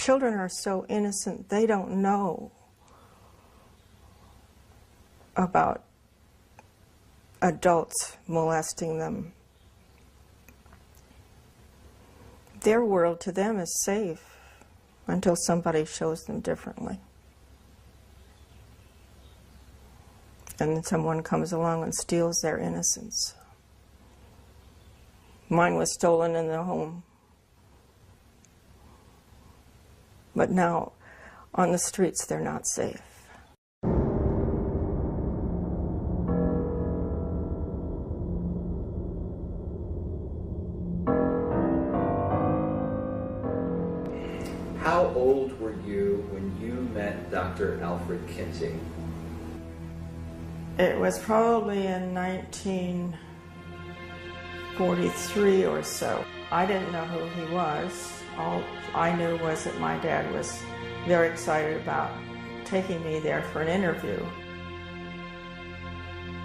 children are so innocent, they don't know about adults molesting them. Their world to them is safe until somebody shows them differently. And then someone comes along and steals their innocence. Mine was stolen in the home. But now, on the streets, they're not safe. How old were you when you met Dr. Alfred Kinsey? It was probably in 1943 or so. I didn't know who he was. All I knew was that my dad was very excited about taking me there for an interview.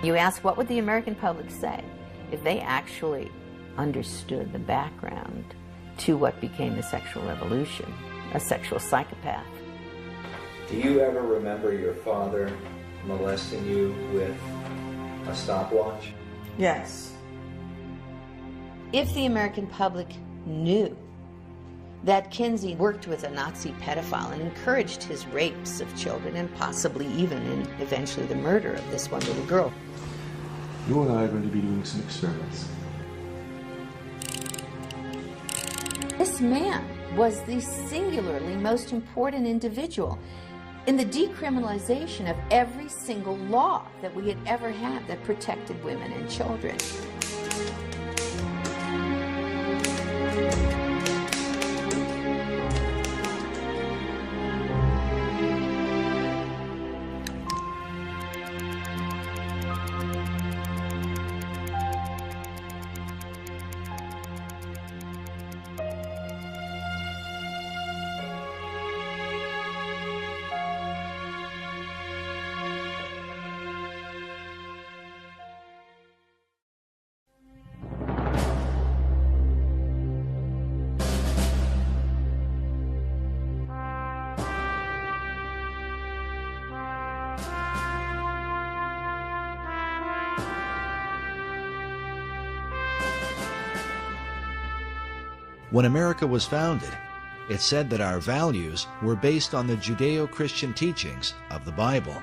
You ask, what would the American public say if they actually understood the background to what became the sexual revolution, a sexual psychopath? Do you ever remember your father molesting you with a stopwatch? Yes. If the American public knew that Kinsey worked with a Nazi pedophile and encouraged his rapes of children and possibly even and eventually the murder of this one little girl. You and I are going to be doing some experiments. This man was the singularly most important individual in the decriminalization of every single law that we had ever had that protected women and children. When America was founded, it said that our values were based on the Judeo-Christian teachings of the Bible.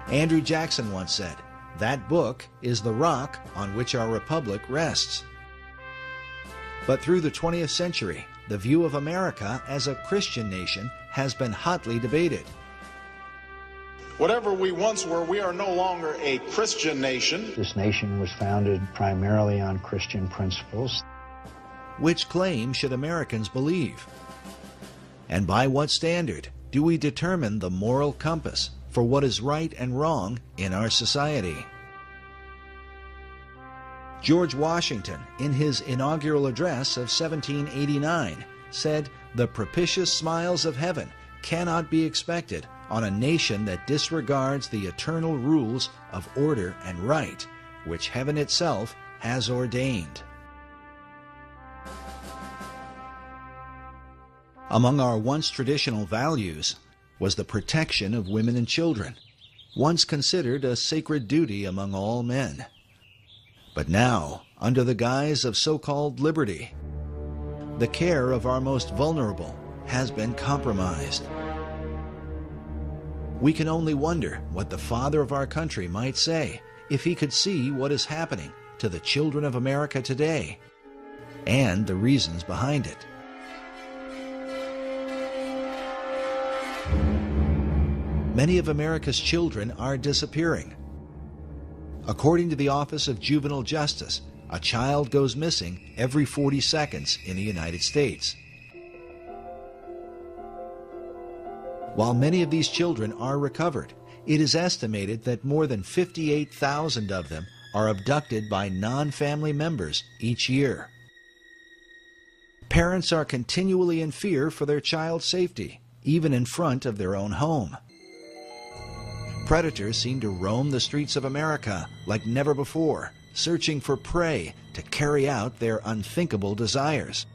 Andrew Jackson once said, "That book is the rock on which our republic rests." But through the 20th century, the view of America as a Christian nation has been hotly debated. Whatever we once were, we are no longer a Christian nation. This nation was founded primarily on Christian principles. Which claim should Americans believe? And by what standard do we determine the moral compass for what is right and wrong in our society? George Washington, in his inaugural address of 1789, said, "The propitious smiles of heaven cannot be expected on a nation that disregards the eternal rules of order and right, which heaven itself has ordained." Among our once traditional values was the protection of women and children, once considered a sacred duty among all men. But now, under the guise of so-called liberty, the care of our most vulnerable has been compromised. We can only wonder what the father of our country might say if he could see what is happening to the children of America today and the reasons behind it. Many of America's children are disappearing. According to the Office of Juvenile Justice, a child goes missing every 40 seconds in the United States. While many of these children are recovered, it is estimated that more than 58,000 of them are abducted by non-family members each year. Parents are continually in fear for their child's safety, even in front of their own home. Predators seem to roam the streets of America like never before, searching for prey to carry out their unthinkable desires.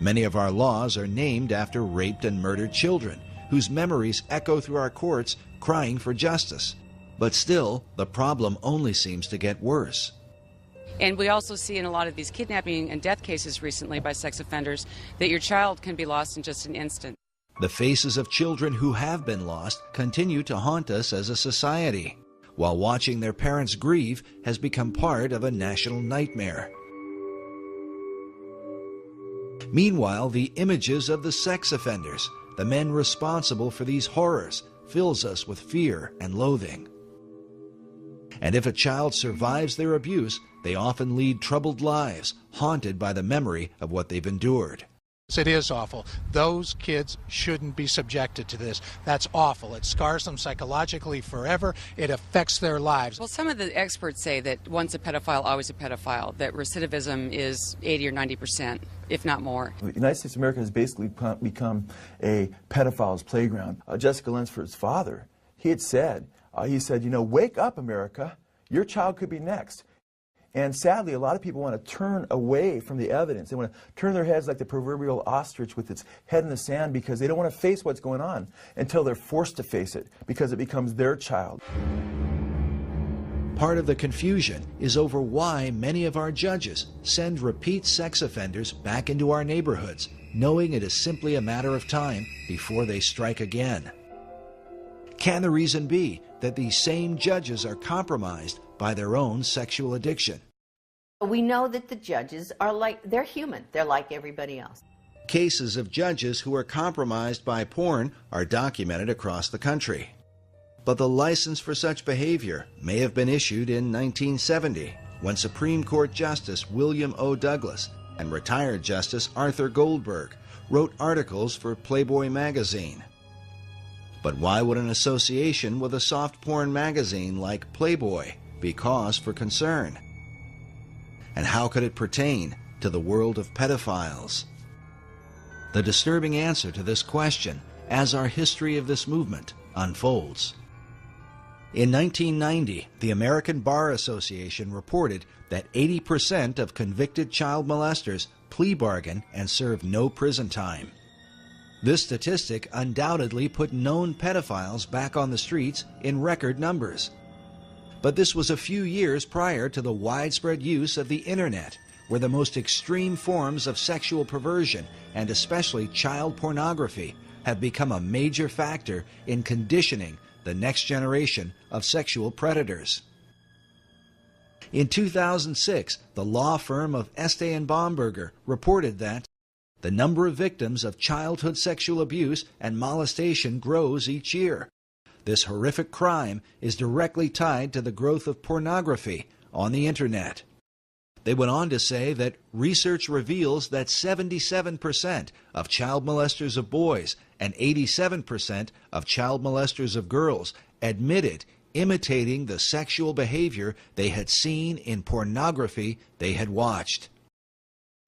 Many of our laws are named after raped and murdered children, whose memories echo through our courts crying for justice. But still, the problem only seems to get worse. And we also see in a lot of these kidnapping and death cases recently by sex offenders that your child can be lost in just an instant. The faces of children who have been lost continue to haunt us as a society, while watching their parents grieve has become part of a national nightmare. Meanwhile, the images of the sex offenders, the men responsible for these horrors, fills us with fear and loathing. And if a child survives their abuse, they often lead troubled lives, haunted by the memory of what they've endured. It is awful. Those kids shouldn't be subjected to this. That's awful. It scars them psychologically forever. It affects their lives. Well, some of the experts say that once a pedophile, always a pedophile, that recidivism is 80 or 90%, if not more. The United States of America has basically become a pedophile's playground. Jessica Lunsford's father, he said, you know, wake up, America. Your child could be next. And sadly, a lot of people want to turn away from the evidence. They want to turn their heads like the proverbial ostrich with its head in the sand because they don't want to face what's going on until they're forced to face it because it becomes their child. Part of the confusion is over why many of our judges send repeat sex offenders back into our neighborhoods, knowing it is simply a matter of time before they strike again. Can the reason be that these same judges are compromised by their own sexual addiction? We know that the judges are they're human. They're like everybody else. Cases of judges who are compromised by porn are documented across the country. But the license for such behavior may have been issued in 1970, when Supreme Court Justice William O. Douglas and retired Justice Arthur Goldberg wrote articles for Playboy magazine. But why would an association with a soft porn magazine like Playboy be cause for concern? And how could it pertain to the world of pedophiles? The disturbing answer to this question as our history of this movement unfolds. In 1990, the American Bar Association reported that 80% of convicted child molesters plea bargain and serve no prison time. This statistic undoubtedly put known pedophiles back on the streets in record numbers. But this was a few years prior to the widespread use of the internet, where the most extreme forms of sexual perversion, and especially child pornography, have become a major factor in conditioning the next generation of sexual predators. In 2006, the law firm of Estee and Bomberger reported that the number of victims of childhood sexual abuse and molestation grows each year. This horrific crime is directly tied to the growth of pornography on the internet. They went on to say that research reveals that 77% of child molesters of boys and 87% of child molesters of girls admitted imitating the sexual behavior they had seen in pornography they had watched.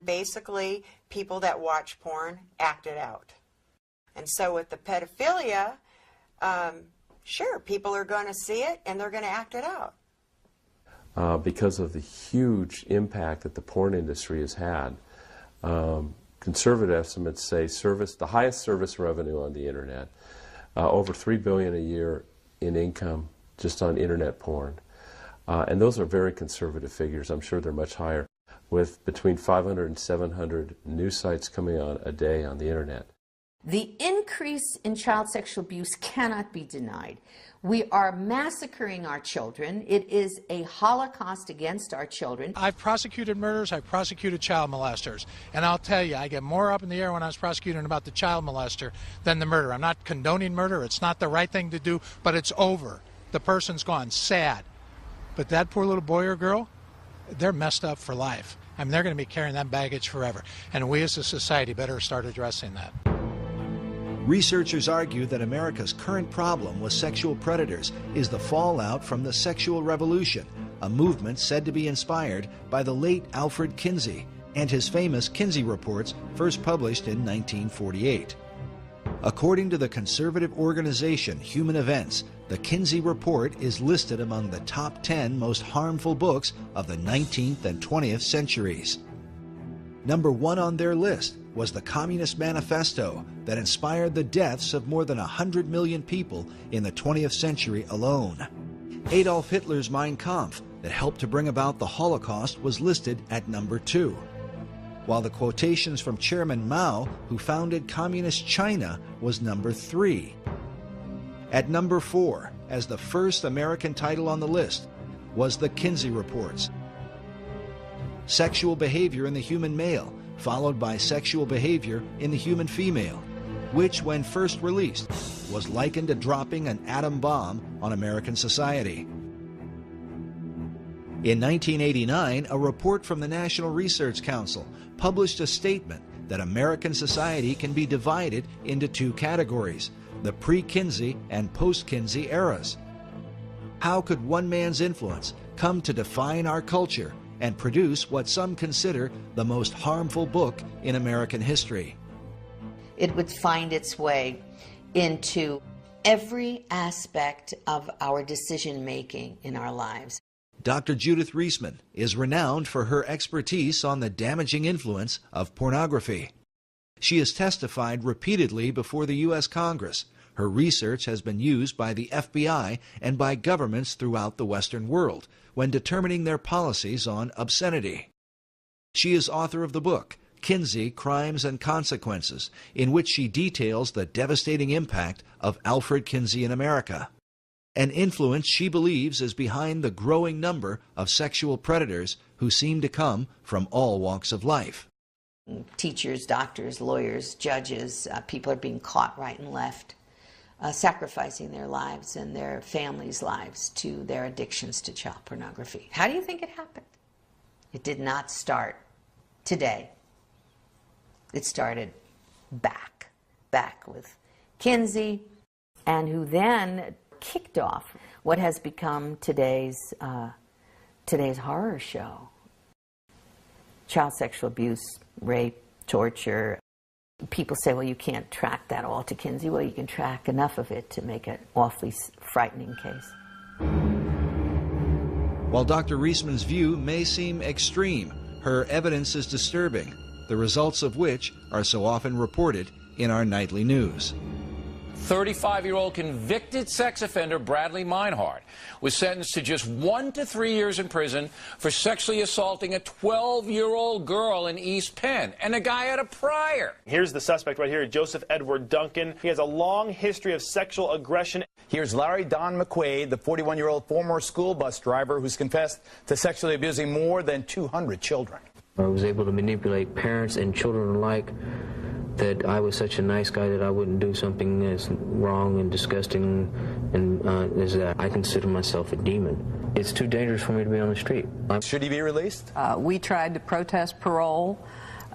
Basically, people that watch porn act it out. And so with the pedophilia, sure, people are going to see it and they're going to act it out. Because of the huge impact that the porn industry has had, conservative estimates say the highest service revenue on the internet, over $3 billion a year in income just on internet porn. And those are very conservative figures. I'm sure they're much higher, with between 500 and 700 new sites coming on a day on the internet. The increase in child sexual abuse cannot be denied. We are massacring our children. It is a holocaust against our children. I've prosecuted murders, I've prosecuted child molesters, and I'll tell you, I get more up in the air when I was prosecuting about the child molester than the murder. I'm not condoning murder, it's not the right thing to do, but it's over. The person's gone, sad. But that poor little boy or girl, they're messed up for life. I mean, they're going to be carrying that baggage forever, and we as a society better start addressing that. Researchers argue that America's current problem with sexual predators is the fallout from the sexual revolution, a movement said to be inspired by the late Alfred Kinsey and his famous Kinsey reports, first published in 1948. According to the conservative organization Human Events, the Kinsey Report is listed among the top 10 most harmful books of the 19th and 20th centuries. Number 1 on their list was the Communist Manifesto that inspired the deaths of more than 100 million people in the 20th century alone. Adolf Hitler's Mein Kampf that helped to bring about the Holocaust was listed at number 2, while the quotations from Chairman Mao, who founded Communist China, was number 3. At number 4, as the first American title on the list, was the Kinsey Reports. Sexual behavior in the human male, followed by sexual behavior in the human female, which, when first released, was likened to dropping an atom bomb on American society. In 1989, a report from the National Research Council published a statement that American society can be divided into 2 categories, the pre-Kinsey and post-Kinsey eras. How could one man's influence come to define our culture and produce what some consider the most harmful book in American history? It would find its way into every aspect of our decision-making in our lives. Dr. Judith Reisman is renowned for her expertise on the damaging influence of pornography. She has testified repeatedly before the U.S. Congress. Her research has been used by the FBI and by governments throughout the Western world when determining their policies on obscenity. She is author of the book, Kinsey, Crimes and Consequences, in which she details the devastating impact of Alfred Kinsey in America, an influence she believes is behind the growing number of sexual predators who seem to come from all walks of life. Teachers, doctors, lawyers, judges, people are being caught right and left, sacrificing their lives and their families' lives to their addictions to child pornography. How do you think it happened? It did not start today. It started back with Kinsey, and who then kicked off what has become today's horror show. Child sexual abuse, rape, torture. People say, well, you can't track that all to Kinsey. Well, you can track enough of it to make an awfully frightening case. While Dr. Reisman's view may seem extreme, her evidence is disturbing, the results of which are so often reported in our nightly news. 35-year-old convicted sex offender Bradley Meinhardt was sentenced to just 1 to 3 years in prison for sexually assaulting a 12-year-old girl in East Penn, and the guy had a prior. Here's the suspect right here, Joseph Edward Duncan. He has a long history of sexual aggression. Here's Larry Don McQuaid, the 41-year-old former school bus driver who's confessed to sexually abusing more than 200 children. I was able to manipulate parents and children alike, that I was such a nice guy that I wouldn't do something as wrong and disgusting and as that. I consider myself a demon. It's too dangerous for me to be on the street. Should he be released? We tried to protest parole.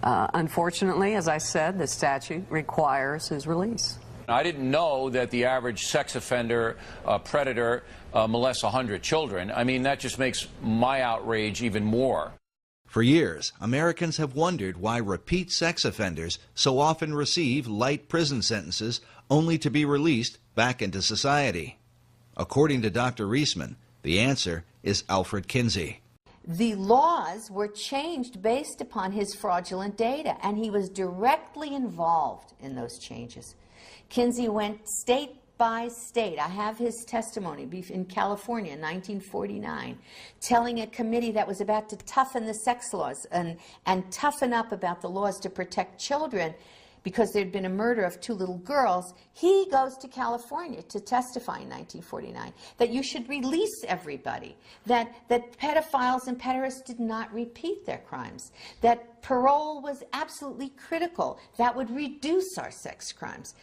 Unfortunately, as I said, the statute requires his release. I didn't know that the average sex offender, predator, molests 100 children. I mean, that just makes my outrage even more. For years, Americans have wondered why repeat sex offenders so often receive light prison sentences only to be released back into society. According to Dr. Reisman, the answer is Alfred Kinsey. The laws were changed based upon his fraudulent data, and he was directly involved in those changes. Kinsey went state by state. I have his testimony in California in 1949, telling a committee that was about to toughen the sex laws and toughen up about the laws to protect children because there'd been a murder of 2 little girls. He goes to California to testify in 1949 that you should release everybody, that pedophiles and pederasts did not repeat their crimes, that parole was absolutely critical, that would reduce our sex crimes.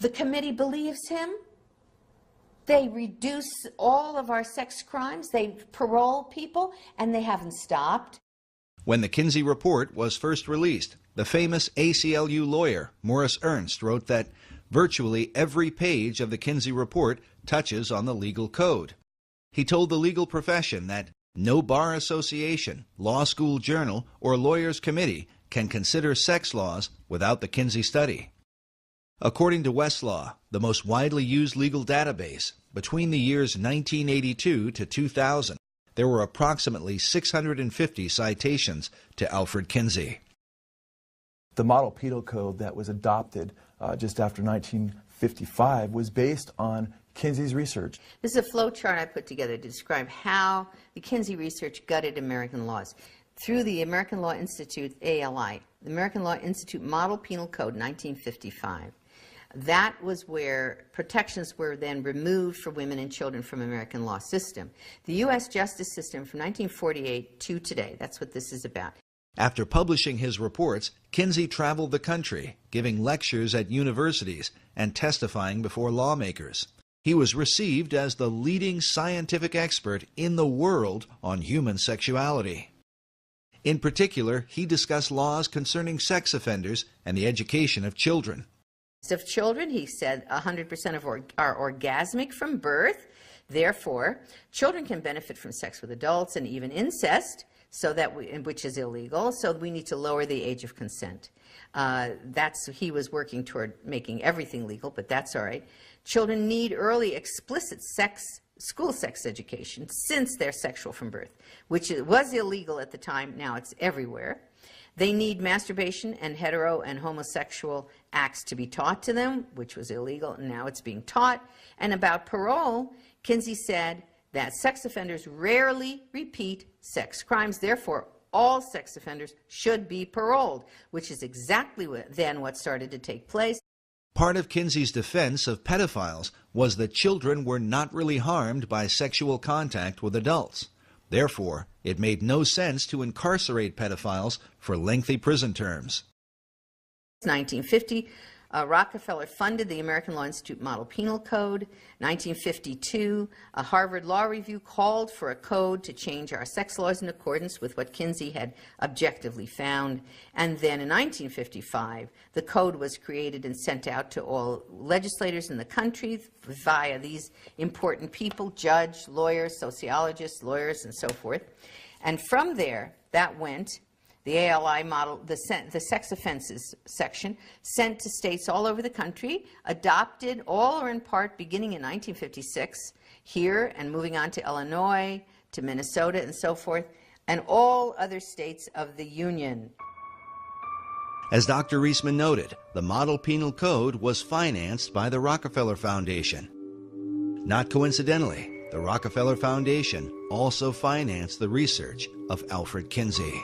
The committee believes him. They reduce all of our sex crimes. They parole people, and they haven't stopped. When the Kinsey Report was first released, the famous ACLU lawyer, Morris Ernst, wrote that virtually every page of the Kinsey Report touches on the legal code. He told the legal profession that no bar association, law school journal, or lawyers' committee can consider sex laws without the Kinsey study. According to Westlaw, the most widely used legal database, between the years 1982 to 2000, there were approximately 650 citations to Alfred Kinsey. The model penal code that was adopted just after 1955 was based on Kinsey's research. This is a flow chart I put together to describe how the Kinsey research gutted American laws. Through the American Law Institute, ALI, the American Law Institute Model Penal Code, 1955. That was where protections were then removed for women and children from American law system. The U.S. justice system from 1948 to today, that's what this is about. After publishing his reports, Kinsey traveled the country, giving lectures at universities and testifying before lawmakers. He was received as the leading scientific expert in the world on human sexuality. In particular, he discussed laws concerning sex offenders and the education of children. Of children, he said 100% of are orgasmic from birth. Therefore, children can benefit from sex with adults and even incest, which is illegal, so we need to lower the age of consent. He was working toward making everything legal, but that's all right. Children need early explicit school sex education since they're sexual from birth, which was illegal at the time. Now it's everywhere. They need masturbation and hetero and homosexual acts to be taught to them, which was illegal, and now it's being taught. And about parole, Kinsey said that sex offenders rarely repeat sex crimes. Therefore, all sex offenders should be paroled, which is exactly what started to take place. Part of Kinsey's defense of pedophiles was that children were not really harmed by sexual contact with adults. Therefore, it made no sense to incarcerate pedophiles for lengthy prison terms. 1950, Rockefeller funded the American Law Institute Model Penal Code. 1952, a Harvard Law Review called for a code to change our sex laws in accordance with what Kinsey had objectively found. And then in 1955, the code was created and sent out to all legislators in the country via these important people, judge, lawyers, sociologists, lawyers, and so forth. And from there, that went the ALI model, the sex offenses section, sent to states all over the country, adopted all or in part beginning in 1956 here and moving on to Illinois, to Minnesota and so forth, and all other states of the Union. As Dr. Reisman noted, the Model Penal Code was financed by the Rockefeller Foundation. Not coincidentally, the Rockefeller Foundation also financed the research of Alfred Kinsey.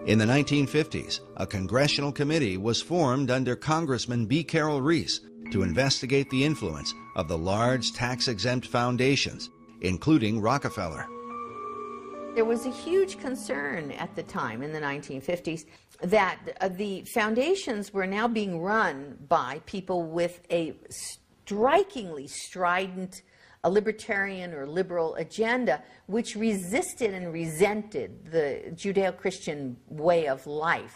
In the 1950s, a congressional committee was formed under Congressman B. Carroll Reese to investigate the influence of the large tax-exempt foundations, including Rockefeller. There was a huge concern at the time in the 1950s that the foundations were now being run by people with a strikingly strident a libertarian or liberal agenda which resisted and resented the Judeo-Christian way of life.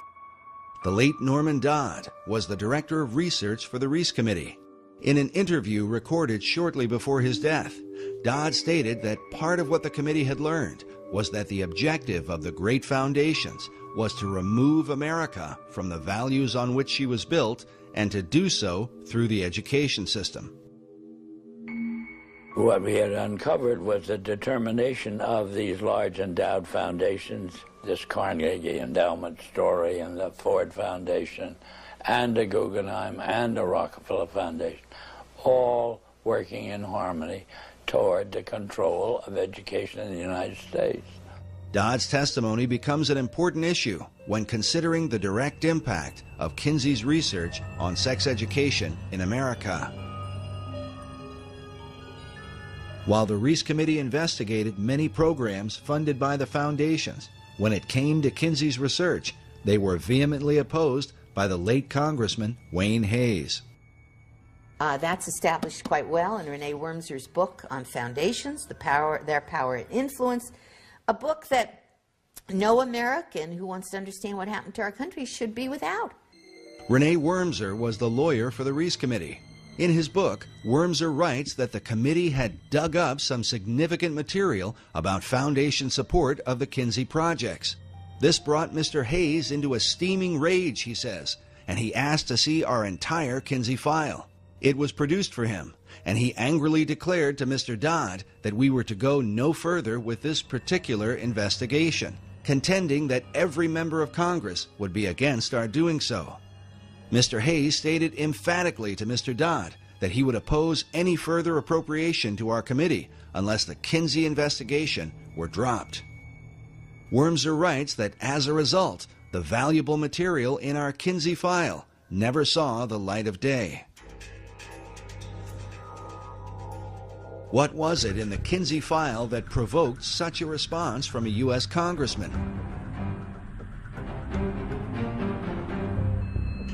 The late Norman Dodd was the director of research for the Reese Committee. In an interview recorded shortly before his death, Dodd stated that part of what the committee had learned was that the objective of the great foundations was to remove America from the values on which she was built and to do so through the education system. What we had uncovered was the determination of these large endowed foundations, this Carnegie Endowment story and the Ford Foundation and the Guggenheim and the Rockefeller Foundation, all working in harmony toward the control of education in the United States. Dodd's testimony becomes an important issue when considering the direct impact of Kinsey's research on sex education in America. While the Reese Committee investigated many programs funded by the foundations, when it came to Kinsey's research, they were vehemently opposed by the late Congressman Wayne Hayes. That's established quite well in Renee Wormser's book on foundations, their power and influence, a book that no American who wants to understand what happened to our country should be without. Renee Wormser was the lawyer for the Reese Committee. In his book, Wormser writes that the committee had dug up some significant material about foundation support of the Kinsey projects. This brought Mr. Hayes into a steaming rage, he says, and he asked to see our entire Kinsey file. It was produced for him, and he angrily declared to Mr. Dodd that we were to go no further with this particular investigation. contending that every member of Congress would be against our doing so. Mr. Hayes stated emphatically to Mr. Dodd that he would oppose any further appropriation to our committee unless the Kinsey investigation were dropped. Wormser writes that as a result, the valuable material in our Kinsey file never saw the light of day. What was it in the Kinsey file that provoked such a response from a U.S. congressman?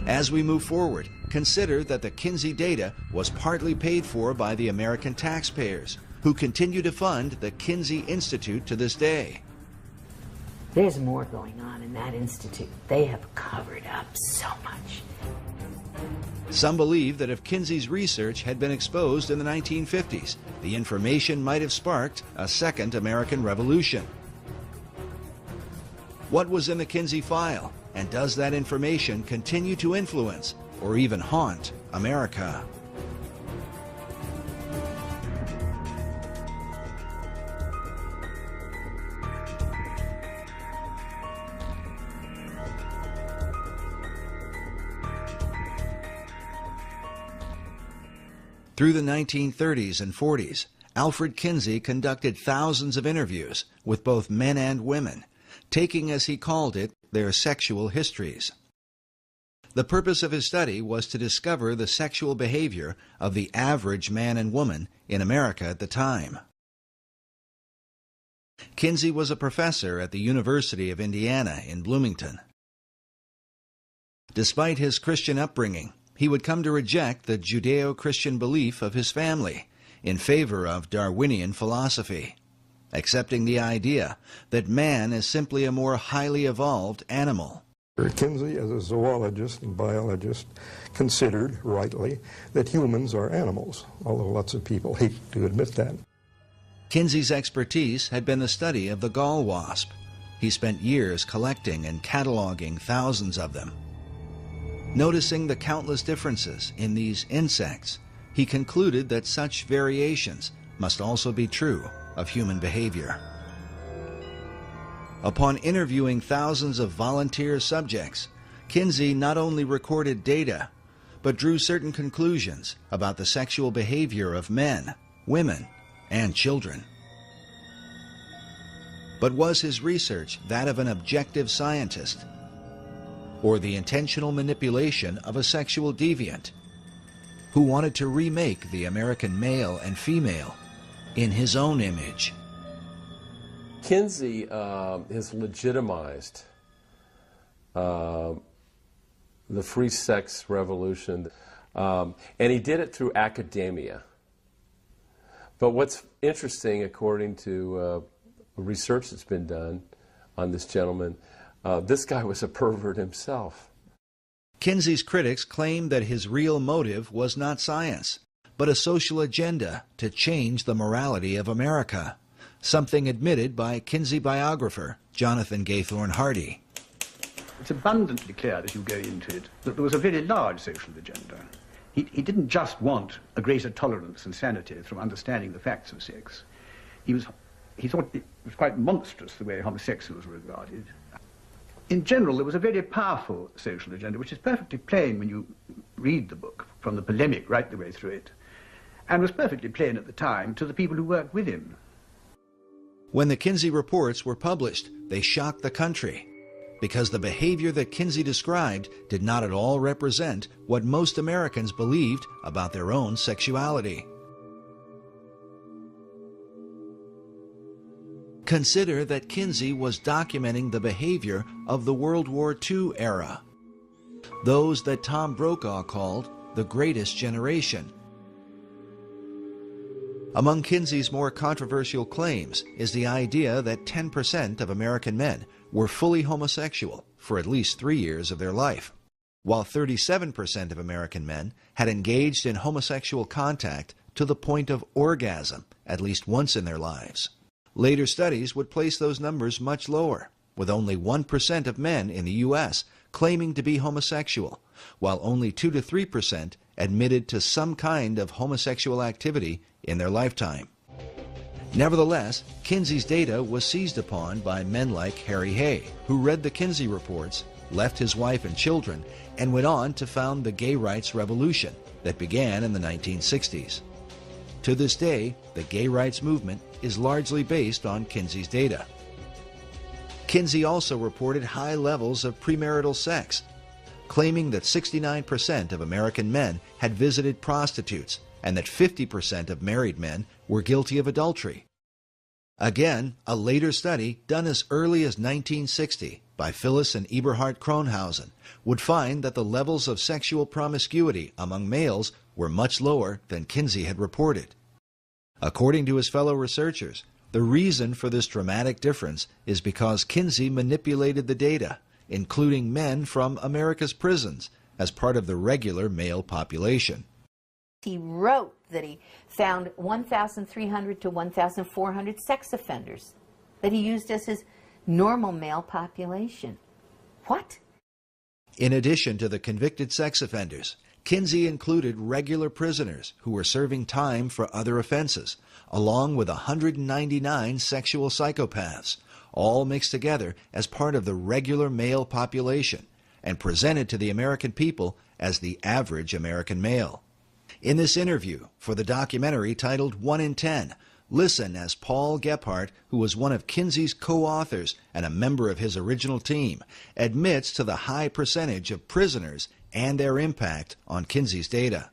As we move forward, consider that the Kinsey data was partly paid for by the American taxpayers, who continue to fund the Kinsey Institute to this day. There's more going on in that institute. They have covered up so much. Some believe that if Kinsey's research had been exposed in the 1950s, the information might have sparked a second American Revolution. What was in the Kinsey file, and does that information continue to influence or even haunt America? Through the 1930s and 40s, Alfred Kinsey conducted thousands of interviews with both men and women, taking, as he called it, their sexual histories. The purpose of his study was to discover the sexual behavior of the average man and woman in America at the time. Kinsey was a professor at the University of Indiana in Bloomington. Despite his Christian upbringing, he would come to reject the Judeo-Christian belief of his family in favor of Darwinian philosophy, accepting the idea that man is simply a more highly evolved animal. Kinsey, as a zoologist and biologist, considered, rightly, that humans are animals, although lots of people hate to admit that. Kinsey's expertise had been the study of the gall wasp. He spent years collecting and cataloging thousands of them. Noticing the countless differences in these insects, he concluded that such variations must also be true of human behavior. Upon interviewing thousands of volunteer subjects, Kinsey not only recorded data, but drew certain conclusions about the sexual behavior of men, women, and children. But was his research that of an objective scientist, or the intentional manipulation of a sexual deviant who wanted to remake the American male and female in his own image? Kinsey has legitimized the free sex revolution, and he did it through academia. But what's interesting, according to research that's been done on this gentleman, this guy was a pervert himself. Kinsey's critics claim that his real motive was not science, but a social agenda to change the morality of America, something admitted by Kinsey biographer Jonathan Gaythorne Hardy. It's abundantly clear as you go into it that there was a very large social agenda. He didn't just want a greater tolerance and sanity from understanding the facts of sex. He thought it was quite monstrous the way homosexuals were regarded. In general, there was a very powerful social agenda, which is perfectly plain when you read the book, from the polemic right the way through it, and was perfectly plain at the time to the people who worked with him. When the Kinsey reports were published, they shocked the country, because the behavior that Kinsey described did not at all represent what most Americans believed about their own sexuality. Consider that Kinsey was documenting the behavior of the World War II era, those that Tom Brokaw called the greatest generation. Among Kinsey's more controversial claims is the idea that 10% of American men were fully homosexual for at least 3 years of their life, while 37% of American men had engaged in homosexual contact to the point of orgasm at least once in their lives. Later studies would place those numbers much lower, with only 1% of men in the U.S. claiming to be homosexual, while only 2 to 3% admitted to some kind of homosexual activity in their lifetime. Nevertheless, Kinsey's data was seized upon by men like Harry Hay, who read the Kinsey reports, left his wife and children, and went on to found the gay rights revolution that began in the 1960s. To this day, the gay rights movement is largely based on Kinsey's data. Kinsey also reported high levels of premarital sex, claiming that 69% of American men had visited prostitutes and that 50% of married men were guilty of adultery. Again, a later study done as early as 1960 by Phyllis and Eberhard Kronhausen would find that the levels of sexual promiscuity among males were much lower than Kinsey had reported. According to his fellow researchers, the reason for this dramatic difference is because Kinsey manipulated the data, including men from America's prisons, as part of the regular male population. He wrote that he found 1,300 to 1,400 sex offenders that he used as his normal male population. What? In addition to the convicted sex offenders, Kinsey included regular prisoners who were serving time for other offenses, along with 199 sexual psychopaths, all mixed together as part of the regular male population and presented to the American people as the average American male. In this interview for the documentary titled 1 in 10, listen as Paul Gebhardt, who was one of Kinsey's co-authors and a member of his original team, admits to the high percentage of prisoners and their impact on Kinsey's data.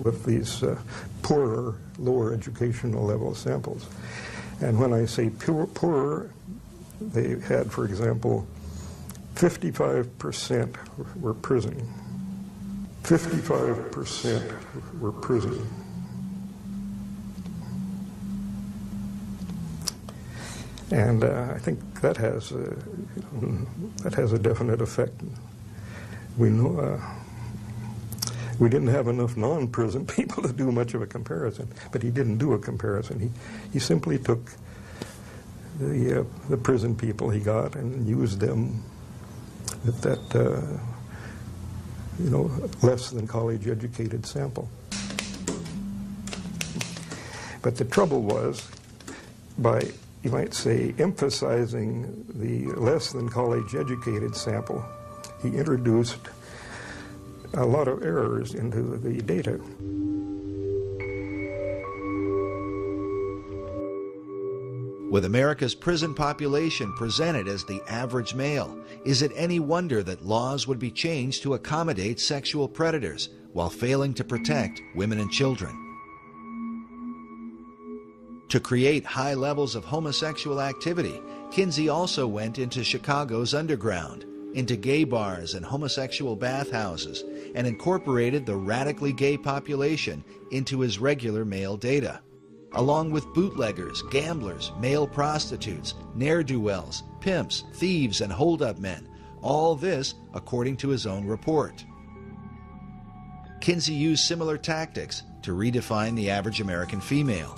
With these poorer, lower educational level samples. And when I say poorer, they had, for example, 55% were prison. 55% were prison. And I think that has a definite effect. We know we didn't have enough non-prison people to do much of a comparison, but he didn't do a comparison. He simply took the prison people he got and used them with that less than college educated sample. But the trouble was, by, you might say, emphasizing the less than college educated sample, he introduced a lot of errors into the data. With America's prison population presented as the average male, is it any wonder that laws would be changed to accommodate sexual predators while failing to protect women and children? To create high levels of homosexual activity, Kinsey also went into Chicago's underground, into gay bars and homosexual bathhouses, and incorporated the radically gay population into his regular male data, along with bootleggers, gamblers, male prostitutes, ne'er-do-wells, pimps, thieves, and hold-up men, all this according to his own report. Kinsey used similar tactics to redefine the average American female.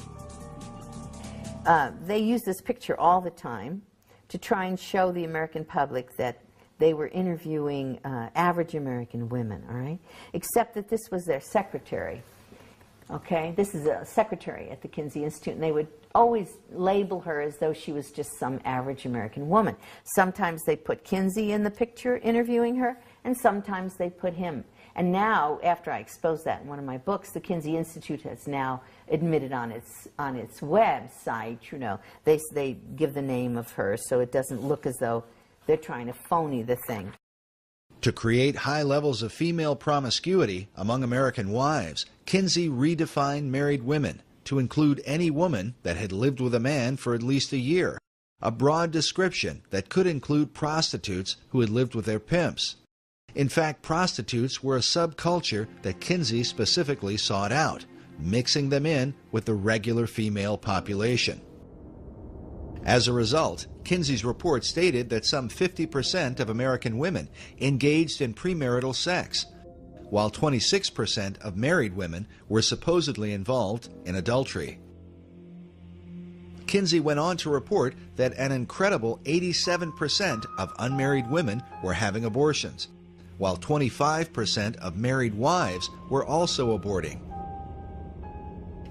They use this picture all the time to try and show the American public that they were interviewing average American women, all right? Except that this was their secretary. Okay, this is a secretary at the Kinsey Institute, and they would always label her as though she was just some average American woman. Sometimes they put Kinsey in the picture interviewing her, and sometimes they put him. And now, after I exposed that in one of my books, the Kinsey Institute has now admitted on its website, they give the name of her so it doesn't look as though they're trying to phony the thing. To create high levels of female promiscuity among American wives, Kinsey redefined married women to include any woman that had lived with a man for at least a year, a broad description that could include prostitutes who had lived with their pimps. In fact, prostitutes were a subculture that Kinsey specifically sought out, mixing them in with the regular female population. As a result, Kinsey's report stated that some 50% of American women engaged in premarital sex, while 26% of married women were supposedly involved in adultery. Kinsey went on to report that an incredible 87% of unmarried women were having abortions, while 25% of married wives were also aborting.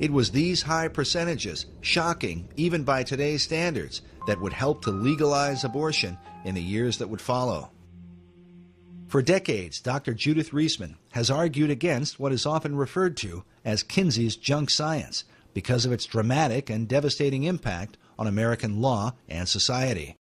It was these high percentages, shocking even by today's standards, that would help to legalize abortion in the years that would follow. For decades, Dr. Judith Reisman has argued against what is often referred to as Kinsey's junk science because of its dramatic and devastating impact on American law and society.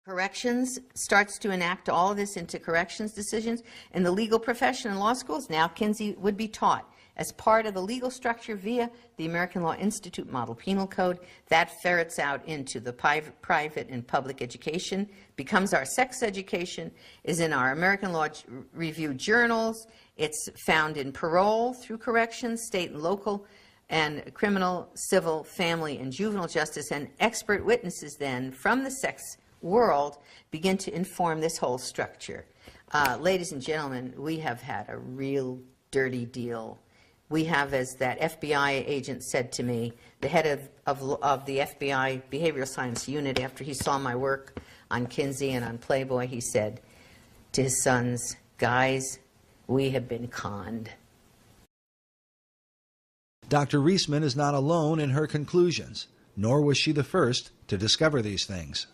Corrections starts to enact all of this into corrections decisions. In the legal profession and law schools, now Kinsey would be taught as part of the legal structure via the American Law Institute Model Penal Code. That ferrets out into the private and public education, becomes our sex education, is in our American Law Review journals. It's found in parole through corrections, state and local, and criminal, civil, family, and juvenile justice. And expert witnesses then from the sex world begin to inform this whole structure. Ladies and gentlemen, we have had a real dirty deal. We have, as that FBI agent said to me, the head of the FBI Behavioral Science Unit, after he saw my work on Kinsey and on Playboy, he said to his sons, "Guys, we have been conned." Dr. Reisman is not alone in her conclusions, nor was she the first to discover these things.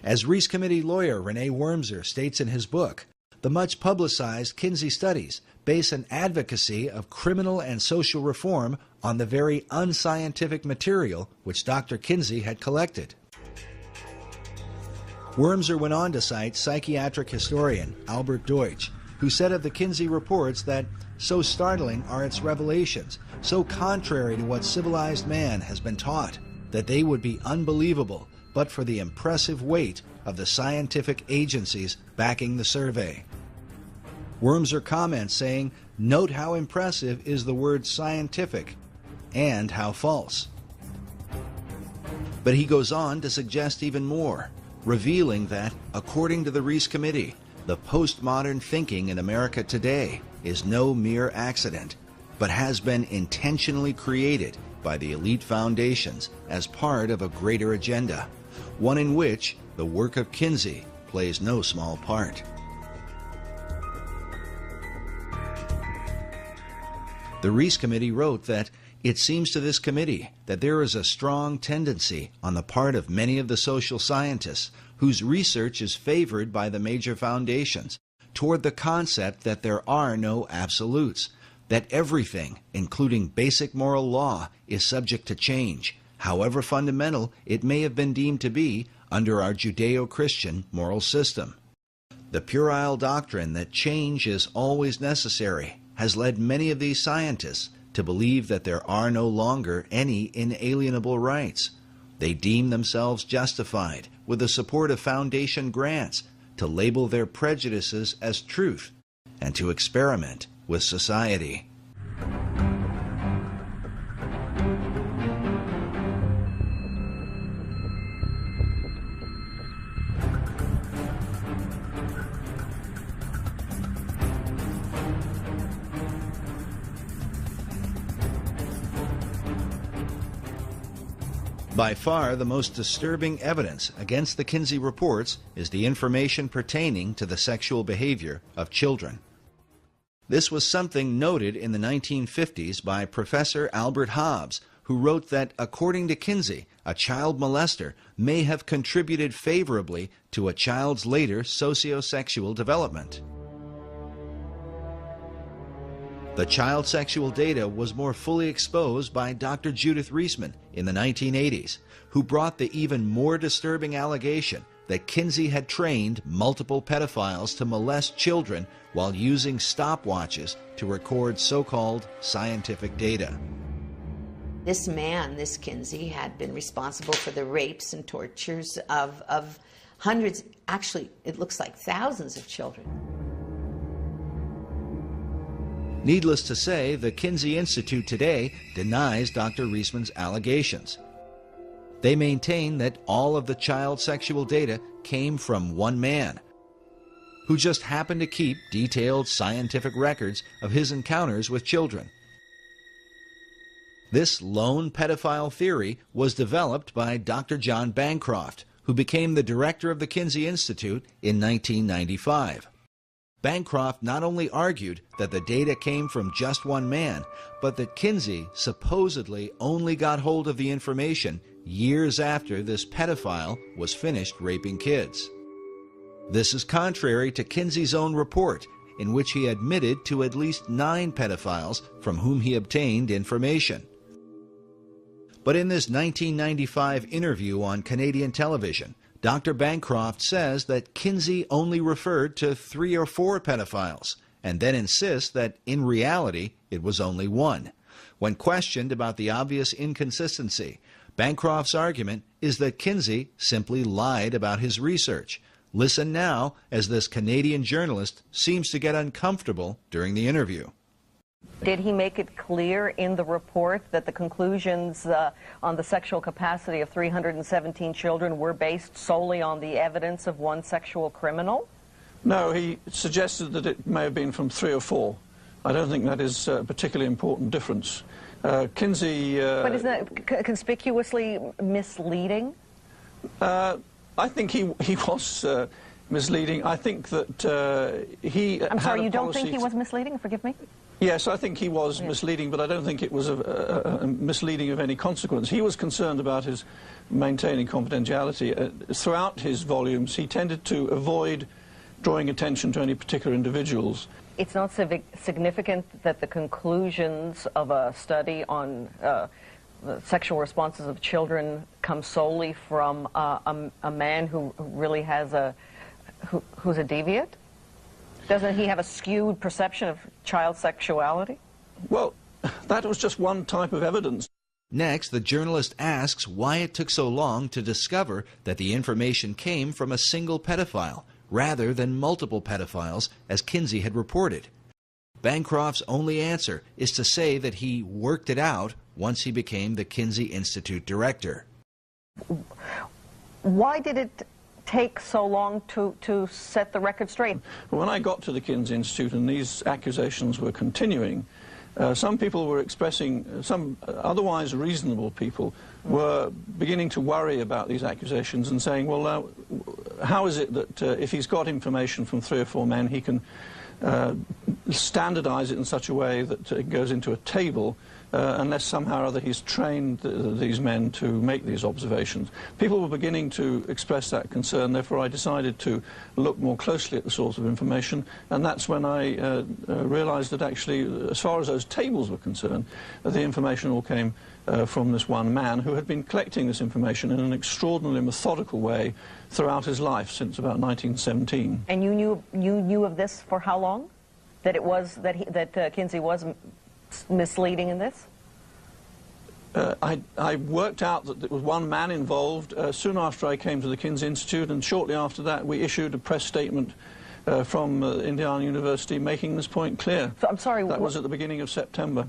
As Reese Committee lawyer Renee Wormser states in his book, the much publicized Kinsey studies base an advocacy of criminal and social reform on the very unscientific material which Dr. Kinsey had collected. Wormser went on to cite psychiatric historian Albert Deutsch, who said of the Kinsey reports that so startling are its revelations, so contrary to what civilized man has been taught, that they would be unbelievable but for the impressive weight of the scientific agencies backing the survey. Wormser comments saying, "Note how impressive is the word scientific and how false." But he goes on to suggest even more, revealing that, according to the Reese Committee, the postmodern thinking in America today is no mere accident, but has been intentionally created by the elite foundations as part of a greater agenda, one in which the work of Kinsey plays no small part. The Reese Committee wrote that it seems to this committee that there is a strong tendency on the part of many of the social scientists whose research is favored by the major foundations toward the concept that there are no absolutes, that everything, including basic moral law, is subject to change, however fundamental it may have been deemed to be under our Judeo-Christian moral system. The puerile doctrine that change is always necessary has led many of these scientists to believe that there are no longer any inalienable rights. They deem themselves justified, with the support of foundation grants, to label their prejudices as truth and to experiment with society. By far, the most disturbing evidence against the Kinsey reports is the information pertaining to the sexual behavior of children. This was something noted in the 1950s by Professor Albert Hobbs, who wrote that, according to Kinsey, a child molester may have contributed favorably to a child's later sociosexual development. The child sexual data was more fully exposed by Dr. Judith Reisman in the 1980s, who brought the even more disturbing allegation that Kinsey had trained multiple pedophiles to molest children while using stopwatches to record so-called scientific data. This man, this Kinsey, had been responsible for the rapes and tortures of hundreds, actually it looks like thousands of children. Needless to say, the Kinsey Institute today denies Dr. Reisman's allegations. They maintain that all of the child sexual data came from one man, who just happened to keep detailed scientific records of his encounters with children. This lone pedophile theory was developed by Dr. John Bancroft, who became the director of the Kinsey Institute in 1995. Bancroft not only argued that the data came from just one man, but that Kinsey supposedly only got hold of the information years after this pedophile was finished raping kids. This is contrary to Kinsey's own report, in which he admitted to at least 9 pedophiles from whom he obtained information. But in this 1995 interview on Canadian television, Dr. Bancroft says that Kinsey only referred to 3 or 4 pedophiles, and then insists that in reality it was only 1. When questioned about the obvious inconsistency, Bancroft's argument is that Kinsey simply lied about his research. Listen now as this Canadian journalist seems to get uncomfortable during the interview. Did he make it clear in the report that the conclusions on the sexual capacity of 317 children were based solely on the evidence of 1 sexual criminal? No, he suggested that it may have been from 3 or 4. I don't think that is a particularly important difference. Kinsey... But isn't that conspicuously misleading? I think he was misleading. I think that he... I'm sorry, you don't think he was misleading? Forgive me? Yes, I think he was misleading, but I don't think it was a misleading of any consequence. He was concerned about his maintaining confidentiality. Throughout his volumes, he tended to avoid drawing attention to any particular individuals. It's not significant that the conclusions of a study on the sexual responses of children come solely from a man who really has who's a deviant? Doesn't he have a skewed perception of child sexuality? Well, that was just one type of evidence. Next, the journalist asks why it took so long to discover that the information came from a single pedophile, rather than multiple pedophiles, as Kinsey had reported. Bancroft's only answer is to say that he worked it out once he became the Kinsey Institute director. Why did it take so long to set the record straight? When I got to the Kinsey Institute and these accusations were continuing, some people were expressing, some otherwise reasonable people were beginning to worry about these accusations and saying, well, how is it that if he's got information from 3 or 4 men, he can standardize it in such a way that it goes into a table unless somehow or other he's trained these men to make these observations. People were beginning to express that concern, therefore I decided to look more closely at the source of information, and that's when I realized that actually, as far as those tables were concerned, the information all came from this one man who had been collecting this information in an extraordinarily methodical way throughout his life since about 1917. And you knew of this for how long? That it was that Kinsey was misleading in this? I worked out that there was one man involved soon after I came to the Kinsey Institute, and shortly after that we issued a press statement from Indiana University making this point clear. So, I'm sorry. That was at the beginning of September.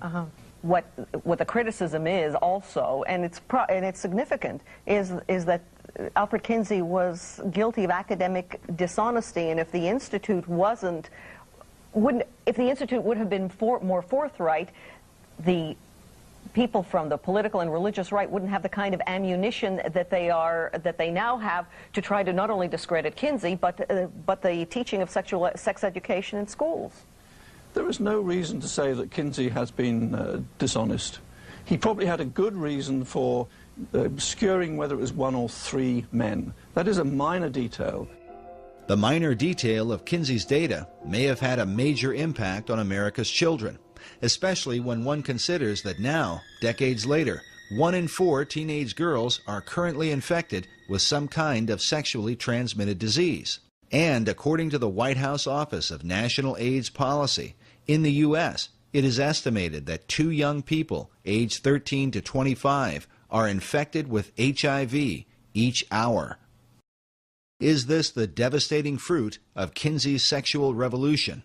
What the criticism is also, and it's significant, is that Alfred Kinsey was guilty of academic dishonesty, and if the Institute if the Institute would have been more forthright, the people from the political and religious right wouldn't have the kind of ammunition that they now have to try to not only discredit Kinsey, but the teaching of sex education in schools. There is no reason to say that Kinsey has been dishonest. He probably had a good reason for obscuring whether it was 1 or 3 men. That is a minor detail. The minor detail of Kinsey's data may have had a major impact on America's children, especially when one considers that now, decades later, 1 in 4 teenage girls are currently infected with some kind of sexually transmitted disease. And according to the White House Office of National AIDS Policy, in the U.S., it is estimated that 2 young people, aged 13 to 25, are infected with HIV each hour. Is this the devastating fruit of Kinsey's sexual revolution?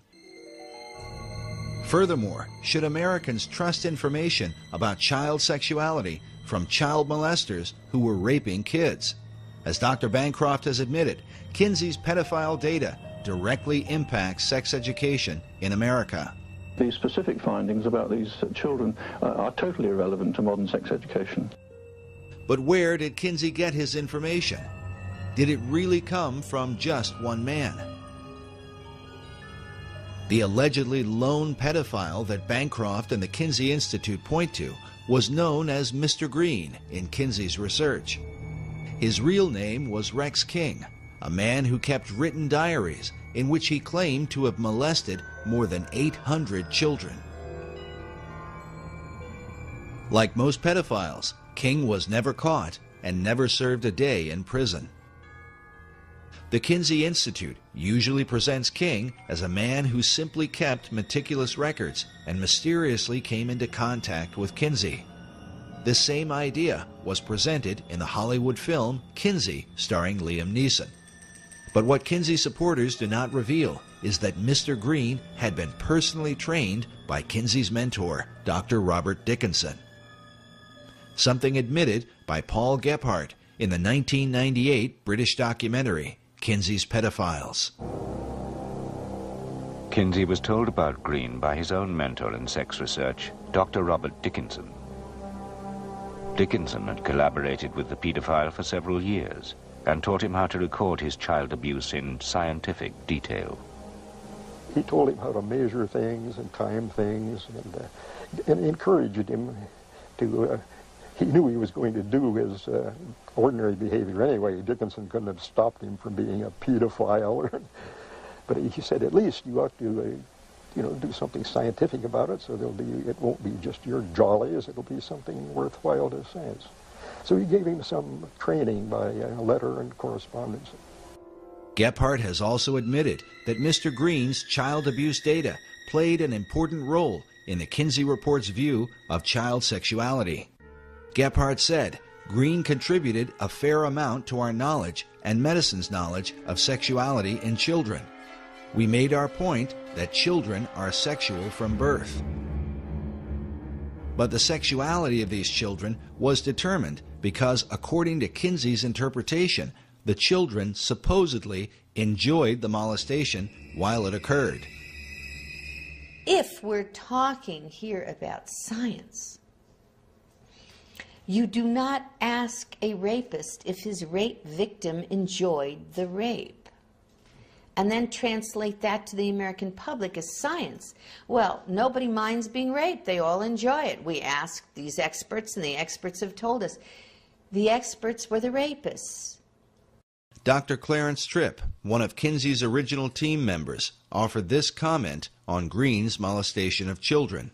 Furthermore, should Americans trust information about child sexuality from child molesters who were raping kids? As Dr. Bancroft has admitted, Kinsey's pedophile data directly impacts sex education in America. The specific findings about these children are totally irrelevant to modern sex education. But where did Kinsey get his information? Did it really come from just one man? The allegedly lone pedophile that Bancroft and the Kinsey Institute point to was known as Mr. Green in Kinsey's research. His real name was Rex King, a man who kept written diaries in which he claimed to have molested more than 800 children. Like most pedophiles, King was never caught and never served a day in prison. The Kinsey Institute usually presents King as a man who simply kept meticulous records and mysteriously came into contact with Kinsey. This same idea was presented in the Hollywood film Kinsey, starring Liam Neeson. But what Kinsey supporters do not reveal is that Mr. Green had been personally trained by Kinsey's mentor, Dr. Robert Dickinson. Something admitted by Paul Gephardt in the 1998 British documentary, Kinsey's Pedophiles. Kinsey was told about Green by his own mentor in sex research, Dr. Robert Dickinson. Dickinson had collaborated with the pedophile for several years and taught him how to record his child abuse in scientific detail. He told him how to measure things and time things and encouraged him to, he knew he was going to do his ordinary behavior anyway. Dickinson couldn't have stopped him from being a pedophile. But he said, at least you ought to, do something scientific about it, so it won't be just your jollies, it'll be something worthwhile to science. So he gave him some training by letter and correspondence. Gephardt has also admitted that Mr. Green's child abuse data played an important role in the Kinsey Report's view of child sexuality. Gephardt said, Green contributed a fair amount to our knowledge and medicine's knowledge of sexuality in children. We made our point that children are sexual from birth. But the sexuality of these children was determined because, according to Kinsey's interpretation, the children supposedly enjoyed the molestation while it occurred. If we're talking here about science, you do not ask a rapist if his rape victim enjoyed the rape, and then translate that to the American public as science. Well, nobody minds being raped. They all enjoy it. We asked these experts, and the experts have told us. The experts were the rapists. Dr. Clarence Tripp, one of Kinsey's original team members, offered this comment on Green's molestation of children.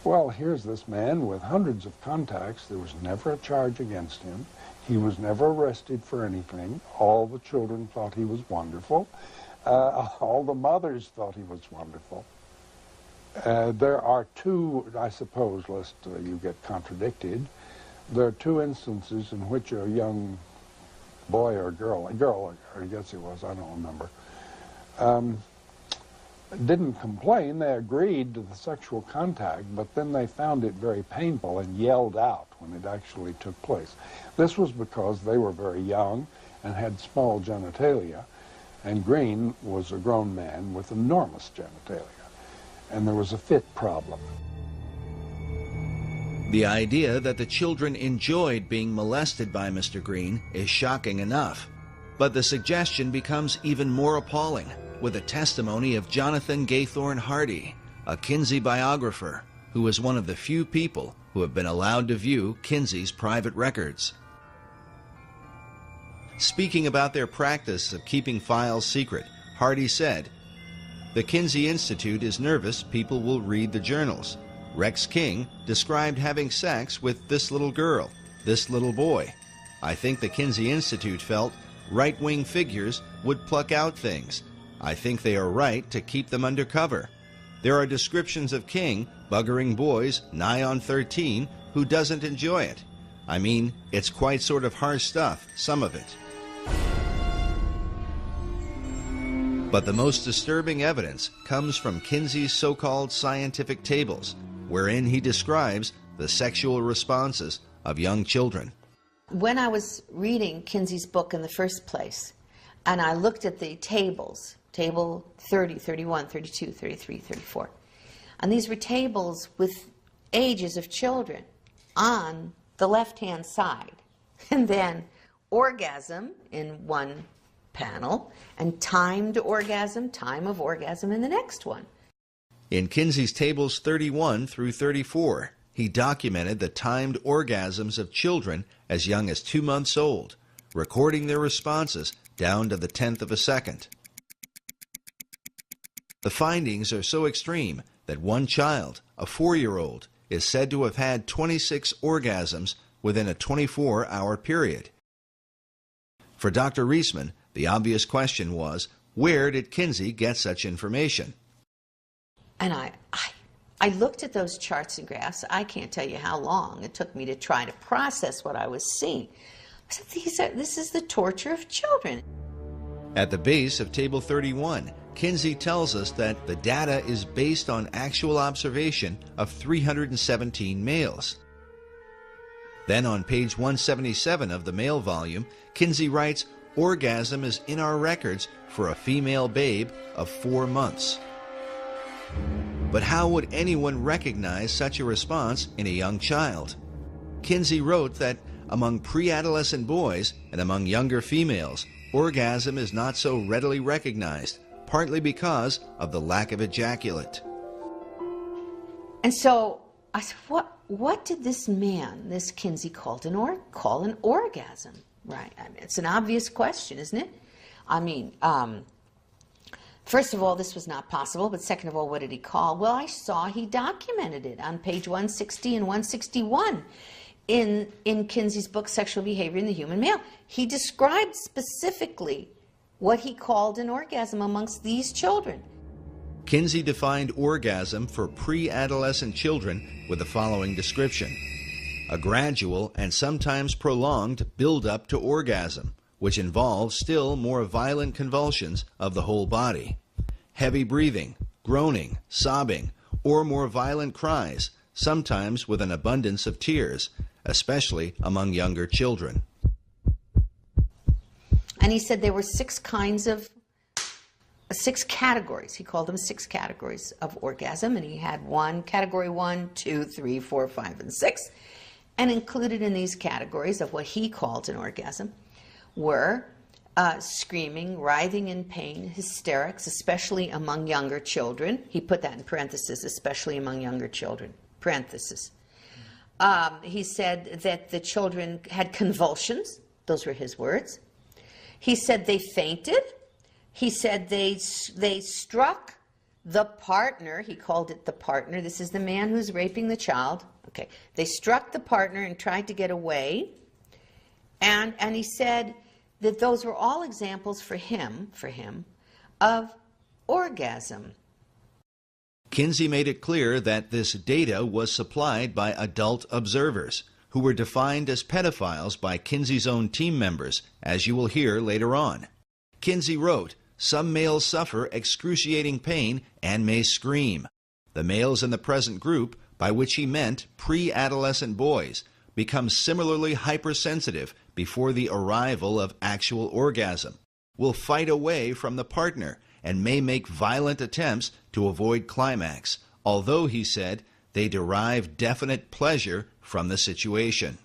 Well, here's this man with hundreds of contacts. There was never a charge against him. He was never arrested for anything. All the children thought he was wonderful. All the mothers thought he was wonderful. There are two, I suppose, lest you get contradicted, there are two instances in which a young boy or girl, I guess it was, I don't remember, didn't complain. They agreed to the sexual contact, but then they found it very painful and yelled out when it actually took place. This was because they were very young and had small genitalia, and Green was a grown man with enormous genitalia, and there was a fit problem. The idea that the children enjoyed being molested by Mr. Green is shocking enough, but the suggestion becomes even more appalling with the testimony of Jonathan Gaythorne Hardy, a Kinsey biographer who is one of the few people who have been allowed to view Kinsey's private records. Speaking about their practice of keeping files secret, Hardy said, "The Kinsey Institute is nervous people will read the journals. Rex King described having sex with this little girl, this little boy. I think the Kinsey Institute felt right-wing figures would pluck out things. I think they are right to keep them under cover. There are descriptions of King buggering boys nigh on 13 who doesn't enjoy it. I mean, it's quite sort of harsh stuff, some of it." But the most disturbing evidence comes from Kinsey's so-called scientific tables, wherein he describes the sexual responses of young children. When I was reading Kinsey's book in the first place, and I looked at the tables, table 30, 31, 32, 33, 34, and these were tables with ages of children on the left-hand side, and then orgasm in one panel, and timed orgasm, time of orgasm in the next one. In Kinsey's tables 31 through 34, he documented the timed orgasms of children as young as 2 months old, recording their responses down to the 10th of a second. The findings are so extreme that one child, a 4-year-old, is said to have had 26 orgasms within a 24-hour period. For Dr. Reisman, the obvious question was, where did Kinsey get such information? And I looked at those charts and graphs. I can't tell you how long it took me to try to process what I was seeing. I said, this is the torture of children. At the base of Table 31, Kinsey tells us that the data is based on actual observation of 317 males. Then on page 177 of the male volume, Kinsey writes, orgasm is in our records for a female babe of 4 months. But how would anyone recognize such a response in a young child? Kinsey wrote that among pre-adolescent boys and among younger females, orgasm is not so readily recognized, partly because of the lack of ejaculate. And so I said, what did this man, this Kinsey, call an orgasm? Right. I mean, it's an obvious question, isn't it? I mean, first of all, this was not possible, but second of all, what did he call? Well, I saw he documented it on page 160 and 161 in Kinsey's book, Sexual Behavior in the Human Male. He described specifically what he called an orgasm amongst these children. Kinsey defined orgasm for pre-adolescent children with the following description: a gradual and sometimes prolonged build-up to orgasm, which involves still more violent convulsions of the whole body, heavy breathing, groaning, sobbing, or more violent cries, sometimes with an abundance of tears, especially among younger children. And he said there were 6 categories. He called them 6 categories of orgasm, and he had category 1, 2, 3, 4, 5, and 6. And included in these categories of what he called an orgasm were screaming, writhing in pain, hysterics, especially among younger children. He put that in parentheses, especially among younger children, parentheses. He said that the children had convulsions. Those were his words. He said they fainted. He said they struck the partner. He called it the partner. This is the man who's raping the child. Okay. They struck the partner and tried to get away. And he said that those were all examples for him, of orgasm. Kinsey made it clear that this data was supplied by adult observers, who were defined as pedophiles by Kinsey's own team members, as you will hear later on. Kinsey wrote, some males suffer excruciating pain and may scream. The males in the present group, by which he meant pre-adolescent boys, become similarly hypersensitive before the arrival of actual orgasm, will fight away from the partner, and may make violent attempts to avoid climax, although, he said, they derive definite pleasure from the situation.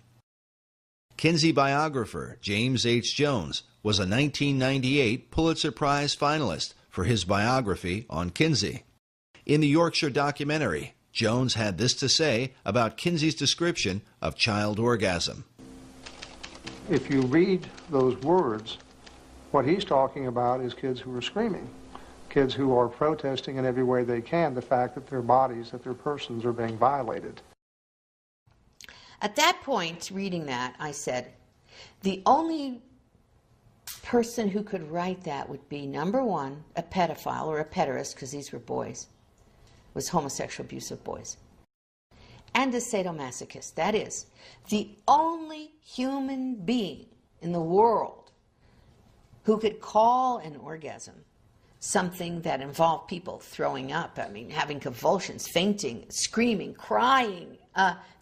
Kinsey biographer James H. Jones was a 1998 Pulitzer Prize finalist for his biography on Kinsey. In the Yorkshire documentary, Jones had this to say about Kinsey's description of child orgasm. If you read those words, what he's talking about is kids who are screaming, kids who are protesting in every way they can the fact that their bodies, that their persons are being violated. At that point, reading that, I said, the only person who could write that would be, number one, a pedophile or a pederast, because these were boys, was homosexual abuse of boys, and a sadomasochist. That is, the only human being in the world who could call an orgasm something that involved people throwing up, I mean, having convulsions, fainting, screaming, crying.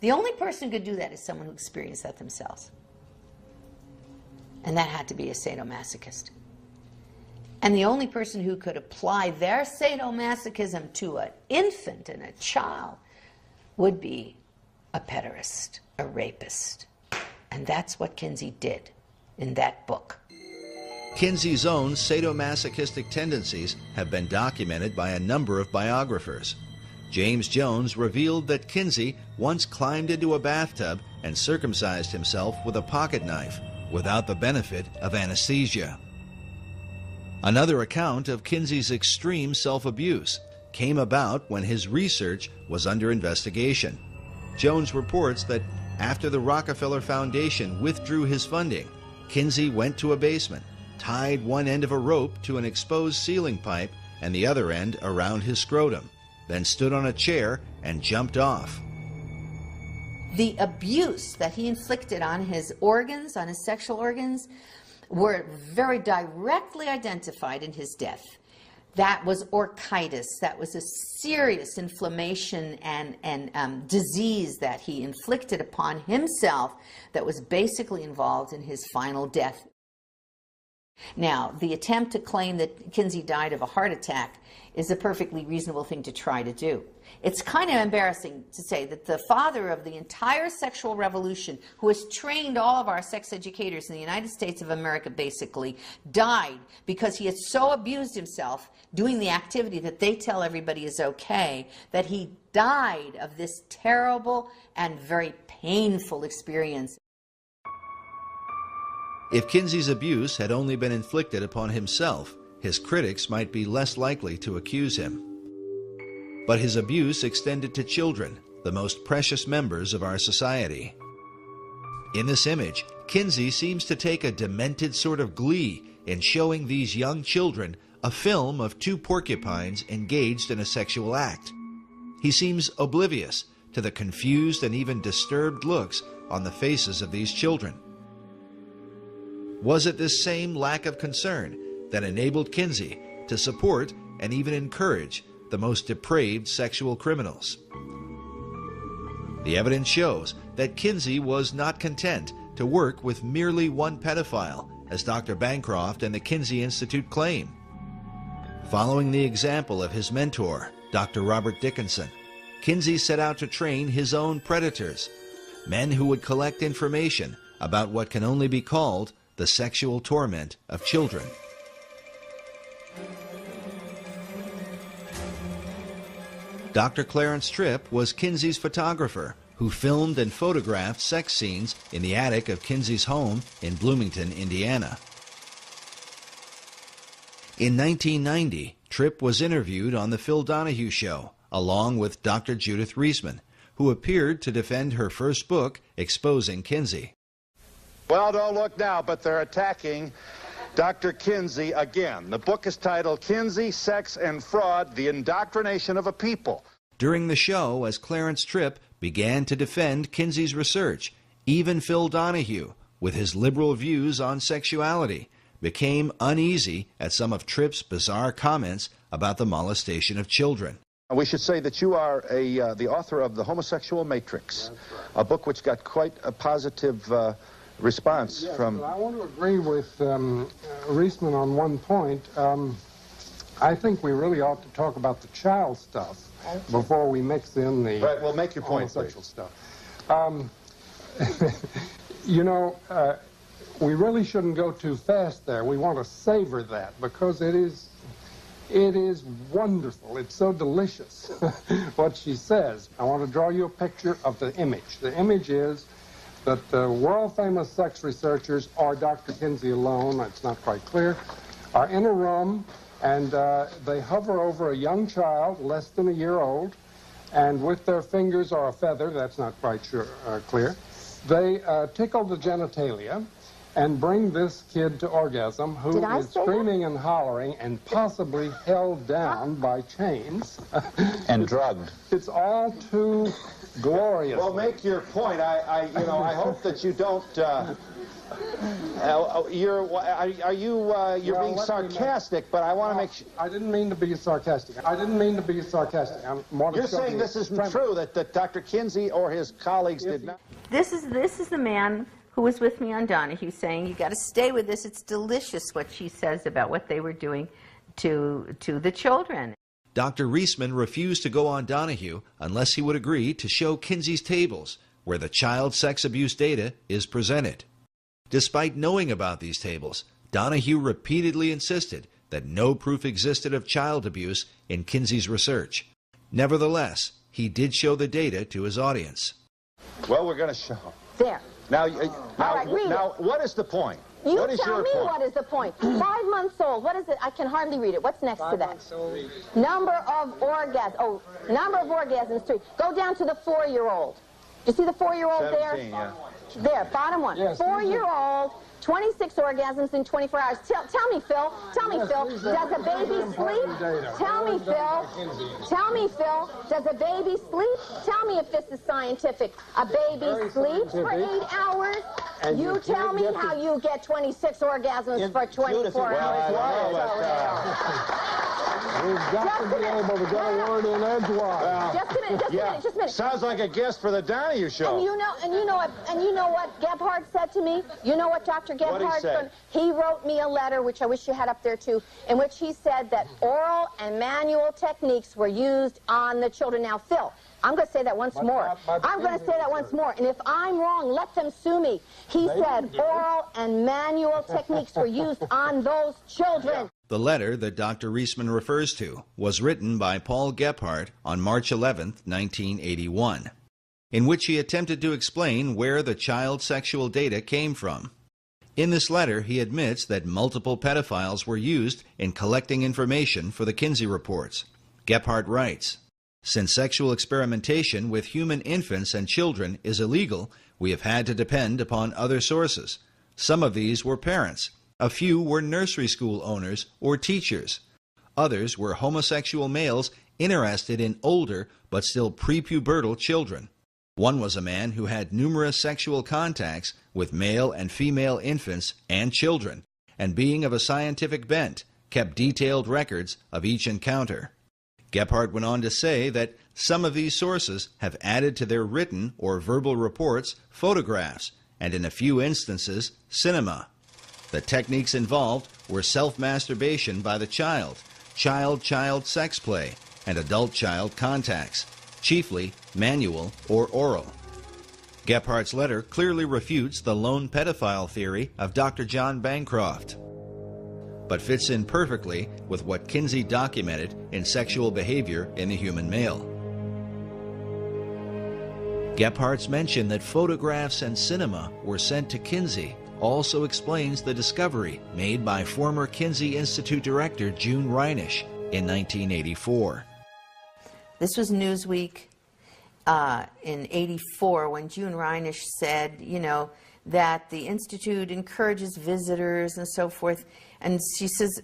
The only person who could do that is someone who experienced that themselves. And that had to be a sadomasochist. And the only person who could apply their sadomasochism to an infant and a child would be a pederast, a rapist. And that's what Kinsey did in that book. Kinsey's own sadomasochistic tendencies have been documented by a number of biographers. James Jones revealed that Kinsey once climbed into a bathtub and circumcised himself with a pocket knife without the benefit of anesthesia. Another account of Kinsey's extreme self-abuse came about when his research was under investigation. Jones reports that after the Rockefeller Foundation withdrew his funding, Kinsey went to a basement, tied one end of a rope to an exposed ceiling pipe and the other end around his scrotum, then stood on a chair and jumped off. The abuse that he inflicted on his organs, on his sexual organs, were very directly identified in his death. That was orchitis. That was a serious inflammation and disease that he inflicted upon himself that was basically involved in his final death. Now, the attempt to claim that Kinsey died of a heart attack is a perfectly reasonable thing to try to do. It's kind of embarrassing to say that the father of the entire sexual revolution, who has trained all of our sex educators in the United States of America basically, died because he had so abused himself doing the activity that they tell everybody is okay, that he died of this terrible and very painful experience. If Kinsey's abuse had only been inflicted upon himself, his critics might be less likely to accuse him. But his abuse extended to children, the most precious members of our society. In this image, Kinsey seems to take a demented sort of glee in showing these young children a film of two porcupines engaged in a sexual act. He seems oblivious to the confused and even disturbed looks on the faces of these children. Was it this same lack of concern that enabled Kinsey to support and even encourage the most depraved sexual criminals? The evidence shows that Kinsey was not content to work with merely one pedophile, as Dr. Bancroft and the Kinsey Institute claim. Following the example of his mentor, Dr. Robert Dickinson, Kinsey set out to train his own predators, men who would collect information about what can only be called the sexual torment of children. Dr. Clarence Tripp was Kinsey's photographer who filmed and photographed sex scenes in the attic of Kinsey's home in Bloomington, Indiana. In 1990, Tripp was interviewed on The Phil Donahue Show, along with Dr. Judith Reisman, who appeared to defend her first book exposing Kinsey. Well, don't look now, but they're attacking Dr. Kinsey again. The book is titled Kinsey, Sex and Fraud, The Indoctrination of a People. During the show, as Clarence Tripp began to defend Kinsey's research, even Phil Donahue, with his liberal views on sexuality, became uneasy at some of Tripp's bizarre comments about the molestation of children. We should say that you are the author of The Homosexual Matrix, a book which got quite a positive response from... I want to agree with Reisman on one point. I think we really ought to talk about the child stuff before we mix in the right, well, make your point, homosexual stuff. You know, we really shouldn't go too fast there. We want to savor that because it is wonderful. It's so delicious what she says. I want to draw you a picture of the image. The image is that the world-famous sex researchers, or Dr. Kinsey alone, it's not quite clear, are in a room, and they hover over a young child, less than a year old, and with their fingers or a feather, that's not quite clear, they tickle the genitalia and bring this kid to orgasm, who is screaming and hollering and possibly held down by chains. And drugged. It's all too glorious. Well, make your point. I hope that you don't. You're being sarcastic, but I want to make sure. I didn't mean to be sarcastic. You're saying this isn't true, that Dr. Kinsey or his colleagues did not. This is the man who was with me on Donahue saying, you got to stay with this. It's delicious what she says about what they were doing to the children. Dr. Reisman refused to go on Donahue unless he would agree to show Kinsey's tables, where the child sex abuse data is presented. Despite knowing about these tables, Donahue repeatedly insisted that no proof existed of child abuse in Kinsey's research. Nevertheless, he did show the data to his audience. Well, we're going to show. There. Now, now what is the point? You what is tell your me point? what is the point. 5 months old. What is it? I can hardly read it. What's next to that? Number of orgasms. Oh, number of orgasms, 3. Go down to the 4-year-old. You see the 4-year-old there? Yeah. There, bottom one. Yes, 4-year-old, 26 orgasms in 24 hours. Tell me, Phil. Tell me, Phil. Does a baby sleep? Tell me, Phil. Tell me, Phil. Does a baby sleep? Tell me if this is scientific. A baby sleeps for 8 hours? And you tell me how you get 26 orgasms for 24 hours. We've got to be able to get a word in edgewise. Just a minute. Sounds like a guest for the Donahue show. And you know what Gebhardt said to me? You know what Dr. Gebhardt said? He wrote me a letter, which I wish you had up there too, in which he said that oral and manual techniques were used on the children. Now, Phil, I'm going to say that once more. I'm going to say that once more. And if I'm wrong, let them sue me. He said oral and manual techniques were used on those children. The letter that Dr. Reisman refers to was written by Paul Gebhardt on March 11, 1981, in which he attempted to explain where the child sexual data came from. In this letter, he admits that multiple pedophiles were used in collecting information for the Kinsey reports. Gebhardt writes, "Since sexual experimentation with human infants and children is illegal, we have had to depend upon other sources. Some of these were parents. A few were nursery school owners or teachers. Others were homosexual males interested in older but still prepubertal children. One was a man who had numerous sexual contacts with male and female infants and children, and being of a scientific bent, kept detailed records of each encounter." Gebhardt went on to say that some of these sources have added to their written or verbal reports photographs, and in a few instances, cinema. The techniques involved were self-masturbation by the child, child-child sex play, and adult-child contacts, chiefly manual or oral. Gephardt's letter clearly refutes the lone pedophile theory of Dr. John Bancroft, but fits in perfectly with what Kinsey documented in sexual behavior in the human male. Gephardt's mention that photographs and cinema were sent to Kinsey also explains the discovery made by former Kinsey Institute director June Reinisch in 1984. This was Newsweek in '84 when June Reinisch said, that the Institute encourages visitors and so forth. And she says,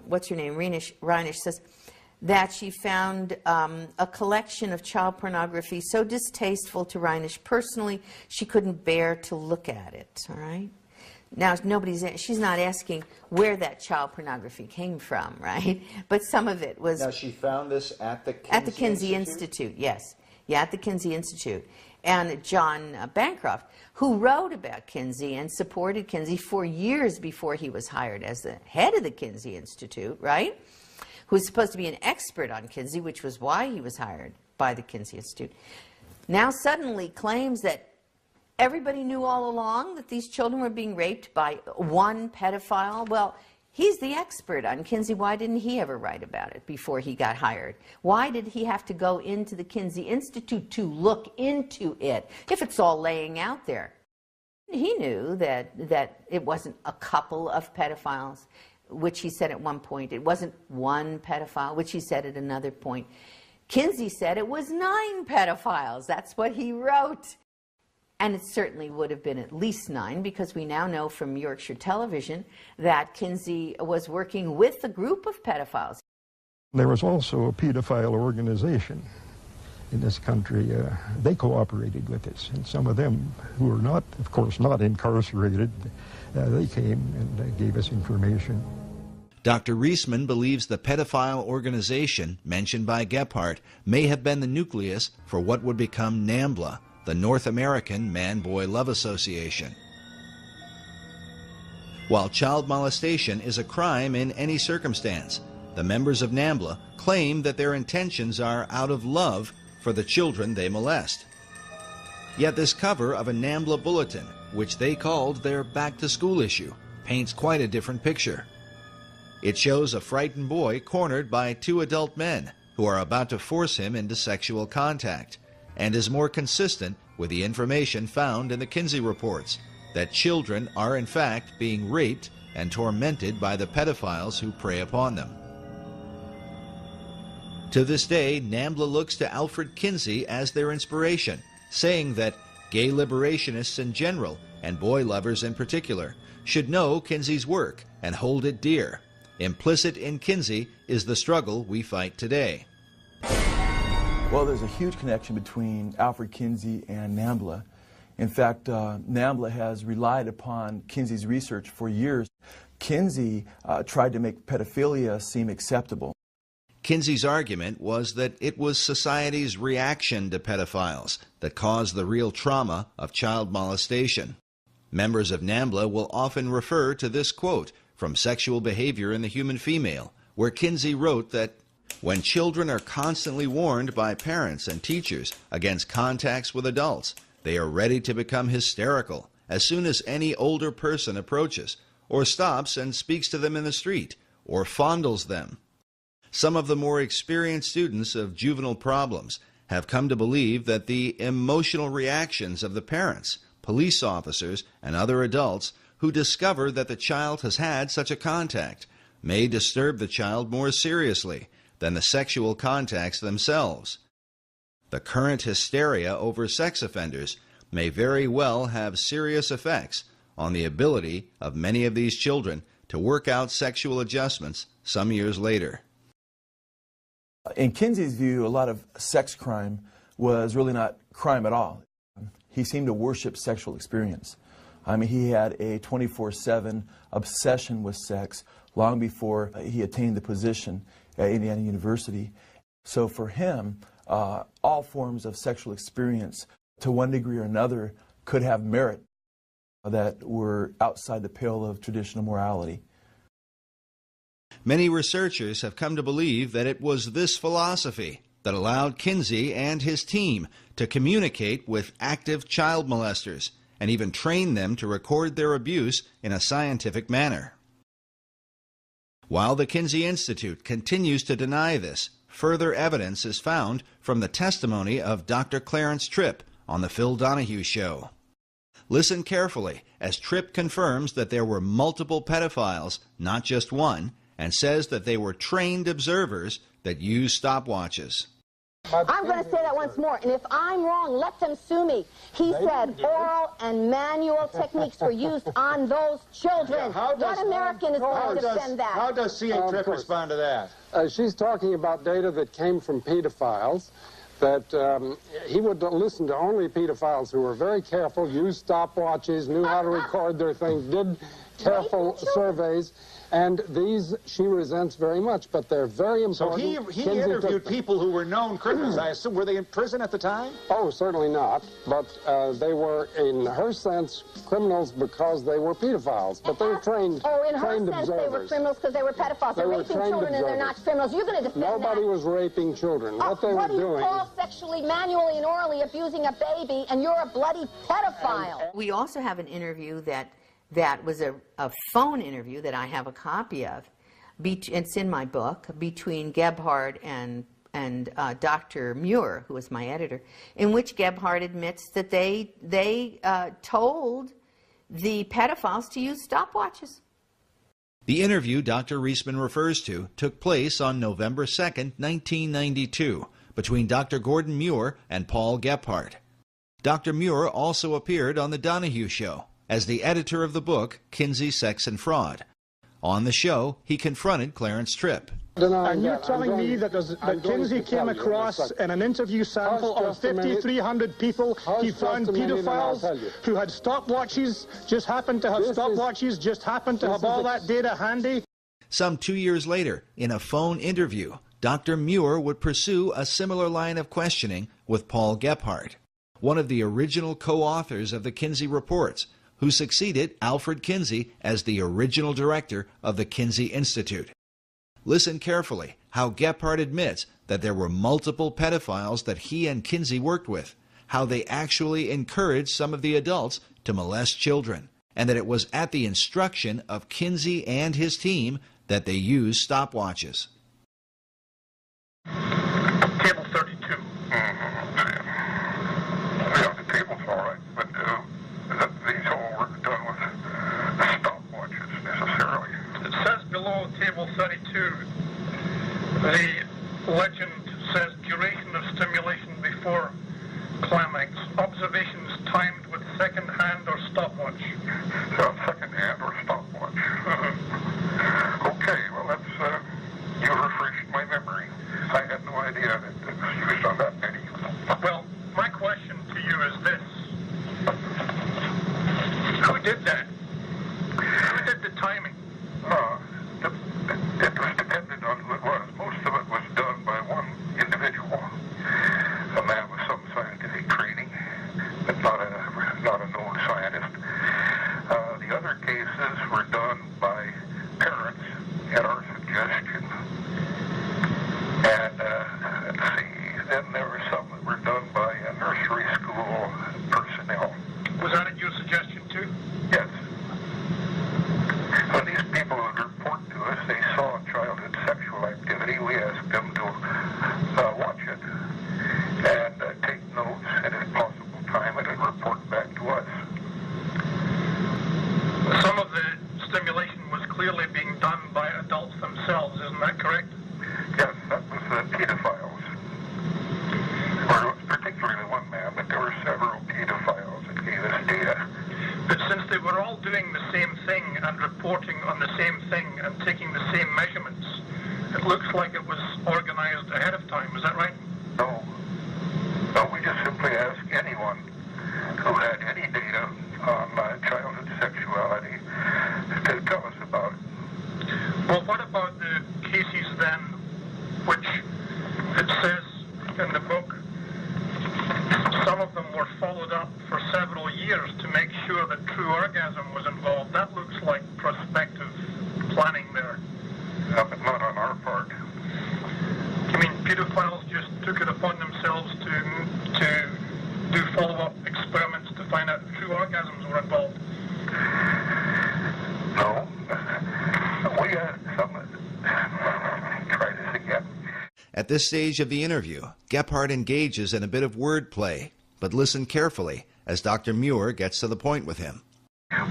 what's her name? Reinisch says that she found a collection of child pornography so distasteful to Reinisch personally, she couldn't bear to look at it, all right? Now, she's not asking where that child pornography came from, right? But some of it was... Now, she found this at the Kinsey At the Kinsey Institute, yes. Yeah, at the Kinsey Institute. And John Bancroft, who wrote about Kinsey and supported Kinsey for years before he was hired as the head of the Kinsey Institute, right? Who was supposed to be an expert on Kinsey, which was why he was hired by the Kinsey Institute, now suddenly claims that everybody knew all along that these children were being raped by one pedophile. Well, he's the expert on Kinsey. Why didn't he ever write about it before he got hired? Why did he have to go into the Kinsey Institute to look into it if it's all laying out there? He knew that it wasn't a couple of pedophiles, which he said at one point. It wasn't one pedophile, which he said at another point. Kinsey said it was 9 pedophiles. That's what he wrote. And it certainly would have been at least 9, because we now know from Yorkshire Television that Kinsey was working with a group of pedophiles. There was also a pedophile organization in this country. They cooperated with us, and some of them who were not, of course, not incarcerated, they came and gave us information. Dr. Reisman believes the pedophile organization mentioned by Gebhardt may have been the nucleus for what would become NAMBLA, the North American Man-Boy Love Association. While child molestation is a crime in any circumstance, the members of NAMBLA claim that their intentions are out of love for the children they molest. Yet this cover of a NAMBLA bulletin, which they called their back-to-school issue, paints quite a different picture. It shows a frightened boy cornered by two adult men who are about to force him into sexual contact, and is more consistent with the information found in the Kinsey reports, that children are in fact being raped and tormented by the pedophiles who prey upon them. To this day, NAMBLA looks to Alfred Kinsey as their inspiration, saying that gay liberationists in general, and boy lovers in particular, should know Kinsey's work and hold it dear. Implicit in Kinsey is the struggle we fight today. Well, there's a huge connection between Alfred Kinsey and NAMBLA. In fact, NAMBLA has relied upon Kinsey's research for years. Kinsey tried to make pedophilia seem acceptable. Kinsey's argument was that it was society's reaction to pedophiles that caused the real trauma of child molestation. Members of NAMBLA will often refer to this quote from Sexual Behavior in the Human Female, where Kinsey wrote that when children are constantly warned by parents and teachers against contacts with adults, they are ready to become hysterical as soon as any older person approaches, or stops and speaks to them in the street, or fondles them. Some of the more experienced students of juvenile problems have come to believe that the emotional reactions of the parents, police officers, and other adults who discover that the child has had such a contact may disturb the child more seriously than the sexual contacts themselves. The current hysteria over sex offenders may very well have serious effects on the ability of many of these children to work out sexual adjustments some years later. In Kinsey's view, a lot of sex crime was really not crime at all. He seemed to worship sexual experience. I mean, he had a 24/7 obsession with sex long before he attained the position at Indiana University. So for him, all forms of sexual experience, to one degree or another, could have merit that were outside the pale of traditional morality. Many researchers have come to believe that it was this philosophy that allowed Kinsey and his team to communicate with active child molesters and even train them to record their abuse in a scientific manner. While the Kinsey Institute continues to deny this, further evidence is found from the testimony of Dr. Clarence Tripp on the Phil Donahue Show. Listen carefully as Tripp confirms that there were multiple pedophiles, not just one, and says that they were trained observers that used stopwatches. I'm going to say that once more, and if I'm wrong, let them sue me. He said oral and manual techniques were used on those children. What American is going to defend that? How does C.A. Tripp respond to that? She's talking about data that came from pedophiles, that he would listen to only pedophiles who were very careful, used stopwatches, knew how to record their things, did careful surveys. And these she resents very much, but they're very important. So he interviewed people who were known criminals. I assume, were they in prison at the time? Oh, certainly not. But they were, in her sense, criminals because they were pedophiles. But they were trained Oh, in her trained sense, observers. they were criminals because they were pedophiles. They're raping children and they're not criminals. You're going to defend Nobody that. was raping children. What they were do you doing... call sexually, manually, and orally abusing a baby, and you're a bloody pedophile? We also have an interview that was a phone interview that I have a copy of. It's in my book, between Gebhard and Dr. Muir, who was my editor, in which Gebhard admits that they told the pedophiles to use stopwatches. The interview Dr. Reisman refers to took place on November 2nd, 1992, between Dr. Gordon Muir and Paul Gebhard. Dr. Muir also appeared on The Donahue Show as the editor of the book, Kinsey, Sex and Fraud. On the show, he confronted Clarence Tripp. And you're telling me that Kinsey came across in an interview sample of 5,300 people, he found pedophiles who had stopwatches, just happened to have stopwatches, just happened to have all that data handy? Some 2 years later, in a phone interview, Dr. Muir would pursue a similar line of questioning with Paul Gebhard, one of the original co-authors of the Kinsey reports, who succeeded Alfred Kinsey as the original director of the Kinsey Institute. Listen carefully how Gebhard admits that there were multiple pedophiles that he and Kinsey worked with, how they actually encouraged some of the adults to molest children, and that it was at the instruction of Kinsey and his team that they used stopwatches. Table 32. Yeah, the table's all right, but these all were done with stopwatches necessarily. It says below table 32, the legend says duration of stimulation before climax. Observations timed with second hand or stopwatch. So second hand or stopwatch. Okay, well that's, you refreshed my memory. I had no idea that it was used on that many. Well, my question to you is this. Who did that? Who did the timing? It was dependent on who it was. Most of it was done by one individual. A man with some scientific training, but not a known scientist. The other cases were done by parents at our suggestion. And let's see, then there were some that were done by a nursery school personnel. Was that at your suggestion too? Yes. When these people would report to us, they saw childhood sexual activity. We asked them to watch it and take notes, and if possible, time it and report back to us. Some of the stimulation was clearly being done by adults themselves, isn't that correct? Yes, that was pedophiles. Or particularly one man, but there were several pedophiles that gave us data. But since they were all doing the same thing and reporting on the same thing and taking the same measurements, it looks like it was organized ahead of time. Is that right? No. No, we just simply asked anyone who had any data on childhood sexuality to tell us about it. Well, what about the cases then, which it says in the book, some of them were followed up for several years to make sure that true orgasm was involved. That looks like prospective planning there. But not on our part. You mean pedophiles just took it upon themselves to do follow-up experiments to find out if true orgasms were involved? No. We had some. Try this again. At this stage of the interview, Gephardt engages in a bit of wordplay, but listen carefully as Dr. Muir gets to the point with him.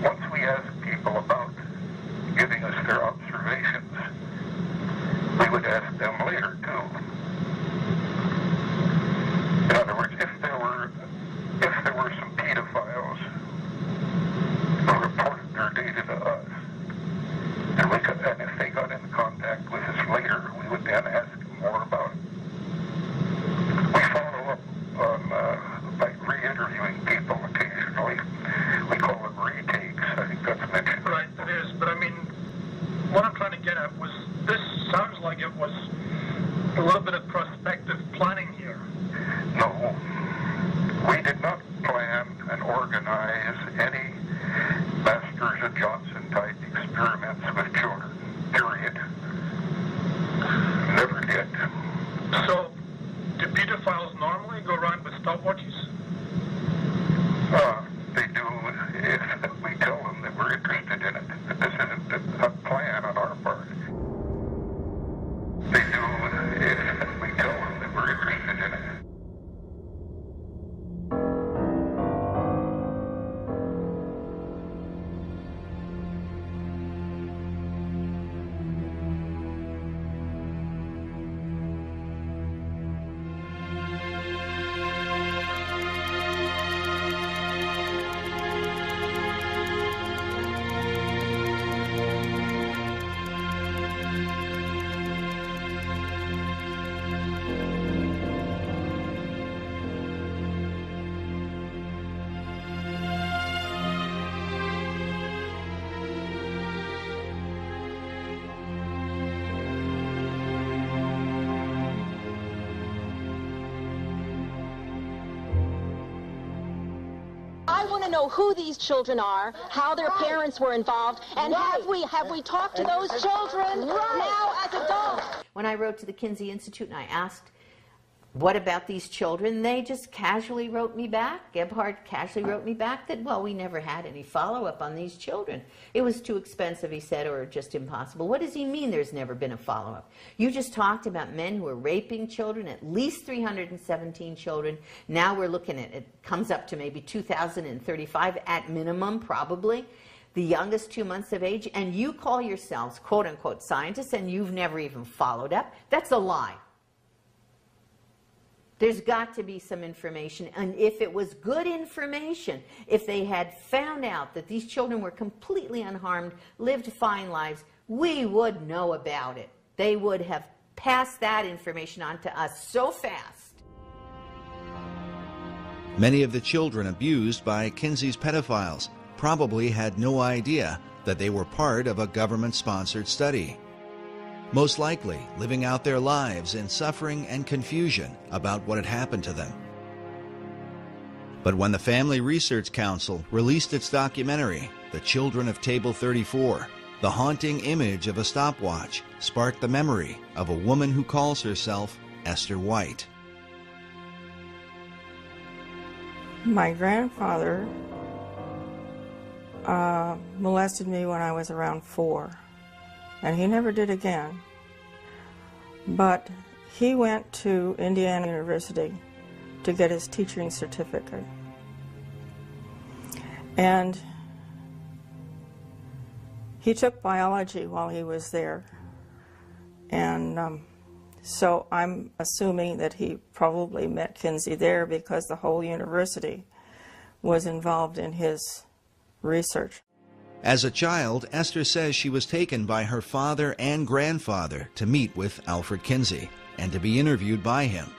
Once we ask people about giving us their observations, we would ask them later, too. In other words, if there were some pedophiles who reported their data to us, and if they got in contact with us later, we would then ask them more about it. We follow up on by re-interviewing people occasionally. We call them retakes. I think that's mentioned. Right, it is. But I mean, what I'm trying to get at was, this sounds like it was a little bit of prospective planning here. No. We did not plan and organize any Masters of Johnson-type experiments with children, period. Never did. So, do pedophiles normally go around with stopwatches? They do if we tell them that we're interested in it. But this isn't a plan on our part. They do if we tell them that we're interested in it. I want to know who these children are, how their parents were involved, and have we talked to those children now as adults? When I wrote to the Kinsey Institute and I asked What about these children? They just casually wrote me back. Gebhardt casually wrote me back that, well, we never had any follow-up on these children. It was too expensive, he said, or just impossible. What does he mean there's never been a follow-up? You just talked about men who are raping children, at least 317 children. Now we're looking at, it comes up to maybe 2,035 at minimum, probably. The youngest 2 months of age, and you call yourselves, quote-unquote, scientists, and you've never even followed up. That's a lie. There's got to be some information, and if it was good information, if they had found out that these children were completely unharmed, lived fine lives, we would know about it. They would have passed that information on to us so fast. Many of the children abused by Kinsey's pedophiles probably had no idea that they were part of a government-sponsored study. Most likely living out their lives in suffering and confusion about what had happened to them. But when the Family Research Council released its documentary, The Children of Table 34, the haunting image of a stopwatch sparked the memory of a woman who calls herself Esther White. My grandfather molested me when I was around 4. And he never did again. But he went to Indiana University to get his teaching certificate. And he took biology while he was there. And so I'm assuming that he probably met Kinsey there because the whole university was involved in his research. As a child, Esther says she was taken by her father and grandfather to meet with Alfred Kinsey and to be interviewed by him.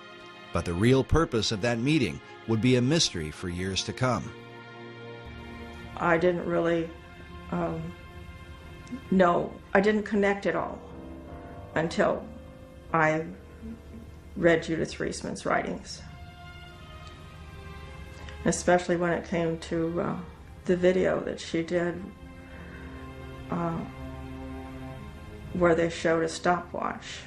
But the real purpose of that meeting would be a mystery for years to come. I didn't really know. I didn't connect it all until I read Judith Reisman's writings. Especially when it came to the video that she did where they showed a stopwatch.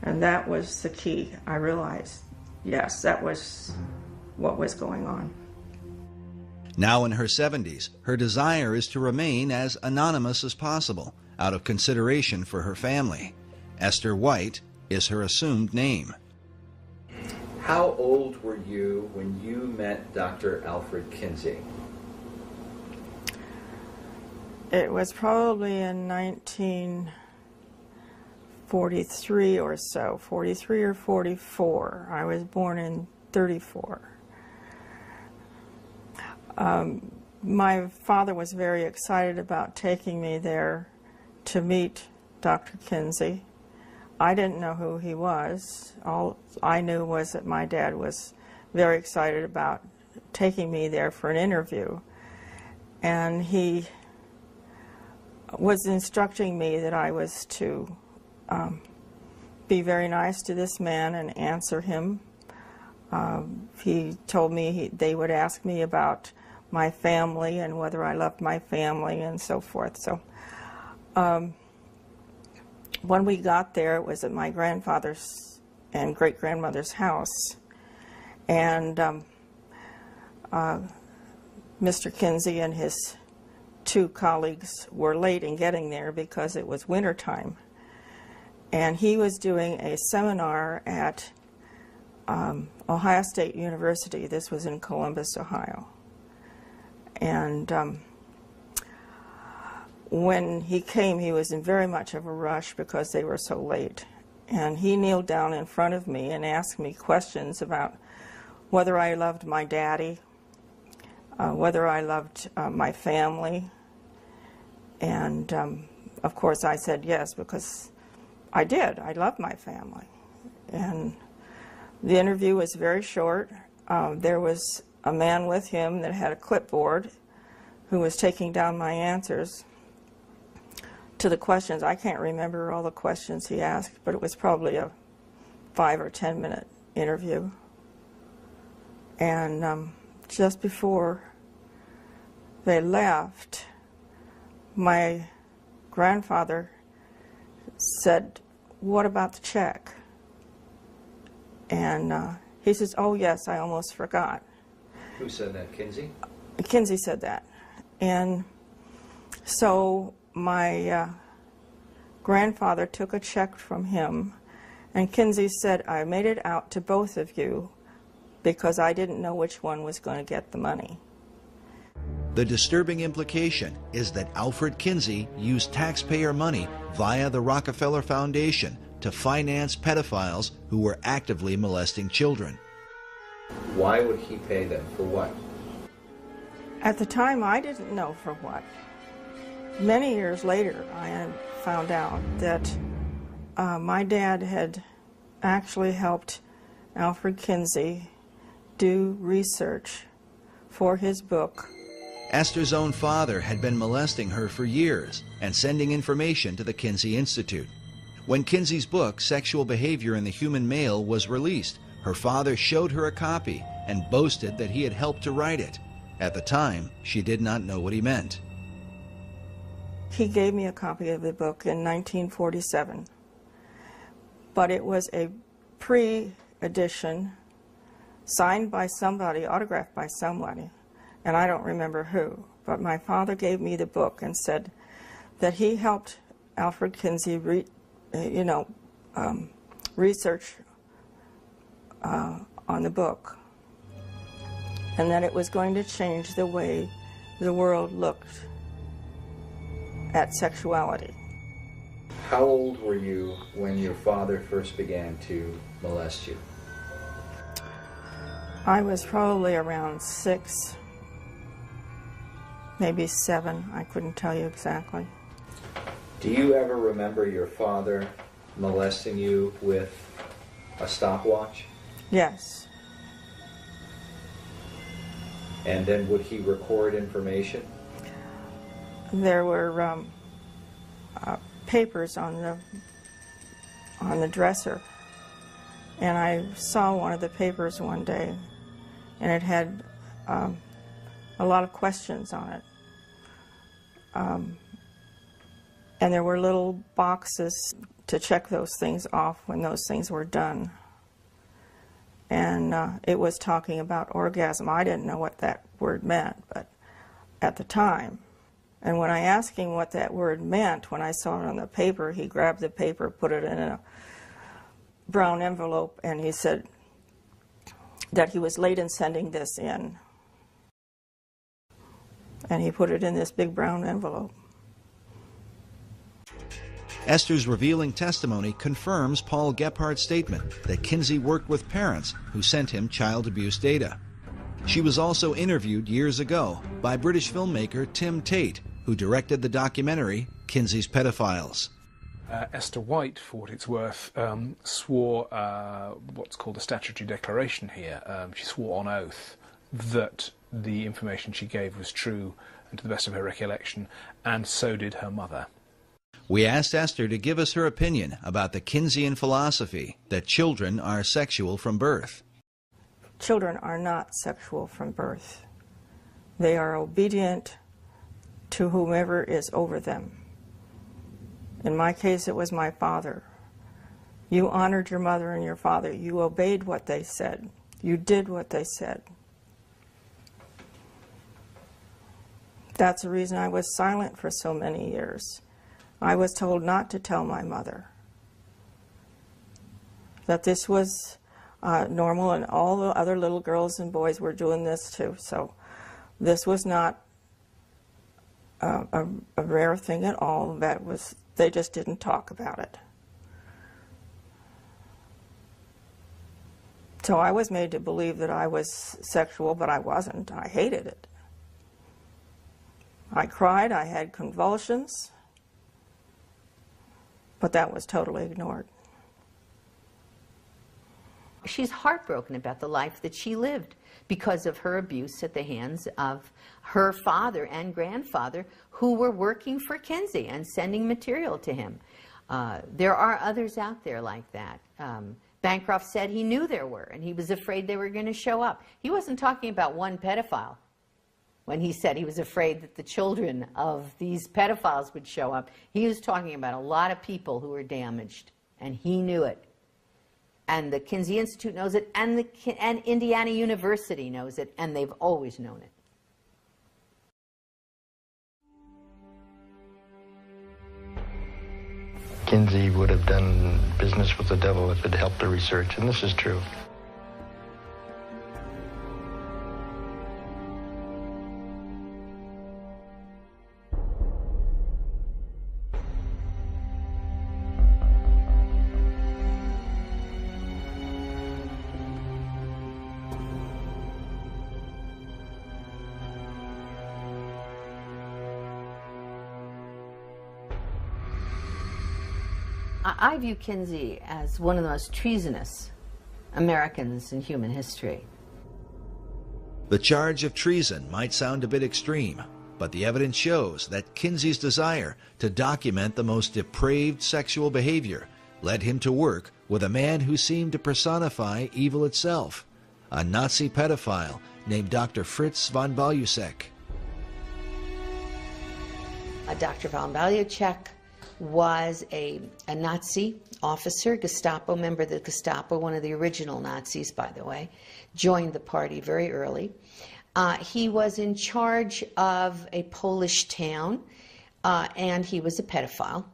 And that was the key. I realized, yes, that was what was going on. Now in her 70s, her desire is to remain as anonymous as possible out of consideration for her family. Esther White is her assumed name. How old were you when you met Dr. Alfred Kinsey? It was probably in 1943 or so, 43 or 44. I was born in 34. My father was very excited about taking me there to meet Dr. Kinsey. I didn't know who he was. All I knew was that my dad was very excited about taking me there for an interview. And he was instructing me that I was to be very nice to this man and answer him. He told me they would ask me about my family and whether I loved my family and so forth. So when we got there, it was at my grandfather's and great-grandmother's house. And Mr. Kinsey and his 2 colleagues were late in getting there because it was winter time. And he was doing a seminar at Ohio State University. This was in Columbus, Ohio. And when he came, he was in very much of a rush because they were so late. And he kneeled down in front of me and asked me questions about whether I loved my daddy, whether I loved my family. And of course I said yes, because I did. I loved my family. And the interview was very short. There was a man with him that had a clipboard who was taking down my answers to the questions. I can't remember all the questions he asked, but it was probably a 5 or 10 minute interview. And just before they left, my grandfather said, "What about the check?" And he says, oh yes, I almost forgot. Who said that, Kinsey? Kinsey said that. And so my grandfather took a check from him, and Kinsey said, I made it out to both of you because I didn't know which one was going to get the money. The disturbing implication is that Alfred Kinsey used taxpayer money via the Rockefeller Foundation to finance pedophiles who were actively molesting children. Why would he pay them? For what? At the time, I didn't know for what. Many years later, I had found out that my dad had actually helped Alfred Kinsey do research for his book. Esther's own father had been molesting her for years and sending information to the Kinsey Institute. When Kinsey's book, Sexual Behavior in the Human Male, was released, her father showed her a copy and boasted that he had helped to write it. At the time, she did not know what he meant. He gave me a copy of the book in 1947, but it was a pre-edition signed by somebody, autographed by somebody, and I don't remember who, but my father gave me the book and said that he helped Alfred Kinsey research on the book, and that it was going to change the way the world looked at sexuality. How old were you when your father first began to molest you? I was probably around 6, maybe 7. I couldn't tell you exactly. Do you ever remember your father molesting you with a stopwatch? Yes. And then would he record information? There were papers on the dresser, and I saw one of the papers one day, and it had a lot of questions on it. And there were little boxes to check those things off when those things were done. And it was talking about orgasm. I didn't know what that word meant, but at the time. And when I asked him what that word meant, when I saw it on the paper, he grabbed the paper, put it in a brown envelope, and he said that he was late in sending this in. And he put it in this big brown envelope. Esther's revealing testimony confirms Paul Gephardt's statement that Kinsey worked with parents who sent him child abuse data. She was also interviewed years ago by British filmmaker Tim Tate, who directed the documentary Kinsey's Pedophiles. Esther White, for what it's worth, swore what's called a statutory declaration here. She swore on oath that the information she gave was true and to the best of her recollection, and so did her mother. We asked Esther to give us her opinion about the Kinseyan philosophy that children are sexual from birth. Children are not sexual from birth. They are obedient to whomever is over them. In my case, it was my father. You honored your mother and your father. You obeyed what they said. You did what they said. That's the reason I was silent for so many years. I was told not to tell my mother that this was normal, and all the other little girls and boys were doing this too. So this was not a rare thing at all. That was, they just didn't talk about it. So I was made to believe that I was sexual, but I wasn't. I hated it. I cried, I had convulsions, but that was totally ignored. She's heartbroken about the life that she lived because of her abuse at the hands of her father and grandfather, who were working for Kinsey and sending material to him. There are others out there like that. Bancroft said he knew there were, and he was afraid they were going to show up. He wasn't talking about one pedophile when he said he was afraid that the children of these pedophiles would show up. He was talking about a lot of people who were damaged, and he knew it. And the Kinsey Institute knows it, and Indiana University knows it, and they've always known it. Kinsey would have done business with the devil if it helped the research, and this is true. I view Kinsey as one of the most treasonous Americans in human history. The charge of treason might sound a bit extreme, but the evidence shows that Kinsey's desire to document the most depraved sexual behavior led him to work with a man who seemed to personify evil itself, a Nazi pedophile named Dr. Fritz von Balusek. Dr. von Balusek was a Nazi officer, Gestapo member of the Gestapo, one of the original Nazis, by the way, joined the party very early. He was in charge of a Polish town, and he was a pedophile.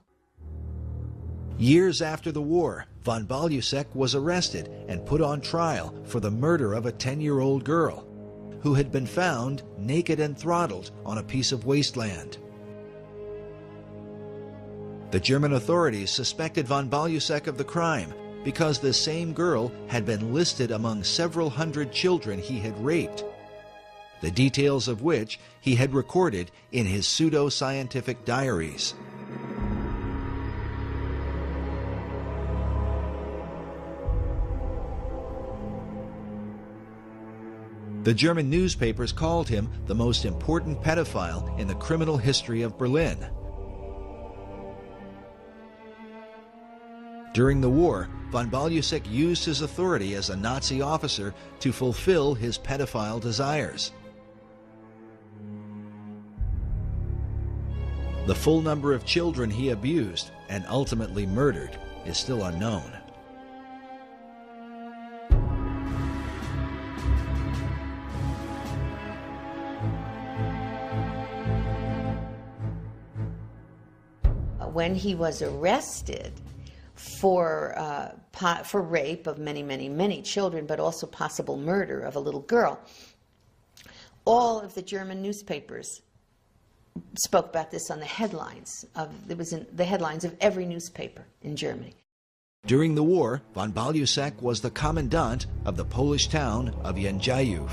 Years after the war, von Balusek was arrested and put on trial for the murder of a 10-year-old girl who had been found naked and throttled on a piece of wasteland. The German authorities suspected von Balusek of the crime because the same girl had been listed among several hundred children he had raped, the details of which he had recorded in his pseudo-scientific diaries. The German newspapers called him the most important pedophile in the criminal history of Berlin. During the war, von Balusek used his authority as a Nazi officer to fulfill his pedophile desires. The full number of children he abused and ultimately murdered is still unknown. When he was arrested for rape of many children, but also possible murder of a little girl, all of the German newspapers spoke about this on the headlines. It was in the headlines of every newspaper in Germany. During the war, von Balusek was the commandant of the Polish town of Jędrzejów.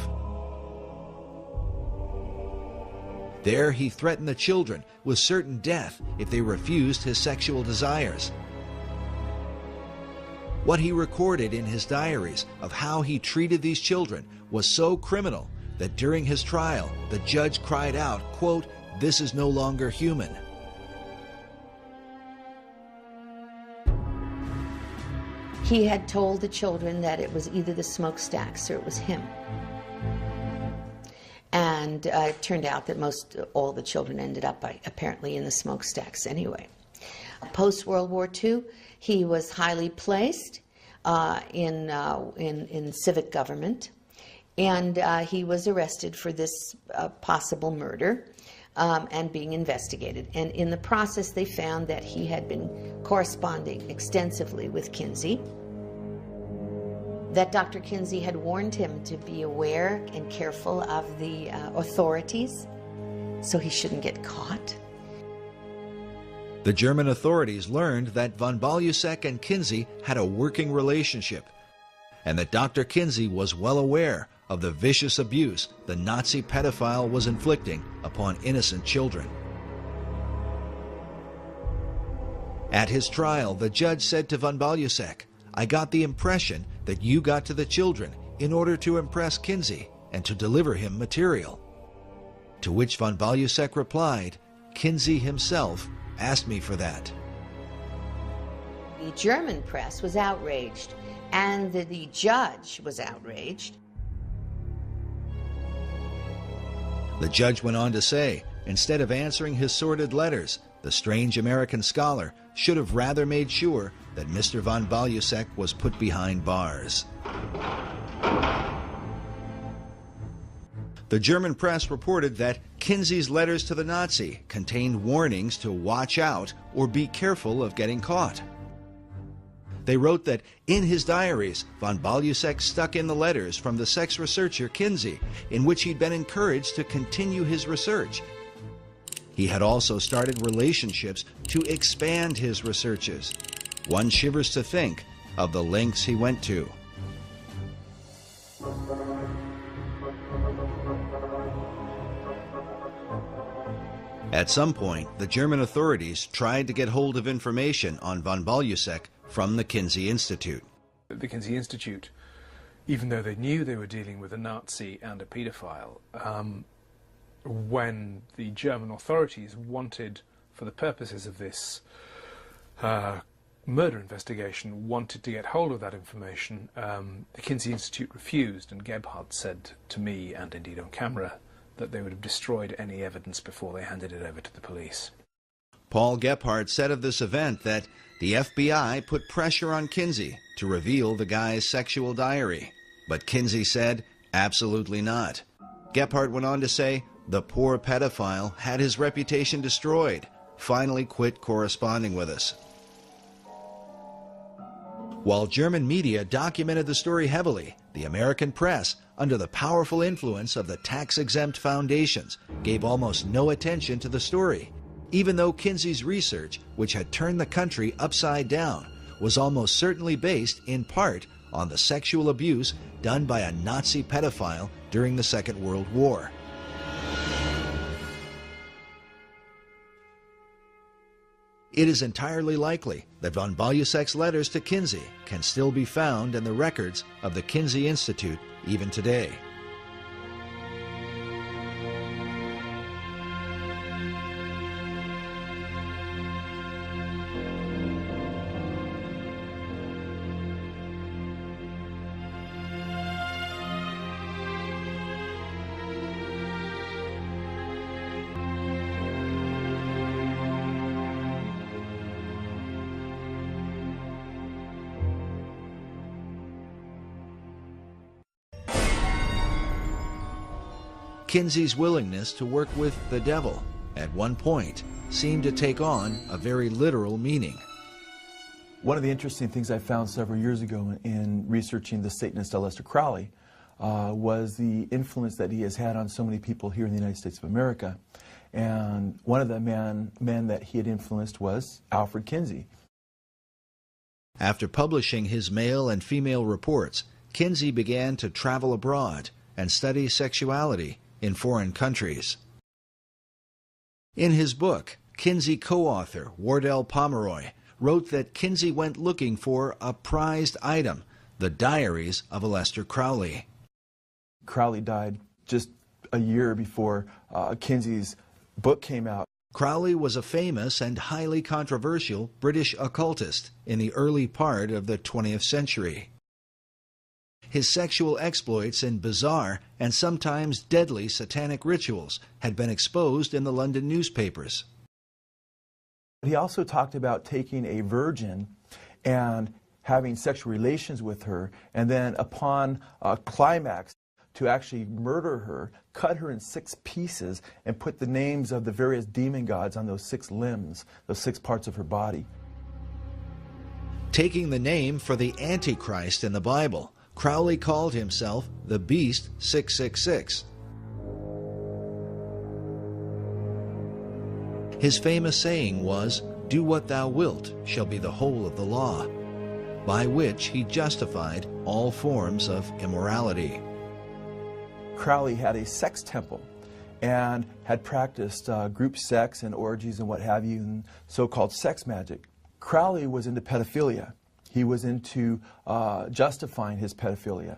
There he threatened the children with certain death if they refused his sexual desires. What he recorded in his diaries of how he treated these children was so criminal that during his trial, the judge cried out, quote, "This is no longer human." He had told the children that it was either the smokestacks or it was him. And it turned out that all the children ended up apparently in the smokestacks anyway. Post-World War II, he was highly placed in civic government, and he was arrested for this possible murder and being investigated. And in the process, they found that he had been corresponding extensively with Kinsey, that Dr. Kinsey had warned him to be aware and careful of the authorities so he shouldn't get caught. The German authorities learned that von Balusek and Kinsey had a working relationship, and that Dr. Kinsey was well aware of the vicious abuse the Nazi pedophile was inflicting upon innocent children. At his trial, the judge said to von Balusek, "I got the impression that you got to the children in order to impress Kinsey and to deliver him material." To which von Balusek replied, "Kinsey himself asked me for that." The German press was outraged, and the judge was outraged. The judge went on to say, instead of answering his sordid letters, the strange American scholar should have rather made sure that Mr. von Balusek was put behind bars. The German press reported that Kinsey's letters to the Nazi contained warnings to watch out or be careful of getting caught. They wrote that in his diaries, von Balusek stuck in the letters from the sex researcher Kinsey, in which he'd been encouraged to continue his research. He had also started relationships to expand his researches. One shivers to think of the lengths he went to. At some point, the German authorities tried to get hold of information on von Balusek from the Kinsey Institute. The Kinsey Institute, even though they knew they were dealing with a Nazi and a paedophile, when the German authorities wanted, for the purposes of this murder investigation, wanted to get hold of that information, the Kinsey Institute refused, and Gebhardt said to me, and indeed on camera, that they would have destroyed any evidence before they handed it over to the police. Paul Gebhardt said of this event that the FBI put pressure on Kinsey to reveal the guy's sexual diary. But Kinsey said, absolutely not. Gebhardt went on to say, the poor pedophile had his reputation destroyed, finally quit corresponding with us. While German media documented the story heavily, the American press, under the powerful influence of the tax-exempt foundations, gave almost no attention to the story, even though Kinsey's research, which had turned the country upside down, was almost certainly based in part on the sexual abuse done by a Nazi pedophile during the Second World War. It is entirely likely that von Balusek's letters to Kinsey can still be found in the records of the Kinsey Institute even today. Kinsey's willingness to work with the devil at one point seemed to take on a very literal meaning. One of the interesting things I found several years ago in researching the Satanist Aleister Crowley was the influence that he has had on so many people here in the United States of America. And one of the men that he had influenced was Alfred Kinsey. After publishing his male and female reports, Kinsey began to travel abroad and study sexuality in foreign countries. In his book, Kinsey co-author Wardell Pomeroy wrote that Kinsey went looking for a prized item, the diaries of Aleister Crowley. Crowley died just a year before Kinsey's book came out. Crowley was a famous and highly controversial British occultist in the early part of the 20th century. His sexual exploits in bizarre and sometimes deadly satanic rituals had been exposed in the London newspapers. He also talked about taking a virgin and having sexual relations with her, and then upon a climax to actually murder her, cut her in 6 pieces, and put the names of the various demon gods on those 6 limbs, those 6 parts of her body. Taking the name for the Antichrist in the Bible, Crowley called himself the Beast 666. His famous saying was, "Do what thou wilt shall be the whole of the law," by which he justified all forms of immorality. Crowley had a sex temple and had practiced group sex and orgies and what have you, and so-called sex magic. Crowley was into pedophilia. He was into justifying his pedophilia.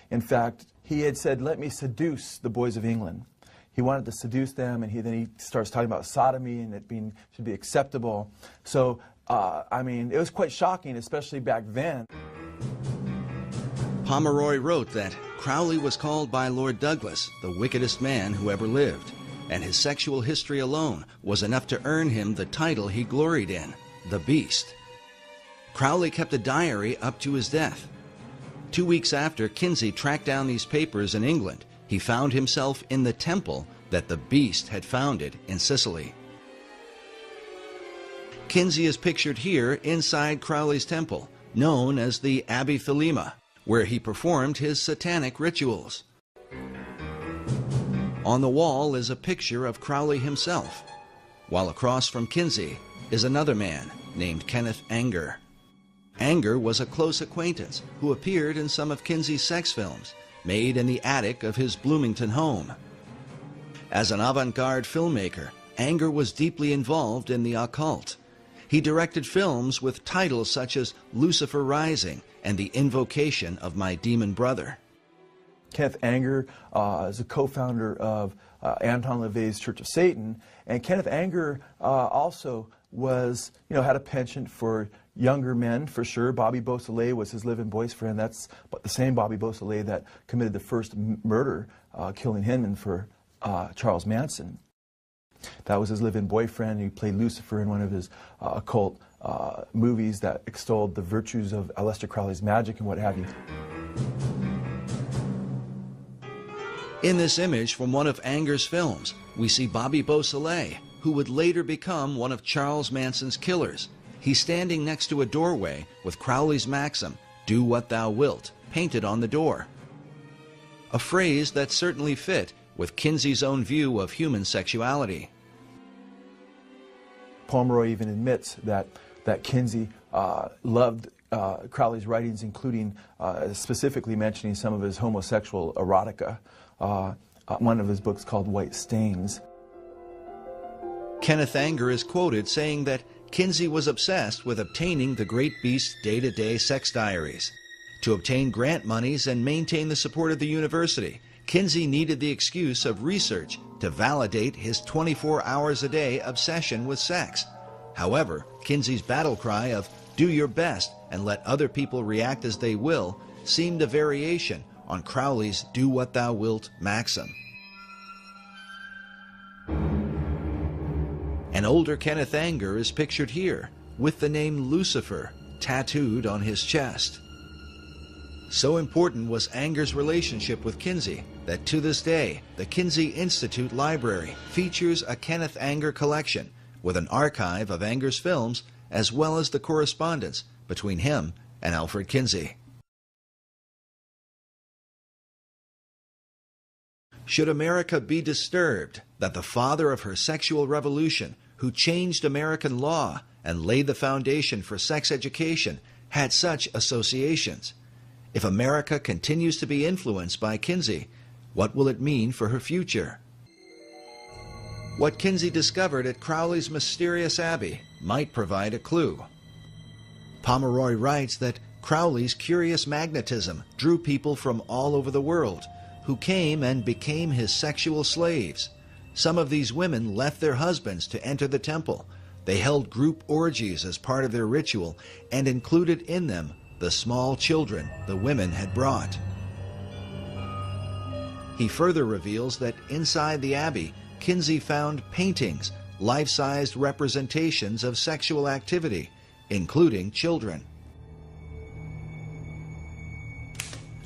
In fact, he had said, "Let me seduce the boys of England." He wanted to seduce them, and then he starts talking about sodomy and it should be acceptable. So, I mean, it was quite shocking, especially back then. Pomeroy wrote that Crowley was called by Lord Douglas the wickedest man who ever lived, and his sexual history alone was enough to earn him the title he gloried in, the Beast. Crowley kept a diary up to his death. 2 weeks after Kinsey tracked down these papers in England, he found himself in the temple that the Beast had founded in Sicily. Kinsey is pictured here inside Crowley's temple, known as the Abbey Thelema, where he performed his satanic rituals. On the wall is a picture of Crowley himself, while across from Kinsey is another man named Kenneth Anger. Anger was a close acquaintance who appeared in some of Kinsey's sex films, made in the attic of his Bloomington home. As an avant-garde filmmaker, Anger was deeply involved in the occult. He directed films with titles such as Lucifer Rising and The Invocation of My Demon Brother. Kenneth Anger is a co-founder of Anton LaVey's Church of Satan, and Kenneth Anger also was, had a penchant for younger men, for sure. Bobby Beausoleil was his live-in boyfriend. That's the same Bobby Beausoleil that committed the first murder, killing Hinman for Charles Manson. That was his live-in boyfriend. He played Lucifer in one of his occult movies that extolled the virtues of Aleister Crowley's magic and what have you. In this image from one of Anger's films, we see Bobby Beausoleil, who would later become one of Charles Manson's killers. He's standing next to a doorway with Crowley's maxim, "Do what thou wilt," painted on the door. A phrase that certainly fit with Kinsey's own view of human sexuality. Pomeroy even admits that Kinsey loved Crowley's writings, including specifically mentioning some of his homosexual erotica. One of his books called White Stains. Kenneth Anger is quoted saying that Kinsey was obsessed with obtaining the Great Beast's day-to-day sex diaries. To obtain grant monies and maintain the support of the university, Kinsey needed the excuse of research to validate his 24 hours a day obsession with sex. However, Kinsey's battle cry of "do your best and let other people react as they will" seemed a variation on Crowley's "do what thou wilt" maxim. An older Kenneth Anger is pictured here, with the name Lucifer tattooed on his chest. So important was Anger's relationship with Kinsey that to this day, the Kinsey Institute Library features a Kenneth Anger collection with an archive of Anger's films as well as the correspondence between him and Alfred Kinsey. Should America be disturbed that the father of her sexual revolution, who changed American law and laid the foundation for sex education, had such associations? If America continues to be influenced by Kinsey, what will it mean for her future? What Kinsey discovered at Crowley's mysterious abbey might provide a clue. Pomeroy writes that Crowley's curious magnetism drew people from all over the world, who came and became his sexual slaves. Some of these women left their husbands to enter the temple. They held group orgies as part of their ritual and included in them the small children the women had brought. He further reveals that inside the abbey, Kinsey found paintings, life-sized representations of sexual activity, including children.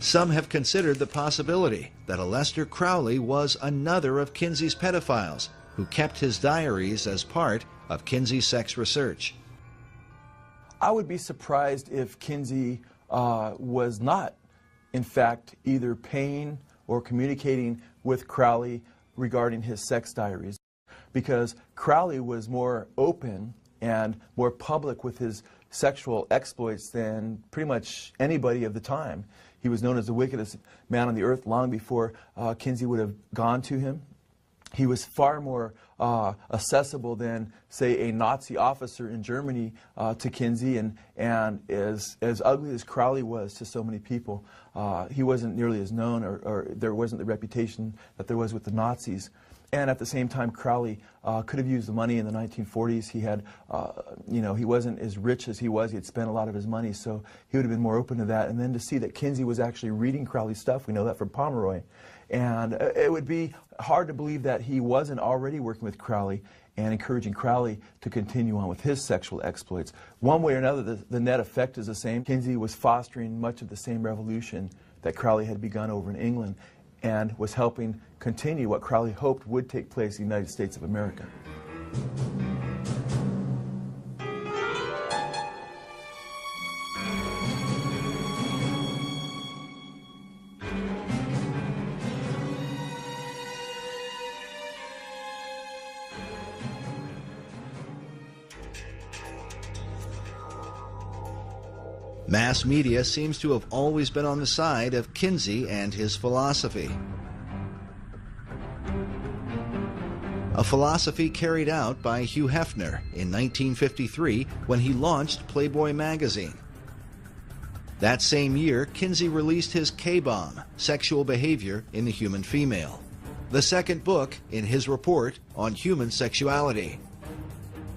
Some have considered the possibility that Aleister Crowley was another of Kinsey's pedophiles who kept his diaries as part of Kinsey's sex research. I would be surprised if Kinsey was not, in fact, either paying or communicating with Crowley regarding his sex diaries, because Crowley was more open and more public with his sexual exploits than pretty much anybody of the time. He was known as the wickedest man on the earth long before Kinsey would have gone to him. He was far more accessible than, say, a Nazi officer in Germany to Kinsey, and as ugly as Crowley was to so many people, he wasn't nearly as known, or there wasn't the reputation that there was with the Nazis. And at the same time, Crowley could have used the money in the 1940s. He had, he wasn't as rich as he was. He had spent a lot of his money, so he would have been more open to that. And then to see that Kinsey was actually reading Crowley's stuff, we know that from Pomeroy, And it would be hard to believe that he wasn't already working with Crowley and encouraging Crowley to continue on with his sexual exploits. One way or another, the net effect is the same. Kinsey was fostering much of the same revolution that Crowley had begun over in England and was helping continue what Crowley hoped would take place in the United States of America. Mass media seems to have always been on the side of Kinsey and his philosophy. A philosophy carried out by Hugh Hefner in 1953 when he launched Playboy magazine. That same year, Kinsey released his K-Bomb, Sexual Behavior in the Human Female, the second book in his report on human sexuality.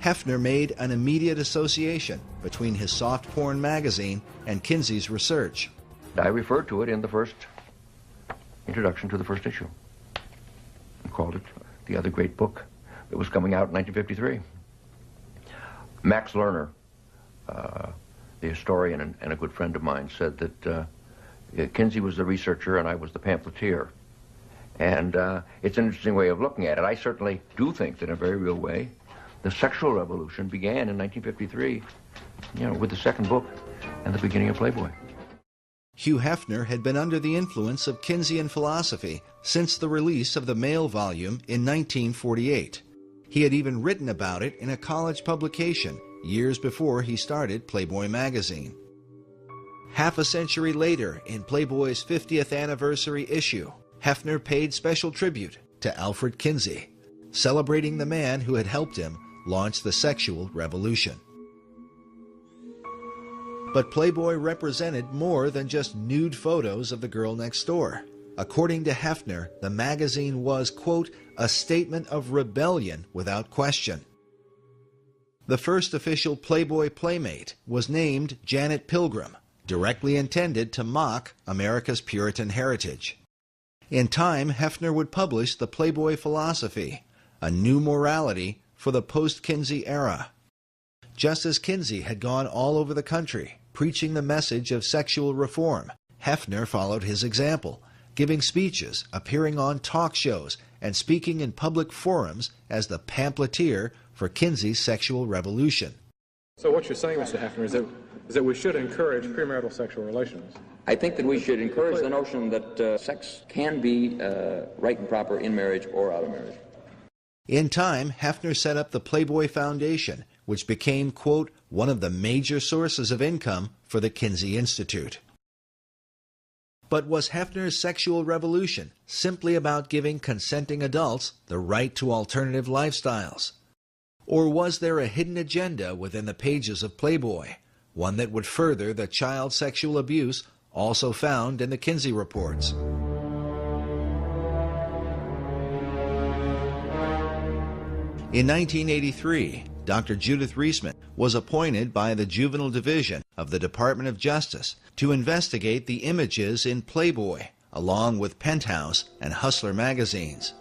Hefner made an immediate association between his soft porn magazine and Kinsey's research. I referred to it in the first introduction to the first issue and called it the other great book that was coming out in 1953. Max Lerner, the historian and a good friend of mine, said that Kinsey was the researcher and I was the pamphleteer. And it's an interesting way of looking at it. I certainly do think that in a very real way, the sexual revolution began in 1953, with the second book and the beginning of Playboy. Hugh Hefner had been under the influence of Kinseyan philosophy since the release of the male volume in 1948. He had even written about it in a college publication years before he started Playboy magazine. Half a century later, in Playboy's 50th anniversary issue, Hefner paid special tribute to Alfred Kinsey, celebrating the man who had helped him launch the sexual revolution. But Playboy represented more than just nude photos of the girl next door. According to Hefner, the magazine was, quote, a statement of rebellion without question. The first official Playboy playmate was named Janet Pilgrim, directly intended to mock America's Puritan heritage. In time, Hefner would publish the Playboy philosophy, a new morality for the post-Kinsey era. Just as Kinsey had gone all over the country, preaching the message of sexual reform, Hefner followed his example, giving speeches, appearing on talk shows, and speaking in public forums as the pamphleteer for Kinsey's sexual revolution. So what you're saying, Mr. Hefner, is that we should encourage premarital sexual relations? I think that we should encourage the notion that sex can be right and proper in marriage or out of marriage. In time, Hefner set up the Playboy Foundation, which became, quote, one of the major sources of income for the Kinsey Institute. But was Hefner's sexual revolution simply about giving consenting adults the right to alternative lifestyles? Or was there a hidden agenda within the pages of Playboy, one that would further the child sexual abuse also found in the Kinsey reports? In 1983, Dr. Judith Reisman was appointed by the Juvenile Division of the Department of Justice to investigate the images in Playboy, along with Penthouse and Hustler magazines.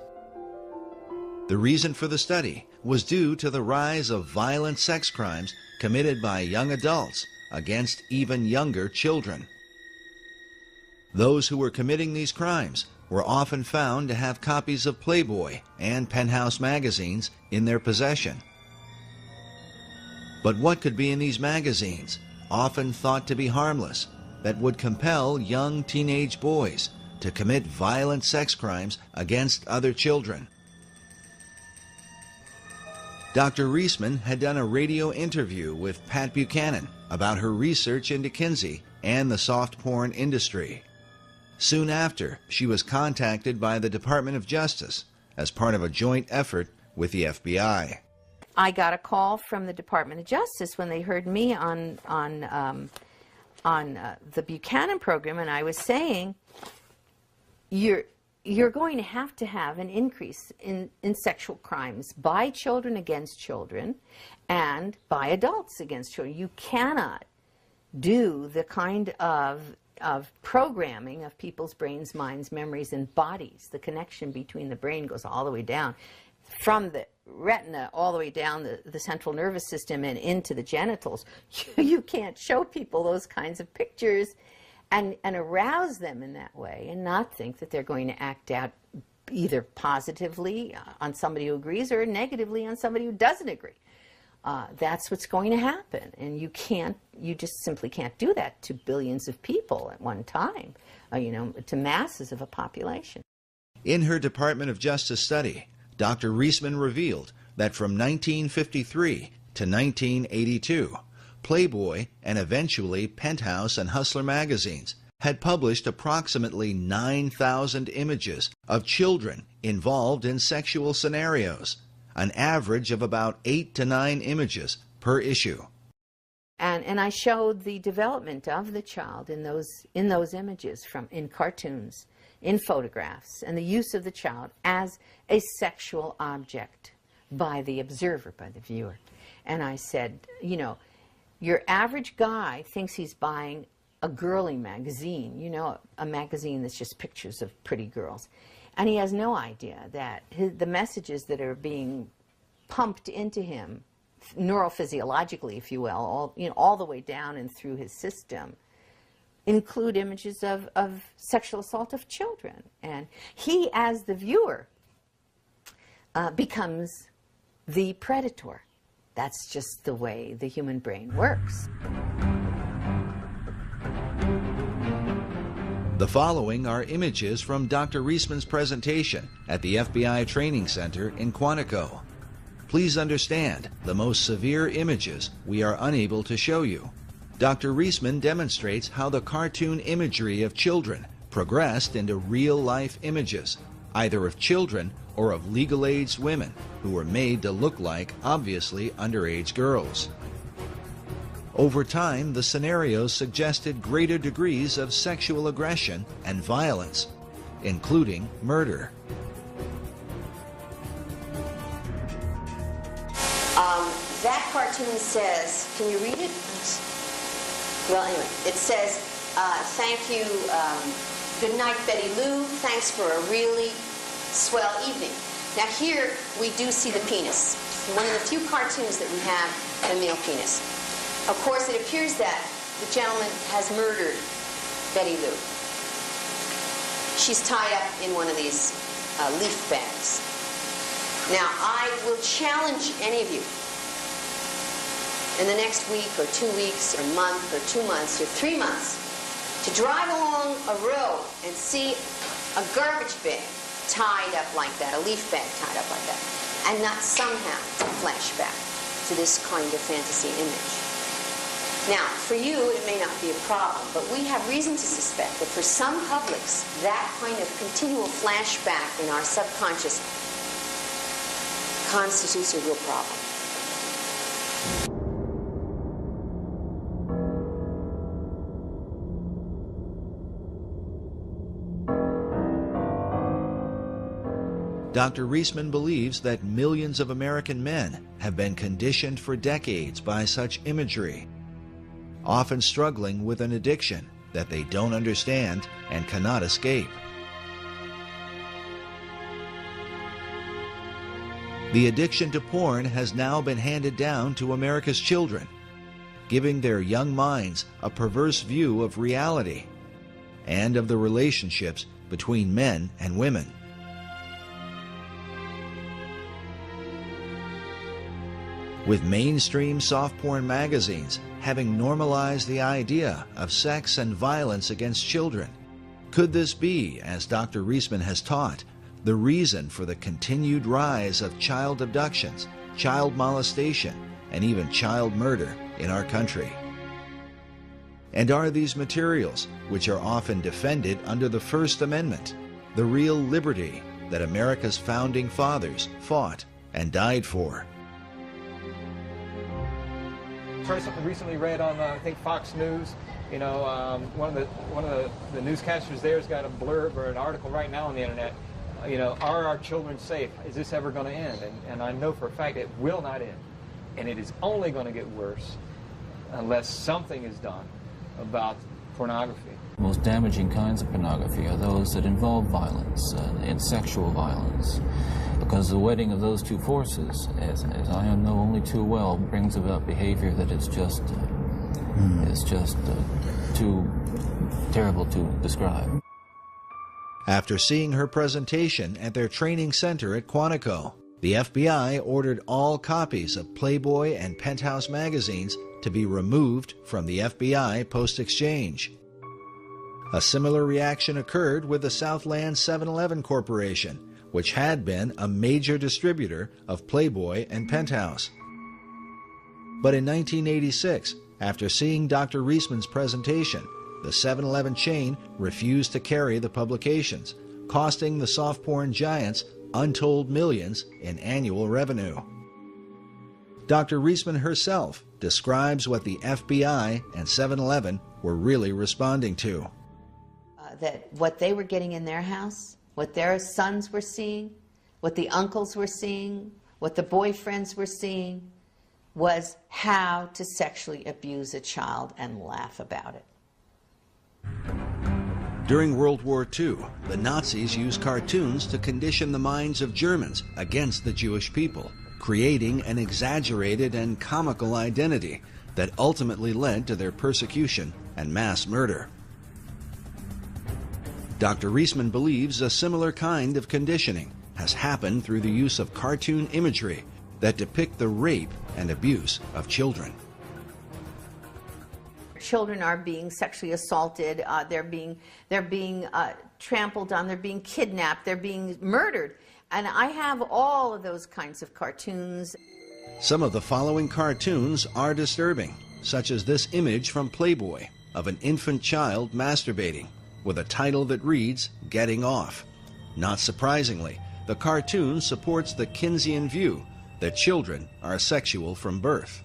The reason for the study was due to the rise of violent sex crimes committed by young adults against even younger children. Those who were committing these crimes were often found to have copies of Playboy and Penthouse magazines in their possession. But what could be in these magazines, often thought to be harmless, that would compel young teenage boys to commit violent sex crimes against other children? Dr. Reisman had done a radio interview with Pat Buchanan about her research into Kinsey and the soft porn industry. Soon after, she was contacted by the Department of Justice as part of a joint effort with the FBI. I got a call from the Department of Justice when they heard me on the Buchanan program, and I was saying, you're going to have an increase in sexual crimes by children against children and by adults against children. You cannot do the kind of of programming of people's brains, minds, memories, and bodies. The connection between the brain goes all the way down, from the retina all the way down the central nervous system and into the genitals. You can't show people those kinds of pictures and arouse them in that way and not think that they're going to act out either positively on somebody who agrees or negatively on somebody who doesn't agree. That's what's going to happen, and you just simply can't do that to billions of people at one time, to masses of a population. In her Department of Justice study, Dr. Reisman revealed that from 1953 to 1982, Playboy and eventually Penthouse and Hustler magazines had published approximately 9,000 images of children involved in sexual scenarios, an average of about 8 to 9 images per issue. And I showed the development of the child in those images, in cartoons, in photographs, and the use of the child as a sexual object by the observer, by the viewer. And I said, your average guy thinks he's buying a girly magazine, a magazine that's just pictures of pretty girls. And he has no idea that the messages that are being pumped into him, neurophysiologically, if you will, all the way down and through his system, include images of sexual assault of children. And he, as the viewer, becomes the predator. That's just the way the human brain works. The following are images from Dr. Reisman's presentation at the FBI Training Center in Quantico. Please understand, the most severe images we are unable to show you. Dr. Reisman demonstrates how the cartoon imagery of children progressed into real-life images, either of children or of legal-aged women who were made to look like obviously underage girls. Over time, the scenarios suggested greater degrees of sexual aggression and violence, including murder. That cartoon says, can you read it? Well, anyway, it says, thank you, good night, Betty Lou, thanks for a really swell evening. Now here, we do see the penis. One of the few cartoons that we have a male penis. Of course, it appears that the gentleman has murdered Betty Lou. She's tied up in one of these leaf bags. Now, I will challenge any of you in the next week or 2 weeks or month or 2 months or 3 months to drive along a road and see a garbage bag tied up like that, a leaf bag tied up like that, and not somehow flash back to this kind of fantasy image. Now, for you, it may not be a problem, but we have reason to suspect that for some publics, that kind of continual flashback in our subconscious constitutes a real problem. Dr. Reisman believes that millions of American men have been conditioned for decades by such imagery, often struggling with an addiction that they don't understand and cannot escape. The addiction to porn has now been handed down to America's children, giving their young minds a perverse view of reality and of the relationships between men and women. With mainstream soft porn magazines having normalized the idea of sex and violence against children, could this be, as Dr. Reisman has taught, the reason for the continued rise of child abductions, child molestation, and even child murder in our country? And are these materials, which are often defended under the First Amendment, the real liberty that America's founding fathers fought and died for? Something recently read on, I think, Fox News. You know, one of the newscasters there has got a blurb or an article right now on the internet. You know, are our children safe? Is this ever going to end? And I know for a fact it will not end. And it is only going to get worse unless something is done about pornography. The most damaging kinds of pornography are those that involve violence and sexual violence, because the wedding of those two forces, as I know only too well, brings about behavior that is just too terrible to describe. After seeing her presentation at their training center at Quantico, the FBI ordered all copies of Playboy and Penthouse magazines to be removed from the FBI post-exchange. A similar reaction occurred with the Southland 7-Eleven Corporation, which had been a major distributor of Playboy and Penthouse. But in 1986, after seeing Dr. Reisman's presentation, the 7-Eleven chain refused to carry the publications, costing the soft porn giants untold millions in annual revenue. Dr. Reisman herself describes what the FBI and 7-Eleven were really responding to. That what they were getting in their house, what their sons were seeing, what the uncles were seeing, what the boyfriends were seeing, was how to sexually abuse a child and laugh about it. During World War II, the Nazis used cartoons to condition the minds of Germans against the Jewish people, creating an exaggerated and comical identity that ultimately led to their persecution and mass murder. Dr. Reisman believes a similar kind of conditioning has happened through the use of cartoon imagery that depict the rape and abuse of children. Children are being sexually assaulted, they're being trampled on, they're being kidnapped, they're being murdered. And I have all of those kinds of cartoons. Some of the following cartoons are disturbing, such as this image from Playboy of an infant child masturbating with a title that reads, "Getting Off." Not surprisingly, the cartoon supports the Kinseyan view that children are sexual from birth.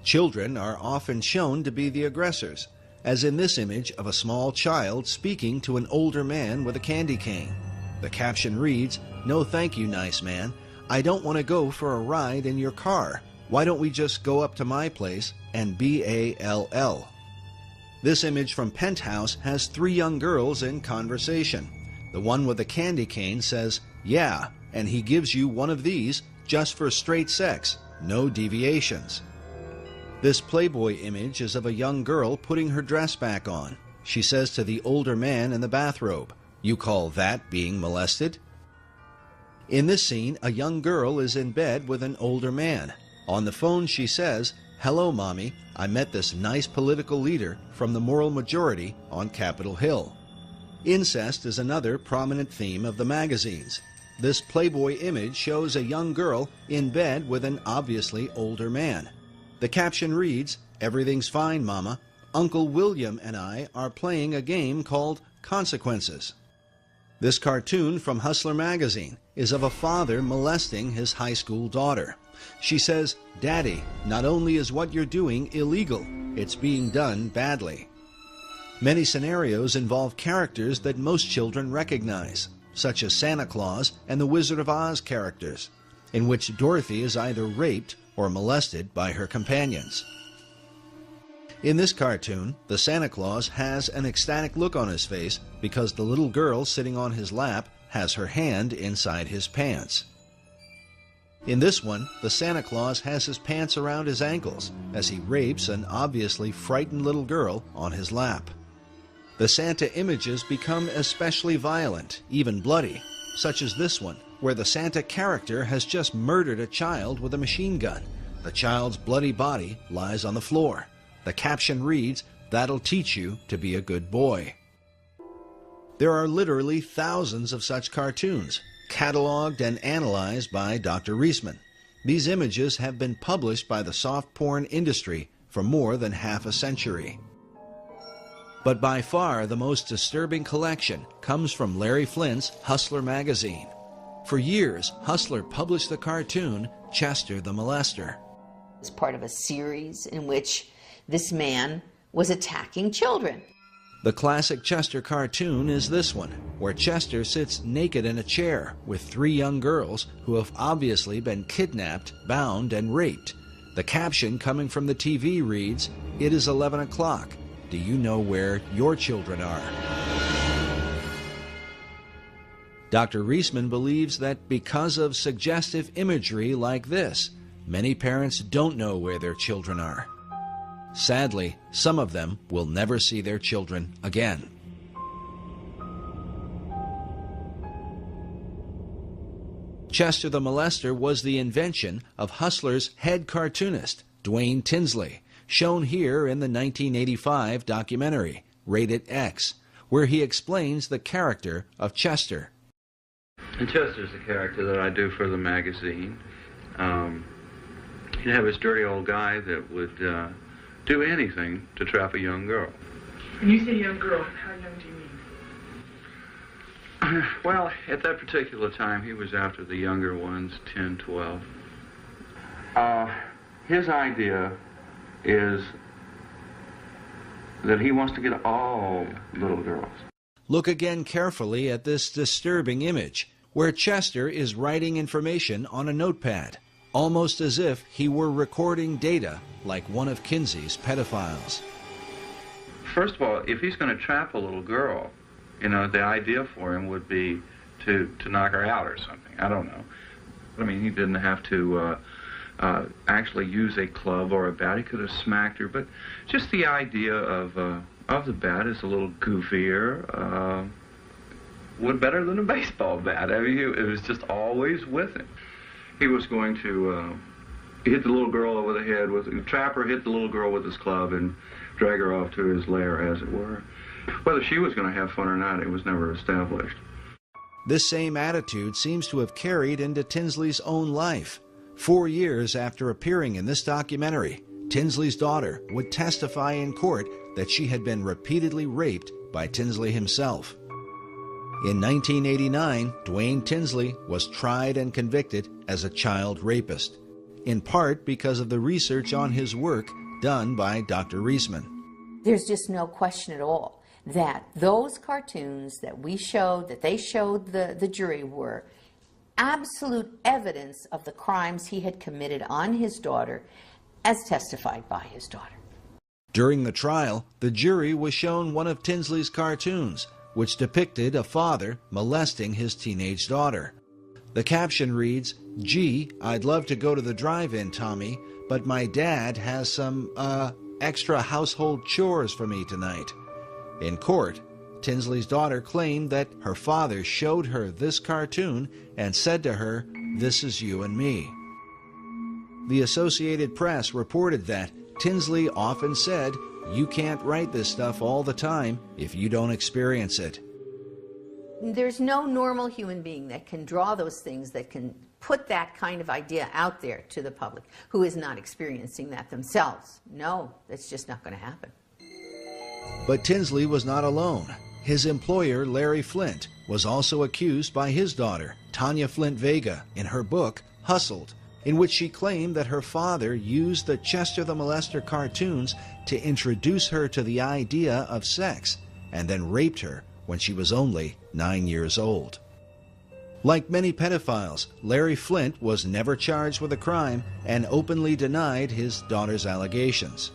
Children are often shown to be the aggressors, as in this image of a small child speaking to an older man with a candy cane. The caption reads, "No thank you, nice man. I don't want to go for a ride in your car. Why don't we just go up to my place and BALL?" This image from Penthouse has 3 young girls in conversation. The one with the candy cane says, "Yeah, and he gives you one of these just for straight sex, no deviations." This Playboy image is of a young girl putting her dress back on. She says to the older man in the bathrobe, "You call that being molested?" In this scene, a young girl is in bed with an older man. On the phone she says, "Hello, Mommy. I met this nice political leader from the moral majority on Capitol Hill." Incest is another prominent theme of the magazines. This Playboy image shows a young girl in bed with an obviously older man. The caption reads, "Everything's fine, Mama. Uncle William and I are playing a game called Consequences." This cartoon from Hustler magazine is of a father molesting his high school daughter. She says, "Daddy, not only is what you're doing illegal, it's being done badly." Many scenarios involve characters that most children recognize, such as Santa Claus and the Wizard of Oz characters, in which Dorothy is either raped or molested by her companions. In this cartoon, the Santa Claus has an ecstatic look on his face because the little girl sitting on his lap has her hand inside his pants. In this one, the Santa Claus has his pants around his ankles as he rapes an obviously frightened little girl on his lap. The Santa images become especially violent, even bloody, such as this one, where the Santa character has just murdered a child with a machine gun. The child's bloody body lies on the floor. The caption reads, "That'll teach you to be a good boy." There are literally thousands of such cartoons, cataloged and analyzed by Dr. Reisman. These images have been published by the soft porn industry for more than half a century. But by far the most disturbing collection comes from Larry Flint's Hustler magazine. For years, Hustler published the cartoon Chester the Molester. It's part of a series in which this man was attacking children. The classic Chester cartoon is this one, where Chester sits naked in a chair with 3 young girls who have obviously been kidnapped, bound, and raped. The caption coming from the TV reads, "It is 11 o'clock. do you know where your children are? Dr. Reisman believes that because of suggestive imagery like this, many parents don't know where their children are. Sadly, some of them will never see their children again. Chester the Molester was the invention of Hustler's head cartoonist, Dwayne Tinsley, shown here in the 1985 documentary, Rated X, where he explains the character of Chester. And Chester's the character that I do for the magazine. You have this dirty old guy that would do anything to trap a young girl. When you say young girl, how young do you mean? Well, at that particular time, he was after the younger ones, 10, 12. His idea is that he wants to get all little girls. Look again carefully at this disturbing image, where Chester is writing information on a notepad, almost as if he were recording data like one of Kinsey's pedophiles. First of all, if he's going to trap a little girl, you know, the idea for him would be to knock her out or something. I don't know. I mean, he didn't have to actually use a club or a bat. He could have smacked her, but just the idea of the bat is a little goofier, would better than a baseball bat. I mean, it was just always with him. He was going to hit the little girl over the head with, trap her, hit the little girl with his club, and drag her off to his lair, as it were. Whether she was going to have fun or not, it was never established. This same attitude seems to have carried into Tinsley's own life. 4 years after appearing in this documentary, Tinsley's daughter would testify in court that she had been repeatedly raped by Tinsley himself. In 1989, Dwayne Tinsley was tried and convicted as a child rapist, in part because of the research on his work done by Dr. Reisman. There's just no question at all that those cartoons that we showed, that they showed the jury, were absolute evidence of the crimes he had committed on his daughter, as testified by his daughter. During the trial, the jury was shown one of Tinsley's cartoons, which depicted a father molesting his teenage daughter. The caption reads, "Gee, I'd love to go to the drive-in, Tommy, but my dad has some, extra household chores for me tonight." In court, Tinsley's daughter claimed that her father showed her this cartoon and said to her, "This is you and me." The Associated Press reported that Tinsley often said, "You can't write this stuff all the time if you don't experience it." There's no normal human being that can draw those things, that can put that kind of idea out there to the public, who is not experiencing that themselves. No, that's just not going to happen. But Tinsley was not alone. His employer, Larry Flint, was also accused by his daughter, Tanya Flint Vega, in her book, Hustled, in which she claimed that her father used the Chester the Molester cartoons to introduce her to the idea of sex, and then raped her when she was only 9 years old. Like many pedophiles, Larry Flint was never charged with a crime and openly denied his daughter's allegations.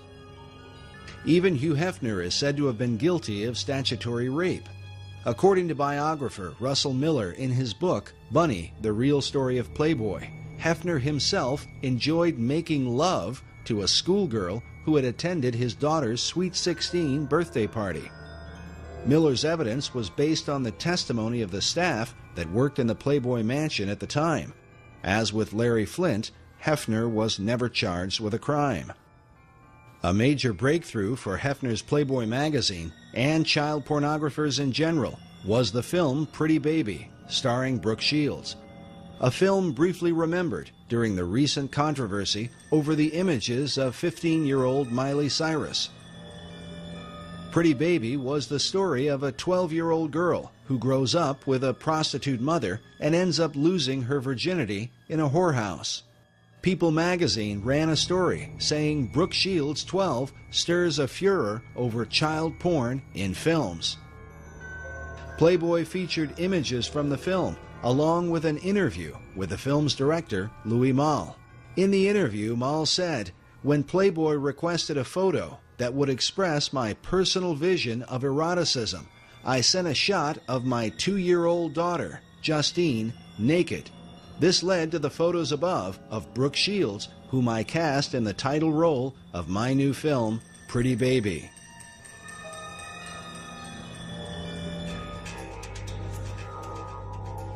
Even Hugh Hefner is said to have been guilty of statutory rape. According to biographer Russell Miller in his book, Bunny, The Real Story of Playboy, Hefner himself enjoyed making love to a schoolgirl who had attended his daughter's Sweet 16 birthday party. Miller's evidence was based on the testimony of the staff that worked in the Playboy mansion at the time. As with Larry Flint, Hefner was never charged with a crime. A major breakthrough for Hefner's Playboy magazine and child pornographers in general was the film Pretty Baby, starring Brooke Shields, a film briefly remembered during the recent controversy over the images of 15-year-old Miley Cyrus. Pretty Baby was the story of a 12-year-old girl who grows up with a prostitute mother and ends up losing her virginity in a whorehouse. People magazine ran a story saying Brooke Shields, 12, stirs a furor over child porn in films. Playboy featured images from the film, along with an interview with the film's director, Louis Malle. In the interview, Malle said, when Playboy requested a photo that would express my personal vision of eroticism, I sent a shot of my 2-year-old daughter, Justine, naked. This led to the photos above of Brooke Shields, whom I cast in the title role of my new film, Pretty Baby.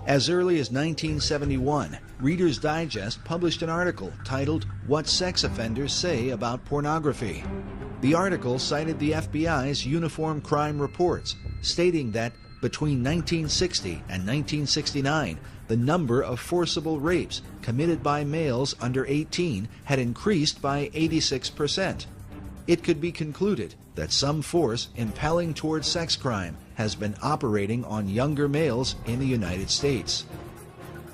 As early as 1971, Reader's Digest published an article titled What Sex Offenders Say About Pornography. The article cited the FBI's Uniform Crime Reports, stating that between 1960 and 1969, the number of forcible rapes committed by males under 18 had increased by 86%. It could be concluded that some force impelling towards sex crime has been operating on younger males in the United States.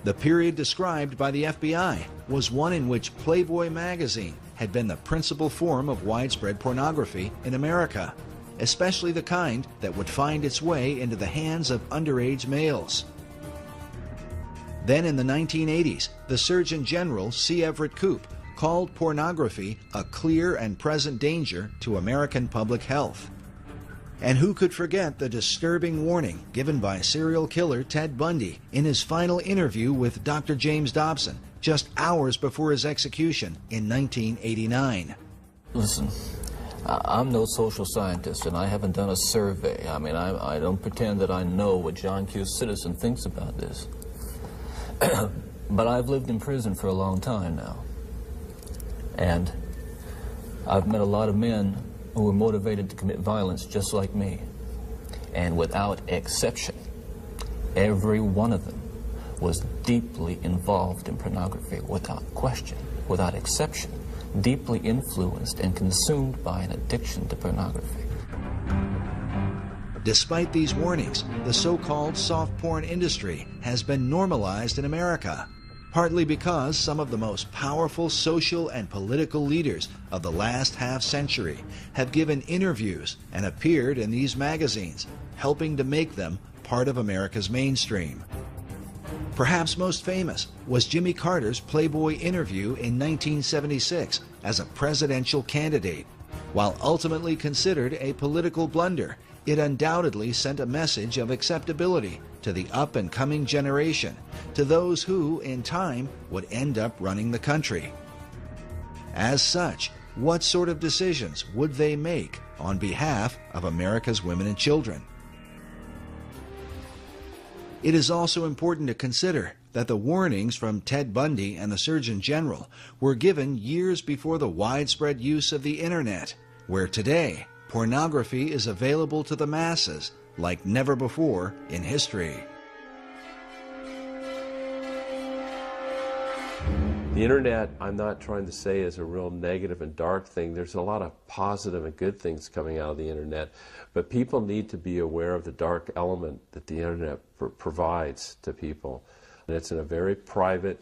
The period described by the FBI was one in which Playboy magazine had been the principal form of widespread pornography in America, especially the kind that would find its way into the hands of underage males. Then in the 1980s, the Surgeon General C. Everett Koop called pornography a clear and present danger to American public health. And who could forget the disturbing warning given by serial killer Ted Bundy in his final interview with Dr. James Dobson just hours before his execution in 1989. Listen, I'm no social scientist, and I haven't done a survey. I mean, I don't pretend that I know what John Q. Citizen thinks about this. But I've lived in prison for a long time now. And I've met a lot of men who were motivated to commit violence just like me. And without exception, every one of them was deeply involved in pornography, without question, without exception, deeply influenced and consumed by an addiction to pornography. Despite these warnings, the so-called soft porn industry has been normalized in America, partly because some of the most powerful social and political leaders of the last half-century have given interviews and appeared in these magazines, helping to make them part of America's mainstream. Perhaps most famous was Jimmy Carter's Playboy interview in 1976 as a presidential candidate. While ultimately considered a political blunder, it undoubtedly sent a message of acceptability to the up-and-coming generation, to those who, in time, would end up running the country. As such, what sort of decisions would they make on behalf of America's women and children? It is also important to consider that the warnings from Ted Bundy and the Surgeon General were given years before the widespread use of the Internet, where today pornography is available to the masses like never before in history. The Internet, I'm not trying to say is a real negative and dark thing. There's a lot of positive and good things coming out of the Internet, but people need to be aware of the dark element that the Internet provides to people. And it's in a very private,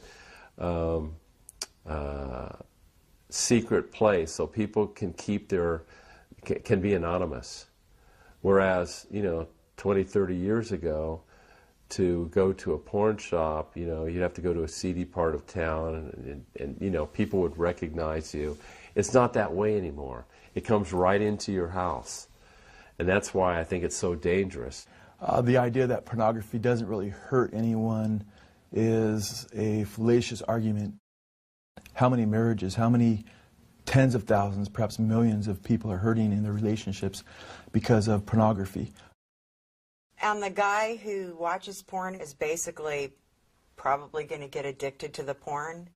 secret place, so people can keep can be anonymous. Whereas, 20, 30 years ago, to go to a porn shop, you'd have to go to a seedy part of town and people would recognize you. It's not that way anymore. It comes right into your house. And that's why I think it's so dangerous. The idea that pornography doesn't really hurt anyone is a fallacious argument. How many marriages, how many tens of thousands, perhaps millions of people are hurting in their relationships because of pornography? And the guy who watches porn is basically probably going to get addicted to the porn.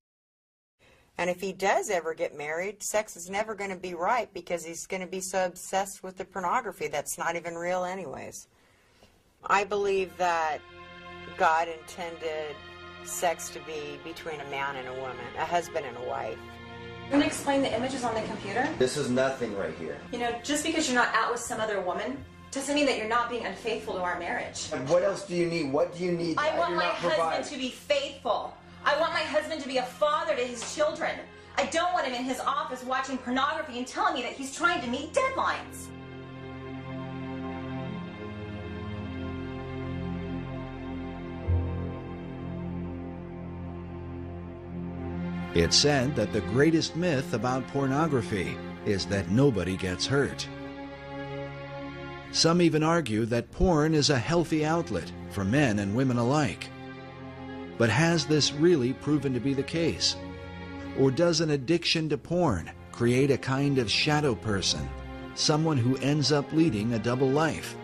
And if he does ever get married, sex is never going to be right because he's going to be so obsessed with the pornography that's not even real anyways. I believe that God intended sex to be between a man and a woman, a husband and a wife. Can you explain the images on the computer? This is nothing right here. Just because you're not out with some other woman doesn't mean that you're not being unfaithful to our marriage. And what else do you need? What do you need I that want you're my not husband providing? to be faithful. I want my husband to be a father to his children. I don't want him in his office watching pornography and telling me that he's trying to meet deadlines. It's said that the greatest myth about pornography is that nobody gets hurt. Some even argue that porn is a healthy outlet for men and women alike. But has this really proven to be the case? Or does an addiction to porn create a kind of shadow person, someone who ends up leading a double life?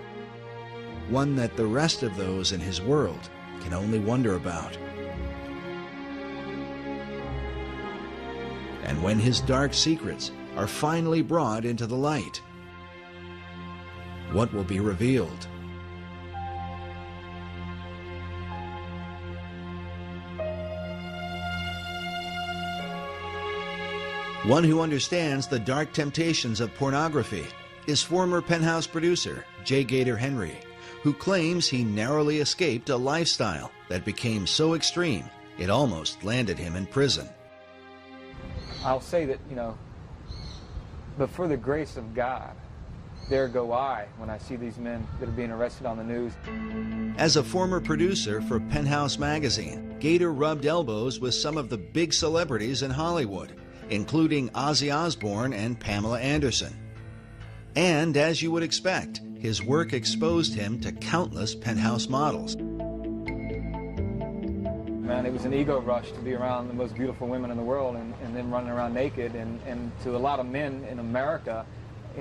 One that the rest of those in his world can only wonder about. And when his dark secrets are finally brought into the light, what will be revealed? One who understands the dark temptations of pornography is former Penthouse producer J. Gator Henry, who claims he narrowly escaped a lifestyle that became so extreme it almost landed him in prison. I'll say that, but for the grace of God, there go I when I see these men that are being arrested on the news. As a former producer for Penthouse magazine, Gator rubbed elbows with some of the big celebrities in Hollywood, including Ozzy Osbourne and Pamela Anderson. And as you would expect, his work exposed him to countless Penthouse models. Man, it was an ego rush to be around the most beautiful women in the world and then running around naked. And to a lot of men in America,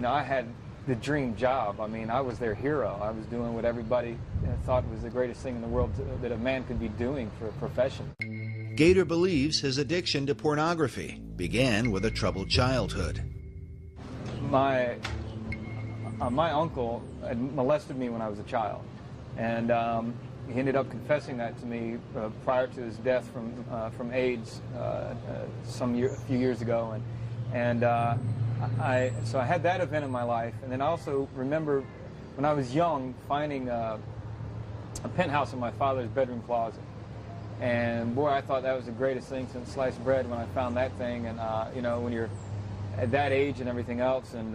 I had the dream job. I mean, I was their hero. I was doing what everybody thought was the greatest thing in the world that a man could be doing for a profession. Gator believes his addiction to pornography began with a troubled childhood. My uncle had molested me when I was a child, and he ended up confessing that to me prior to his death from AIDS a few years ago, so I had that event in my life, and then I also remember when I was young finding a penthouse in my father's bedroom closet. And boy, I thought that was the greatest thing since sliced bread when I found that thing. And when you're at that age and everything else, and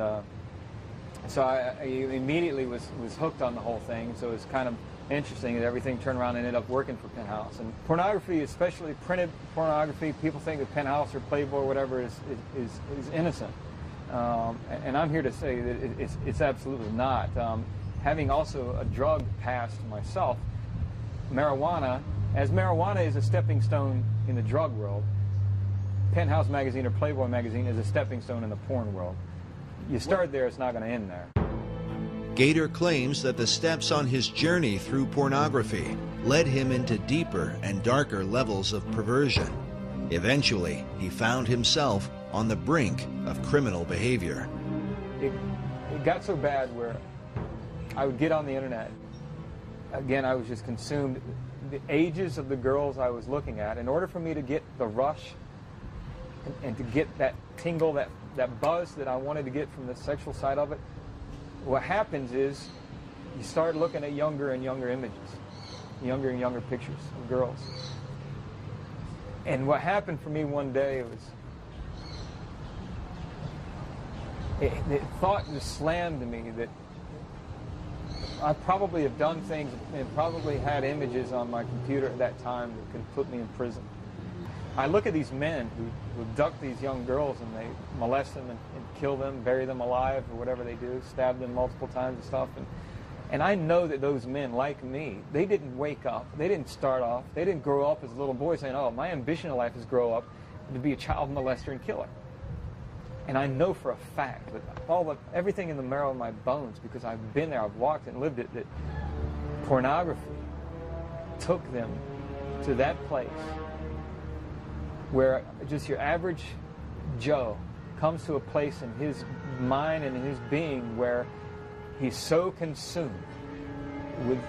so I immediately was hooked on the whole thing. So it's kind of interesting that everything turned around and ended up working for Penthouse. And pornography, especially printed pornography, people think that Penthouse or Playboy or whatever is innocent. And I'm here to say that it's absolutely not. Having also a drug past myself, marijuana is a stepping stone in the drug world, Penthouse magazine or Playboy magazine is a stepping stone in the porn world. You start there, it's not going to end there. Gator claims that the steps on his journey through pornography led him into deeper and darker levels of perversion. Eventually, he found himself on the brink of criminal behavior. It got so bad where I would get on the internet. Again, I was just consumed. The ages of the girls I was looking at, in order for me to get the rush and to get that tingle, that buzz that I wanted to get from the sexual side of it, what happens is you start looking at younger and younger images, younger and younger pictures of girls. And what happened for me one day was, the thought just slammed to me that I probably have done things and probably had images on my computer at that time that could put me in prison. I look at these men who abduct these young girls and they molest them and kill them, bury them alive or whatever they do, stab them multiple times and stuff. And I know that those men, like me, they didn't wake up. They didn't start off. They didn't grow up as little boys saying, oh, my ambition in life is grow up to be a child molester and killer. And I know for a fact that everything in the marrow of my bones, because I've been there, I've walked and lived it, that pornography took them to that place where just your average Joe comes to a place in his mind and in his being where he's so consumed with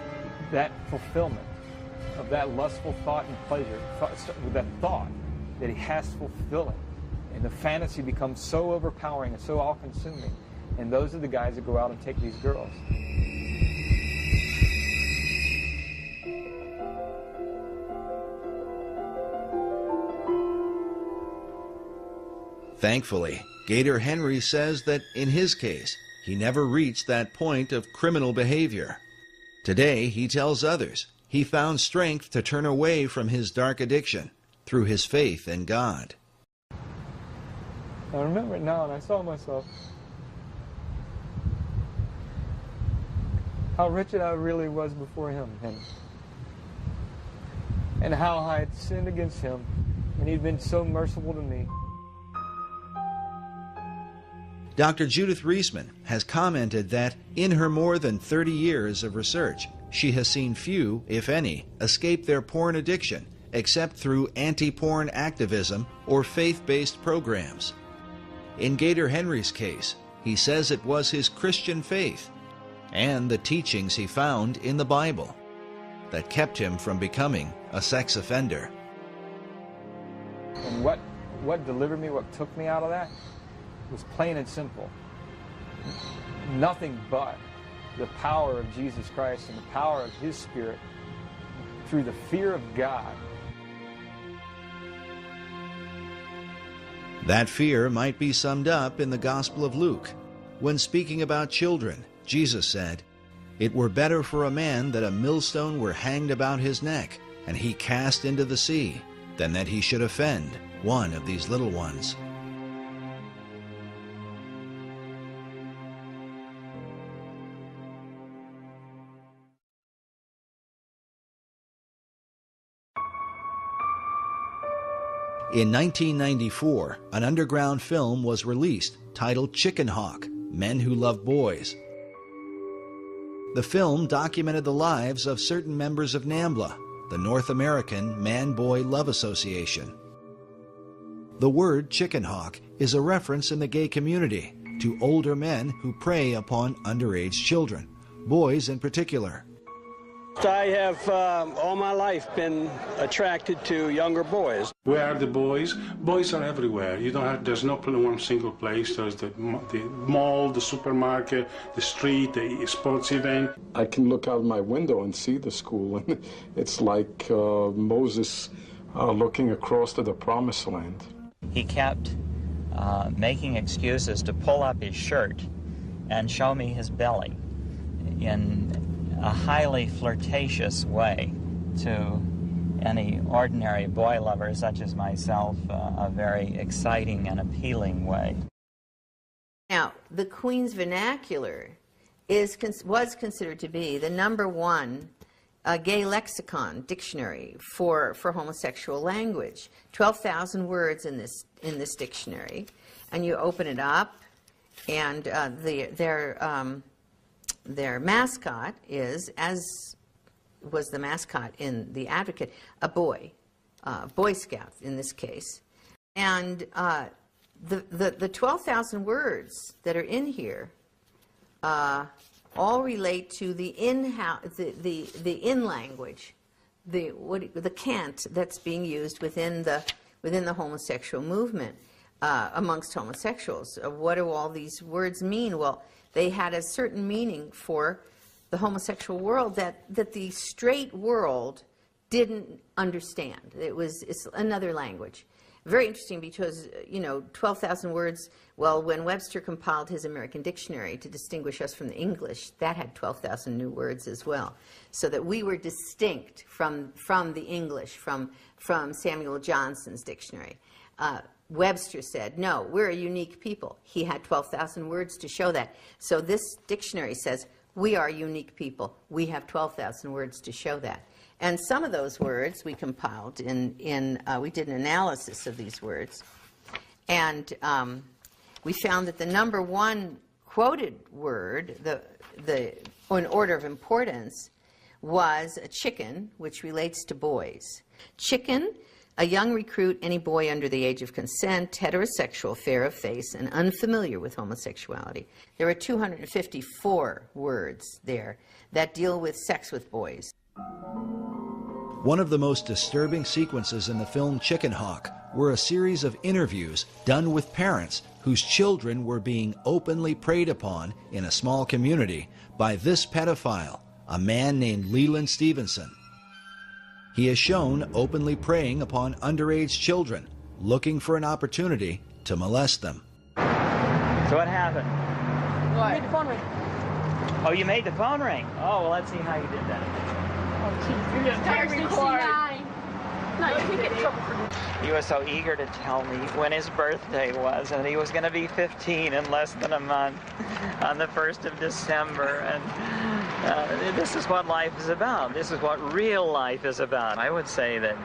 that fulfillment of that lustful thought and pleasure, with that thought, that he has to fulfill it. And the fantasy becomes so overpowering and so all-consuming. And those are the guys that go out and take these girls. Thankfully, Gator Henry says that in his case, he never reached that point of criminal behavior. Today, he tells others he found strength to turn away from his dark addiction through his faith in God. I remember it now, and I saw myself. How wretched I really was before him, and how I had sinned against him, and he'd been so merciful to me. Dr. Judith Reisman has commented that in her more than 30 years of research, she has seen few, if any, escape their porn addiction except through anti-porn activism or faith-based programs. In Gator Henry's case, he says it was his Christian faith and the teachings he found in the Bible that kept him from becoming a sex offender. And what delivered me, what took me out of that, was plain and simple. Nothing but the power of Jesus Christ and the power of His Spirit through the fear of God. That fear might be summed up in the Gospel of Luke. When speaking about children, Jesus said, "It were better for a man that a millstone were hanged about his neck, and he cast into the sea, than that he should offend one of these little ones." In 1994, an underground film was released titled Chicken Hawk: Men Who Love Boys. The film documented the lives of certain members of NAMBLA, the North American Man-Boy Love Association. The word chicken hawk is a reference in the gay community to older men who prey upon underage children, boys in particular. I have all my life been attracted to younger boys. Where are the boys? Boys are everywhere. You don't have, there's no one single place. There's the mall, the supermarket, the street, the sports event. I can look out my window and see the school, and it's like Moses looking across to the promised land. He kept making excuses to pull up his shirt and show me his belly in a highly flirtatious way to any ordinary boy lover such as myself, a very exciting and appealing way. Now, the Queen's Vernacular was considered to be the #1 gay lexicon dictionary for homosexual language. 12,000 words in this dictionary, and you open it up, and their mascot is, as was the mascot in The Advocate, a boy, Boy Scout in this case. And the 12,000 words that are in here all relate to the in language, the cant that's being used within the homosexual movement amongst homosexuals. What do all these words mean? Well, they had a certain meaning for the homosexual world that the straight world didn't understand. It's another language. Very interesting because, 12,000 words, well, when Webster compiled his American Dictionary to distinguish us from the English, that had 12,000 new words as well. So that we were distinct from the English, from Samuel Johnson's dictionary. Webster said, no, we're a unique people. He had 12,000 words to show that. So this dictionary says, we are unique people. We have 12,000 words to show that. And some of those words we compiled we did an analysis of these words. And we found that the #1 quoted word, in order of importance, was a chicken, which relates to boys. Chicken, a young recruit, any boy under the age of consent, heterosexual, fair of face, and unfamiliar with homosexuality. There are 254 words there that deal with sex with boys. One of the most disturbing sequences in the film Chicken Hawk were a series of interviews done with parents whose children were being openly preyed upon in a small community by this pedophile, a man named Leland Stevenson. He is shown openly preying upon underage children, looking for an opportunity to molest them. So what happened? What? You made the phone ring. Oh, you made the phone ring? Oh, well, let's see how you did that. Oh, geez. You're just record. No, you can't get in trouble for this. He was so eager to tell me when his birthday was, and he was going to be 15 in less than a month on the 1st of December. And this is what life is about. This is what real life is about. I would say that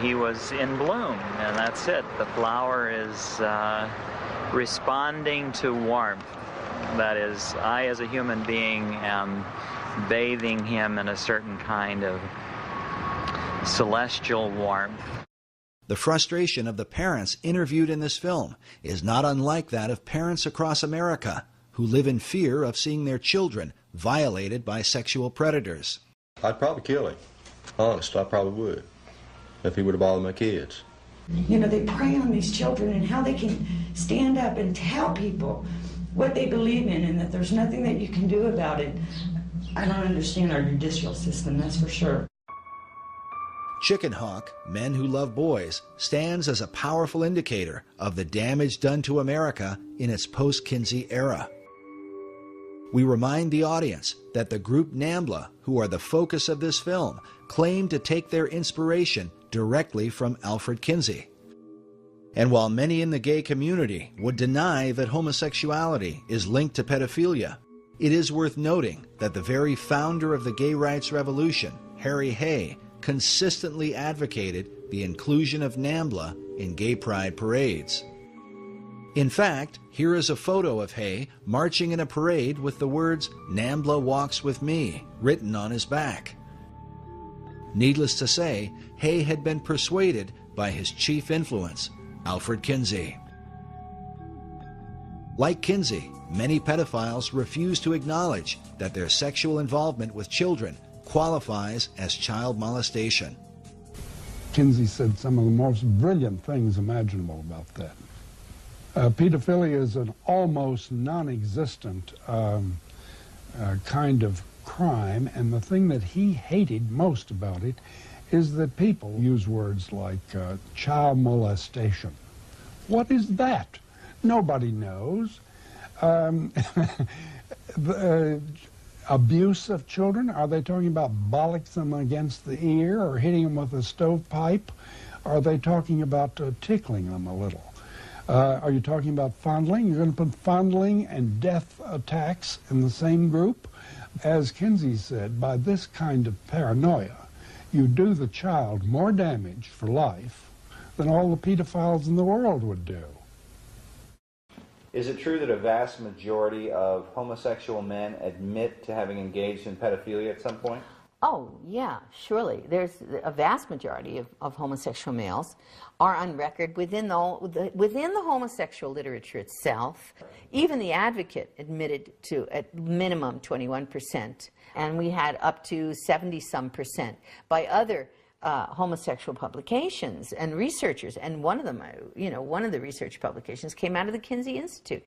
he was in bloom, and that's it. The flower is responding to warmth. That is, I as a human being am bathing him in a certain kind of celestial warmth. The frustration of the parents interviewed in this film is not unlike that of parents across America who live in fear of seeing their children violated by sexual predators. I'd probably kill him. Honest, I probably would, if he would have bothered my kids. You know, they prey on these children and how they can stand up and tell people what they believe in and that there's nothing that you can do about it. I don't understand our judicial system, that's for sure. Chicken Hawk, Men Who Love Boys, stands as a powerful indicator of the damage done to America in its post-Kinsey era. We remind the audience that the group NAMBLA, who are the focus of this film, claim to take their inspiration directly from Alfred Kinsey. And while many in the gay community would deny that homosexuality is linked to pedophilia, it is worth noting that the very founder of the gay rights revolution, Harry Hay, consistently advocated the inclusion of NAMBLA in gay pride parades. In fact, here is a photo of Hay marching in a parade with the words, "NAMBLA walks with me," written on his back. Needless to say, Hay had been persuaded by his chief influence, Alfred Kinsey. Like Kinsey, many pedophiles refuse to acknowledge that their sexual involvement with children qualifies as child molestation. Kinsey said some of the most brilliant things imaginable about that. Pedophilia is an almost non-existent kind of crime, and the thing that he hated most about it is that people use words like child molestation. What is that? Nobody knows. Abuse of children? Are they talking about bollocks them against the ear or hitting them with a stovepipe? Are they talking about tickling them a little? Are you talking about fondling? You're going to put fondling and death attacks in the same group? As Kinsey said, by this kind of paranoia, you do the child more damage for life than all the pedophiles in the world would do. Is it true that a vast majority of homosexual men admit to having engaged in pedophilia at some point? Oh, yeah, surely. There's a vast majority of homosexual males are on record within the homosexual literature itself. Even the Advocate admitted to at minimum 21%, and we had up to 70-some% by other homosexual publications and researchers. And one of them, one of the research publications came out of the Kinsey Institute.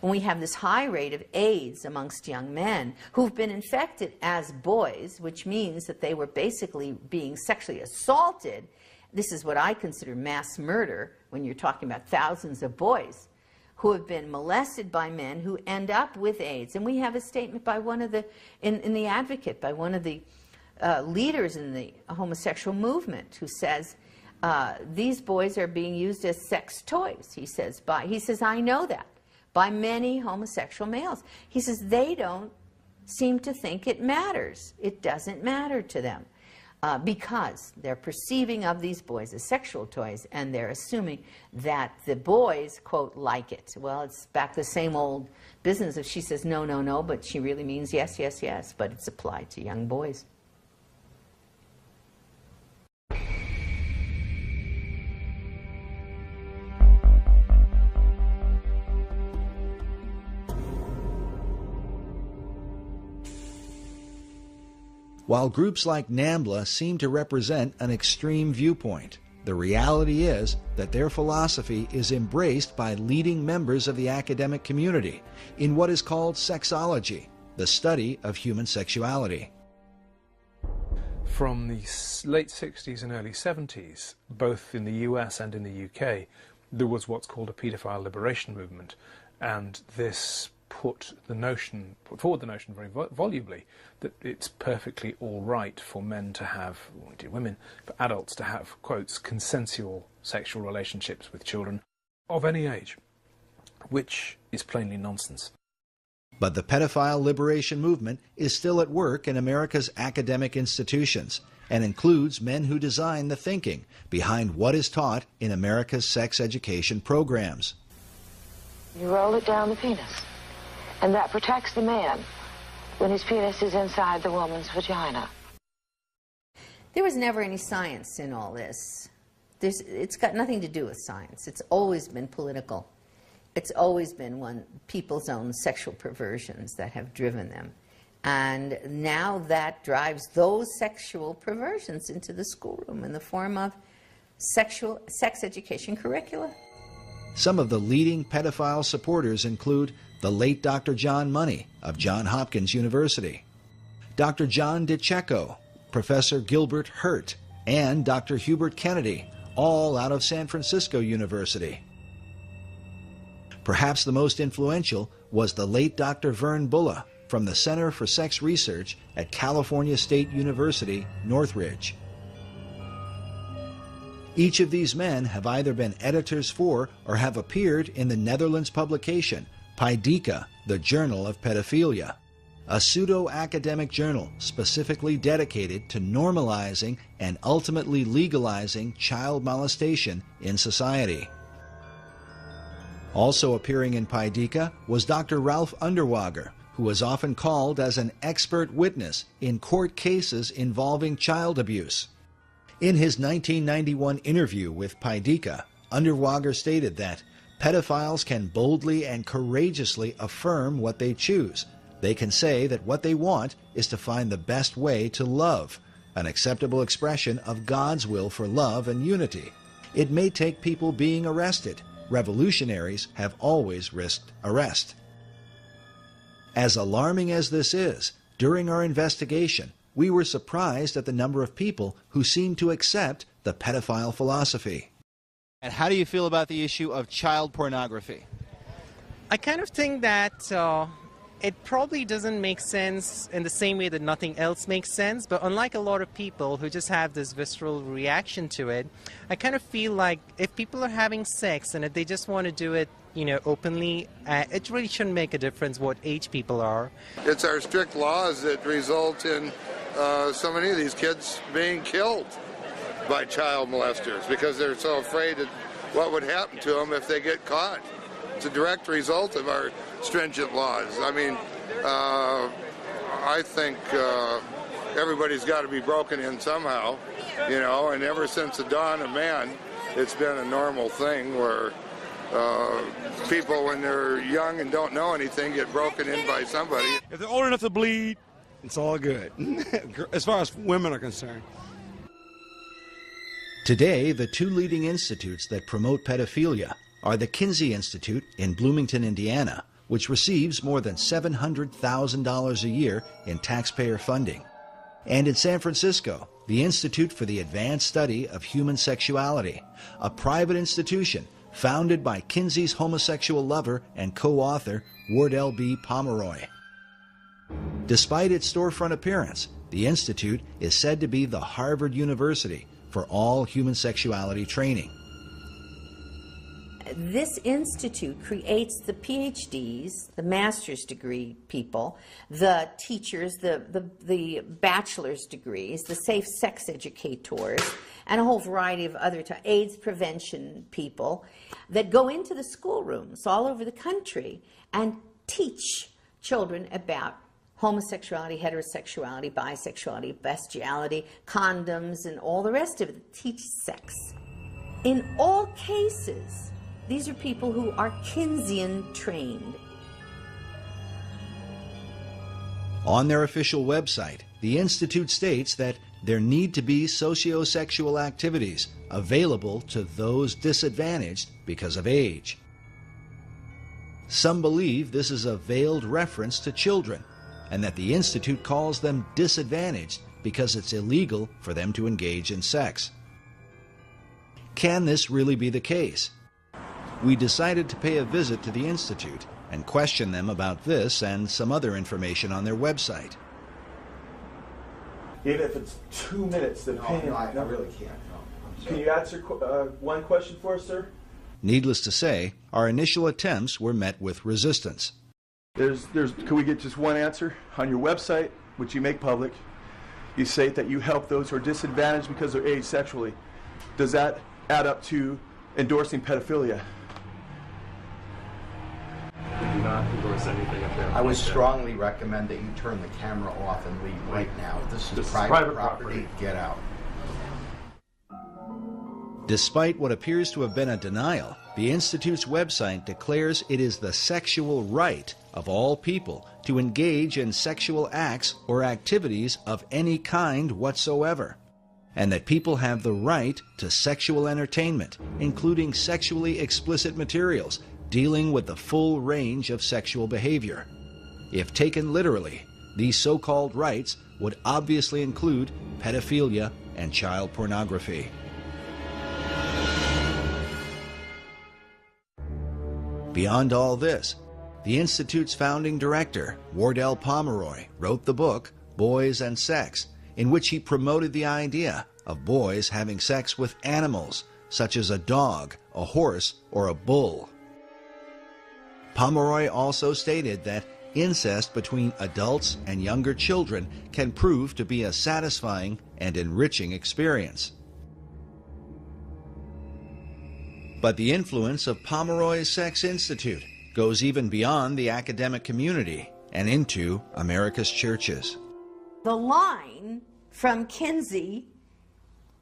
And we have this high rate of AIDS amongst young men who've been infected as boys, which means that they were basically being sexually assaulted. This is what I consider mass murder when you're talking about thousands of boys who have been molested by men who end up with AIDS. And we have a statement by one of the, in the Advocate, by one of the leaders in the homosexual movement who says, these boys are being used as sex toys. He says, I know that. By many homosexual males. He says they don't seem to think it matters. It doesn't matter to them because they're perceiving of these boys as sexual toys, and they're assuming that the boys, quote, like it. Well, it's back to the same old business if she says no, no, no, but she really means yes, yes, yes, but it's applied to young boys. While groups like NAMBLA seem to represent an extreme viewpoint, the reality is that their philosophy is embraced by leading members of the academic community in what is called sexology, the study of human sexuality. From the late 60s and early 70s, both in the US and in the UK, there was what's called a paedophile liberation movement, and this put forward the notion very volubly that it's perfectly all right for men to have, or indeed women, for adults to have, quotes, consensual sexual relationships with children of any age, which is plainly nonsense. But the pedophile liberation movement is still at work in America's academic institutions and includes men who design the thinking behind what is taught in America's sex education programs. You roll it down the penis, and that protects the man when his penis is inside the woman's vagina. There was never any science in all this. It's got nothing to do with science. It's always been political. It's always been people's own sexual perversions that have driven them. And now that drives those sexual perversions into the schoolroom in the form of sex education curricula. Some of the leading pedophile supporters include the late Dr. John Money of Johns Hopkins University, Dr. John DiCecco, Professor Gilbert Hurt, and Dr. Hubert Kennedy, all out of San Francisco University. Perhaps the most influential was the late Dr. Vern Bulla from the Center for Sex Research at California State University, Northridge. Each of these men have either been editors for or have appeared in the Netherlands publication, Pedophilia, the Journal of Pedophilia, a pseudo-academic journal specifically dedicated to normalizing and ultimately legalizing child molestation in society. Also appearing in Pedophilia was Dr. Ralph Underwager, who was often called as an expert witness in court cases involving child abuse. In his 1991 interview with Pedophilia, Underwager stated that pedophiles can boldly and courageously affirm what they choose. They can say that what they want is to find the best way to love, an acceptable expression of God's will for love and unity. It may take people being arrested. Revolutionaries have always risked arrest. As alarming as this is, during our investigation, we were surprised at the number of people who seemed to accept the pedophile philosophy. And how do you feel about the issue of child pornography? I kind of think that it probably doesn't make sense in the same way that nothing else makes sense, but unlike a lot of people who just have this visceral reaction to it, I kind of feel like if people are having sex and if they just want to do it, openly, it really shouldn't make a difference what age people are. It's our strict laws that result in so many of these kids being killed by child molesters because they're so afraid of what would happen to them if they get caught. It's a direct result of our stringent laws. I mean, I think everybody's got to be broken in somehow, and ever since the dawn of man, it's been a normal thing where people, when they're young and don't know anything, get broken in by somebody. If they're old enough to bleed, it's all good, as far as women are concerned. Today, the two leading institutes that promote pedophilia are the Kinsey Institute in Bloomington, Indiana, which receives more than $700,000 a year in taxpayer funding, and in San Francisco, the Institute for the Advanced Study of Human Sexuality, a private institution founded by Kinsey's homosexual lover and co-author Wardell B. Pomeroy. Despite its storefront appearance, the Institute is said to be the Harvard University for all human sexuality training. This institute creates the PhDs, the master's degree people, the teachers, the bachelor's degrees, the safe sex educators, and a whole variety of other AIDS prevention people that go into the schoolrooms all over the country and teach children about homosexuality, heterosexuality, bisexuality, bestiality, condoms, and all the rest of it. Teach sex. In all cases, these are people who are Kinseyan trained. On their official website, the Institute states that there need to be sociosexual activities available to those disadvantaged because of age. Some believe this is a veiled reference to children, and that the Institute calls them disadvantaged because it's illegal for them to engage in sex. Can this really be the case? We decided to pay a visit to the Institute and question them about this and some other information on their website. Even if it's 2 minutes, the pain. No, I really can't. No, can you answer one question for us, sir? Needless to say, our initial attempts were met with resistance. Can we get just one answer? On your website, which you make public, you say that you help those who are disadvantaged because they're aged sexually. Does that add up to endorsing pedophilia? We do not endorse anything up there. I would strongly recommend that you turn the camera off and leave right now. This is private property. Get out. Despite what appears to have been a denial, the Institute's website declares it is the sexual right of all people to engage in sexual acts or activities of any kind whatsoever, and that people have the right to sexual entertainment, including sexually explicit materials dealing with the full range of sexual behavior. If taken literally, these so-called rights would obviously include pedophilia and child pornography. Beyond all this, the Institute's founding director, Wardell Pomeroy, wrote the book Boys and Sex, in which he promoted the idea of boys having sex with animals, such as a dog, a horse, or a bull. Pomeroy also stated that incest between adults and younger children can prove to be a satisfying and enriching experience. But the influence of Pomeroy's Sex Institute goes even beyond the academic community and into America's churches. The line from Kinsey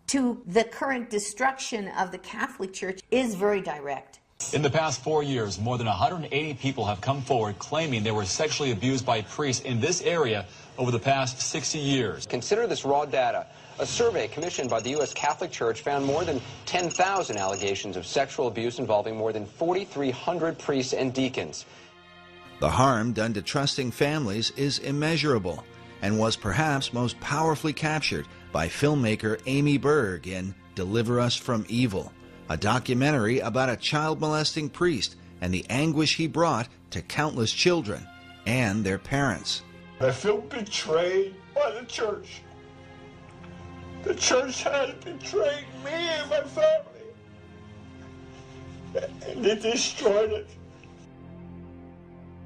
to the current destruction of the Catholic Church is very direct. In the past 4 years, more than 180 people have come forward claiming they were sexually abused by priests in this area over the past 60 years. Consider this raw data. A survey commissioned by the U.S. Catholic Church found more than 10,000 allegations of sexual abuse involving more than 4,300 priests and deacons. The harm done to trusting families is immeasurable and was perhaps most powerfully captured by filmmaker Amy Berg in Deliver Us from Evil, a documentary about a child-molesting priest and the anguish he brought to countless children and their parents. I feel betrayed by the church. The church has betrayed me and my family, and they destroyed it.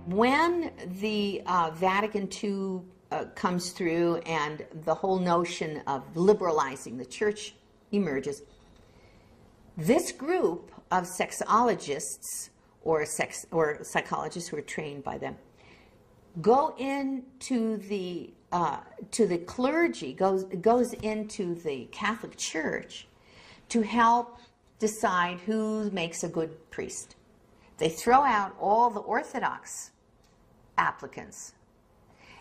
When the Vatican II comes through and the whole notion of liberalizing the church emerges, this group of sexologists or psychologists who are trained by them go into the clergy, goes into the Catholic Church to help decide who makes a good priest. They throw out all the Orthodox applicants,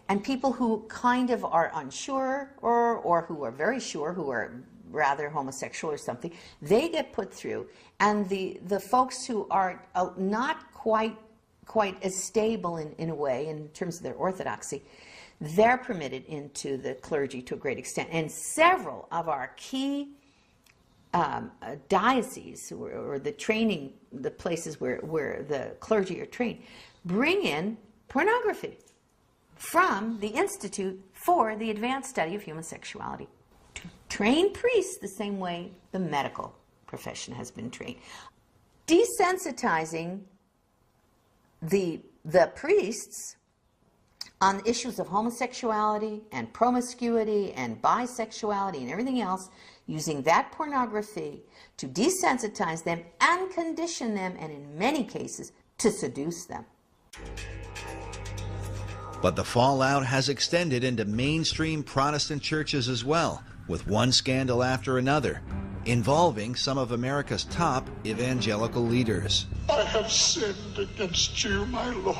and people who kind of are unsure or who are very sure, who are rather homosexual or something, they get put through, and the folks who are not quite as stable in a way in terms of their orthodoxy, they're permitted into the clergy to a great extent. And several of our key dioceses, or the training, the places where the clergy are trained, bring in pornography from the Institute for the Advanced Study of Human Sexuality to train priests the same way the medical profession has been trained. Desensitizing the priests on issues of homosexuality and promiscuity and bisexuality and everything else, using that pornography to desensitize them and condition them, and in many cases, to seduce them. But the fallout has extended into mainstream Protestant churches as well, with one scandal after another, involving some of America's top evangelical leaders. I have sinned against you, my Lord.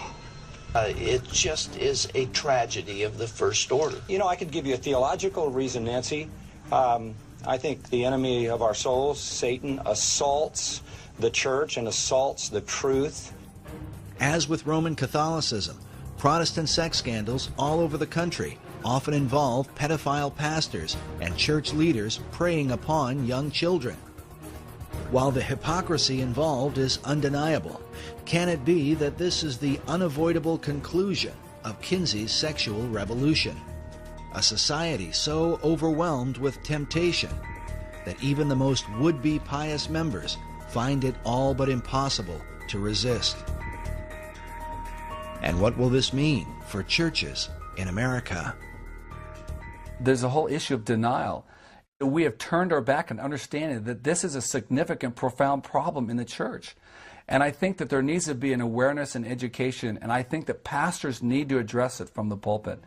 It just is a tragedy of the first order. You know, I could give you a theological reason, Nancy. I think the enemy of our souls, Satan, assaults the church and assaults the truth. As with Roman Catholicism, Protestant sex scandals all over the country often involve pedophile pastors and church leaders preying upon young children. While the hypocrisy involved is undeniable, can it be that this is the unavoidable conclusion of Kinsey's sexual revolution? A society so overwhelmed with temptation that even the most would-be pious members find it all but impossible to resist. And what will this mean for churches in America? There's a whole issue of denial. We have turned our back on understanding that this is a significant, profound problem in the church. And I think that there needs to be an awareness and education, and I think that pastors need to address it from the pulpit.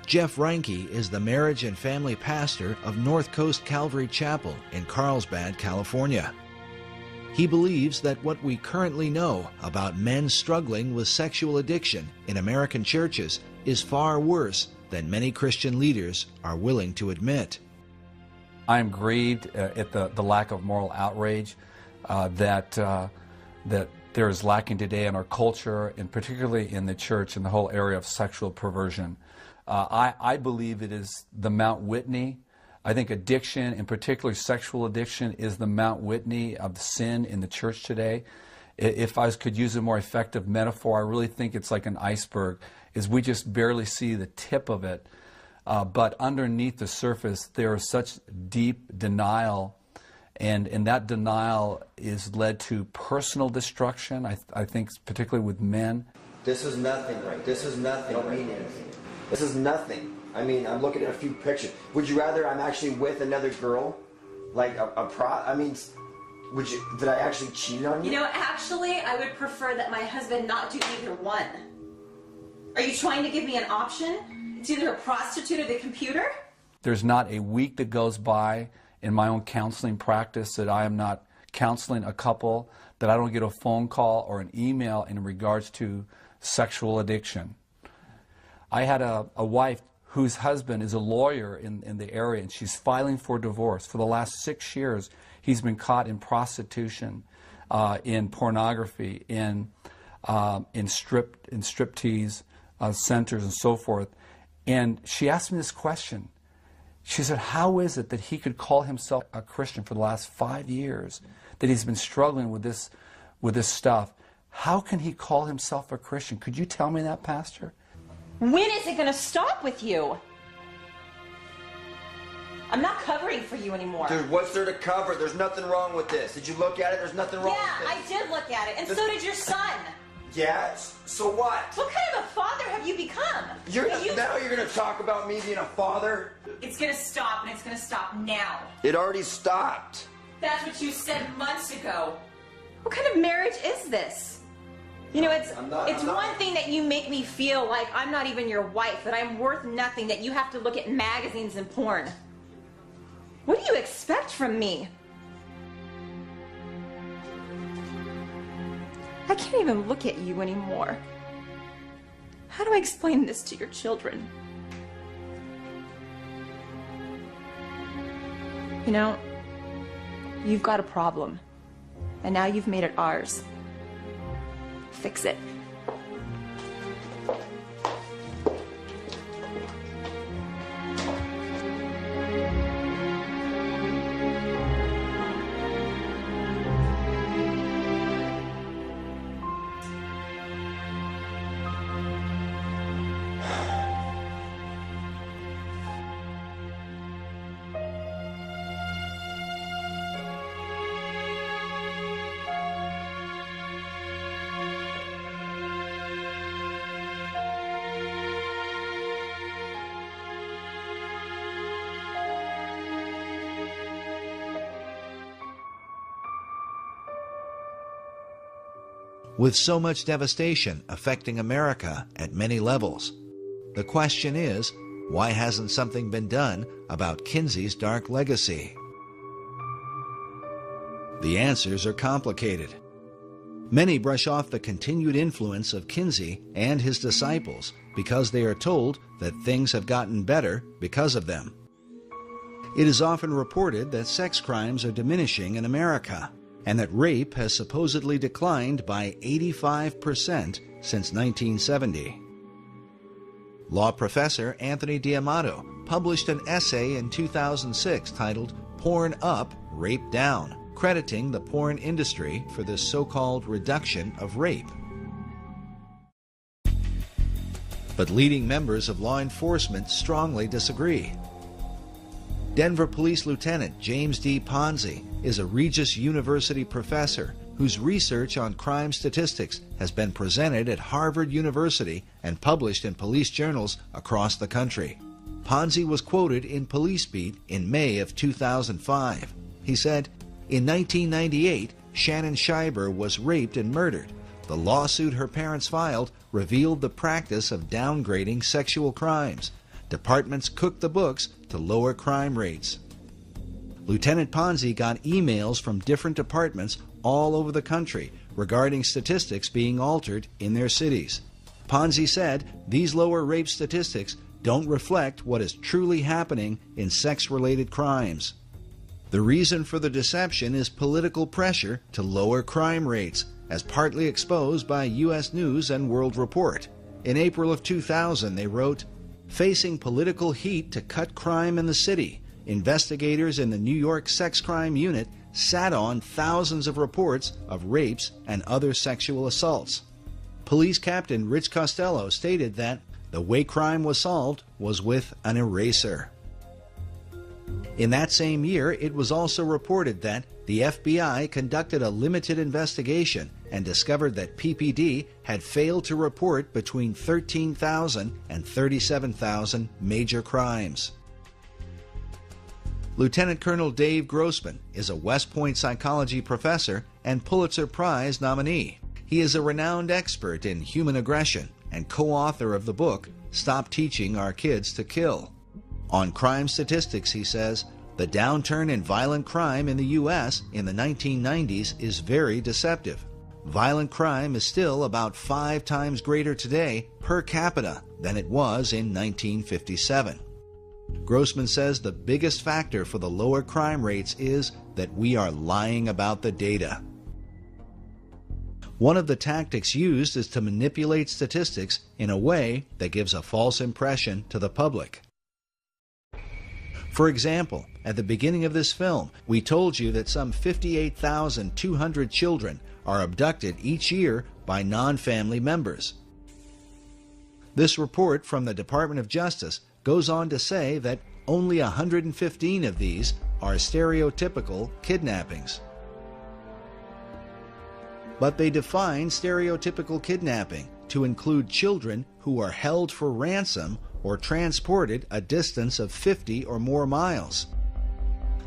Jeff Reinke is the marriage and family pastor of North Coast Calvary Chapel in Carlsbad, California. He believes that what we currently know about men struggling with sexual addiction in American churches is far worse than many Christian leaders are willing to admit. I am grieved at the lack of moral outrage that there is lacking today in our culture, and particularly in the church, in the whole area of sexual perversion. I believe it is the Mount Whitney. I think addiction, and particularly sexual addiction, is the Mount Whitney of sin in the church today. If I could use a more effective metaphor, I really think it's like an iceberg, is we just barely see the tip of it. But underneath the surface, there is such deep denial, and that denial is led to personal destruction, I think, particularly with men. This is nothing, right? This is nothing. Don't mean anything. This is nothing. I mean, I'm looking at a few pictures. Would you rather I'm actually with another girl? Like I mean, did I actually cheat on you? You know, actually, I would prefer that my husband not do either one. Are you trying to give me an option? It's either a prostitute or the computer? There's not a week that goes by in my own counseling practice that I am not counseling a couple, that I don't get a phone call or an email in regards to sexual addiction. I had a wife whose husband is a lawyer in the area, and she's filing for divorce. For the last 6 years, he's been caught in prostitution, in pornography, in striptease centers and so forth. And she asked me this question. She said, how is it that he could call himself a Christian for the last 5 years, that he's been struggling with this stuff? How can he call himself a Christian? Could you tell me that, Pastor? When is it going to stop with you? I'm not covering for you anymore. Dude, what's there to cover? There's nothing wrong with this. Did you look at it? There's nothing wrong with this. Yeah, I did look at it, and so did your son. Yeah, so what? What kind of a father have you become? Now you're going to talk about me being a father? It's going to stop, and it's going to stop now. It already stopped. That's what you said months ago. What kind of marriage is this? You know, it's one thing that you make me feel like I'm not even your wife, that I'm worth nothing, that you have to look at magazines and porn. What do you expect from me? I can't even look at you anymore. How do I explain this to your children? You know, you've got a problem, and now you've made it ours. Fix it. With so much devastation affecting America at many levels, the question is, why hasn't something been done about Kinsey's dark legacy? The answers are complicated. Many brush off the continued influence of Kinsey and his disciples because they are told that things have gotten better because of them. It is often reported that sex crimes are diminishing in America, and that rape has supposedly declined by 85% since 1970. Law professor Anthony D'Amato published an essay in 2006 titled "Porn Up, Rape Down," crediting the porn industry for this so-called reduction of rape. But leading members of law enforcement strongly disagree. Denver Police Lieutenant James D. Ponzi is a Regis University professor whose research on crime statistics has been presented at Harvard University and published in police journals across the country. Ponzi was quoted in Police Beat in May of 2005. He said, "In 1998, Shannon Schreiber was raped and murdered. The lawsuit her parents filed revealed the practice of downgrading sexual crimes. Departments cooked the books to lower crime rates." Lieutenant Ponzi got emails from different departments all over the country regarding statistics being altered in their cities. Ponzi said these lower rape statistics don't reflect what is truly happening in sex-related crimes. The reason for the deception is political pressure to lower crime rates, as partly exposed by U.S. News and World Report. In April of 2000, they wrote, "Facing political heat to cut crime in the city, investigators in the New York Sex Crime Unit sat on thousands of reports of rapes and other sexual assaults." Police Captain Rich Costello stated that the way crime was solved was with an eraser. In that same year, it was also reported that the FBI conducted a limited investigation and discovered that PPD had failed to report between 13,000 and 37,000 major crimes. Lieutenant Colonel Dave Grossman is a West Point psychology professor and Pulitzer Prize nominee. He is a renowned expert in human aggression and co-author of the book, Stop Teaching Our Kids to Kill. On crime statistics, he says, the downturn in violent crime in the U.S. in the 1990s is very deceptive. Violent crime is still about 5 times greater today per capita than it was in 1957. Grossman says the biggest factor for the lower crime rates is that we are lying about the data. One of the tactics used is to manipulate statistics in a way that gives a false impression to the public. For example, at the beginning of this film, we told you that some 58,200 children are abducted each year by non-family members. This report from the Department of Justice goes on to say that only 115 of these are stereotypical kidnappings. But they define stereotypical kidnapping to include children who are held for ransom or transported a distance of 50 or more miles.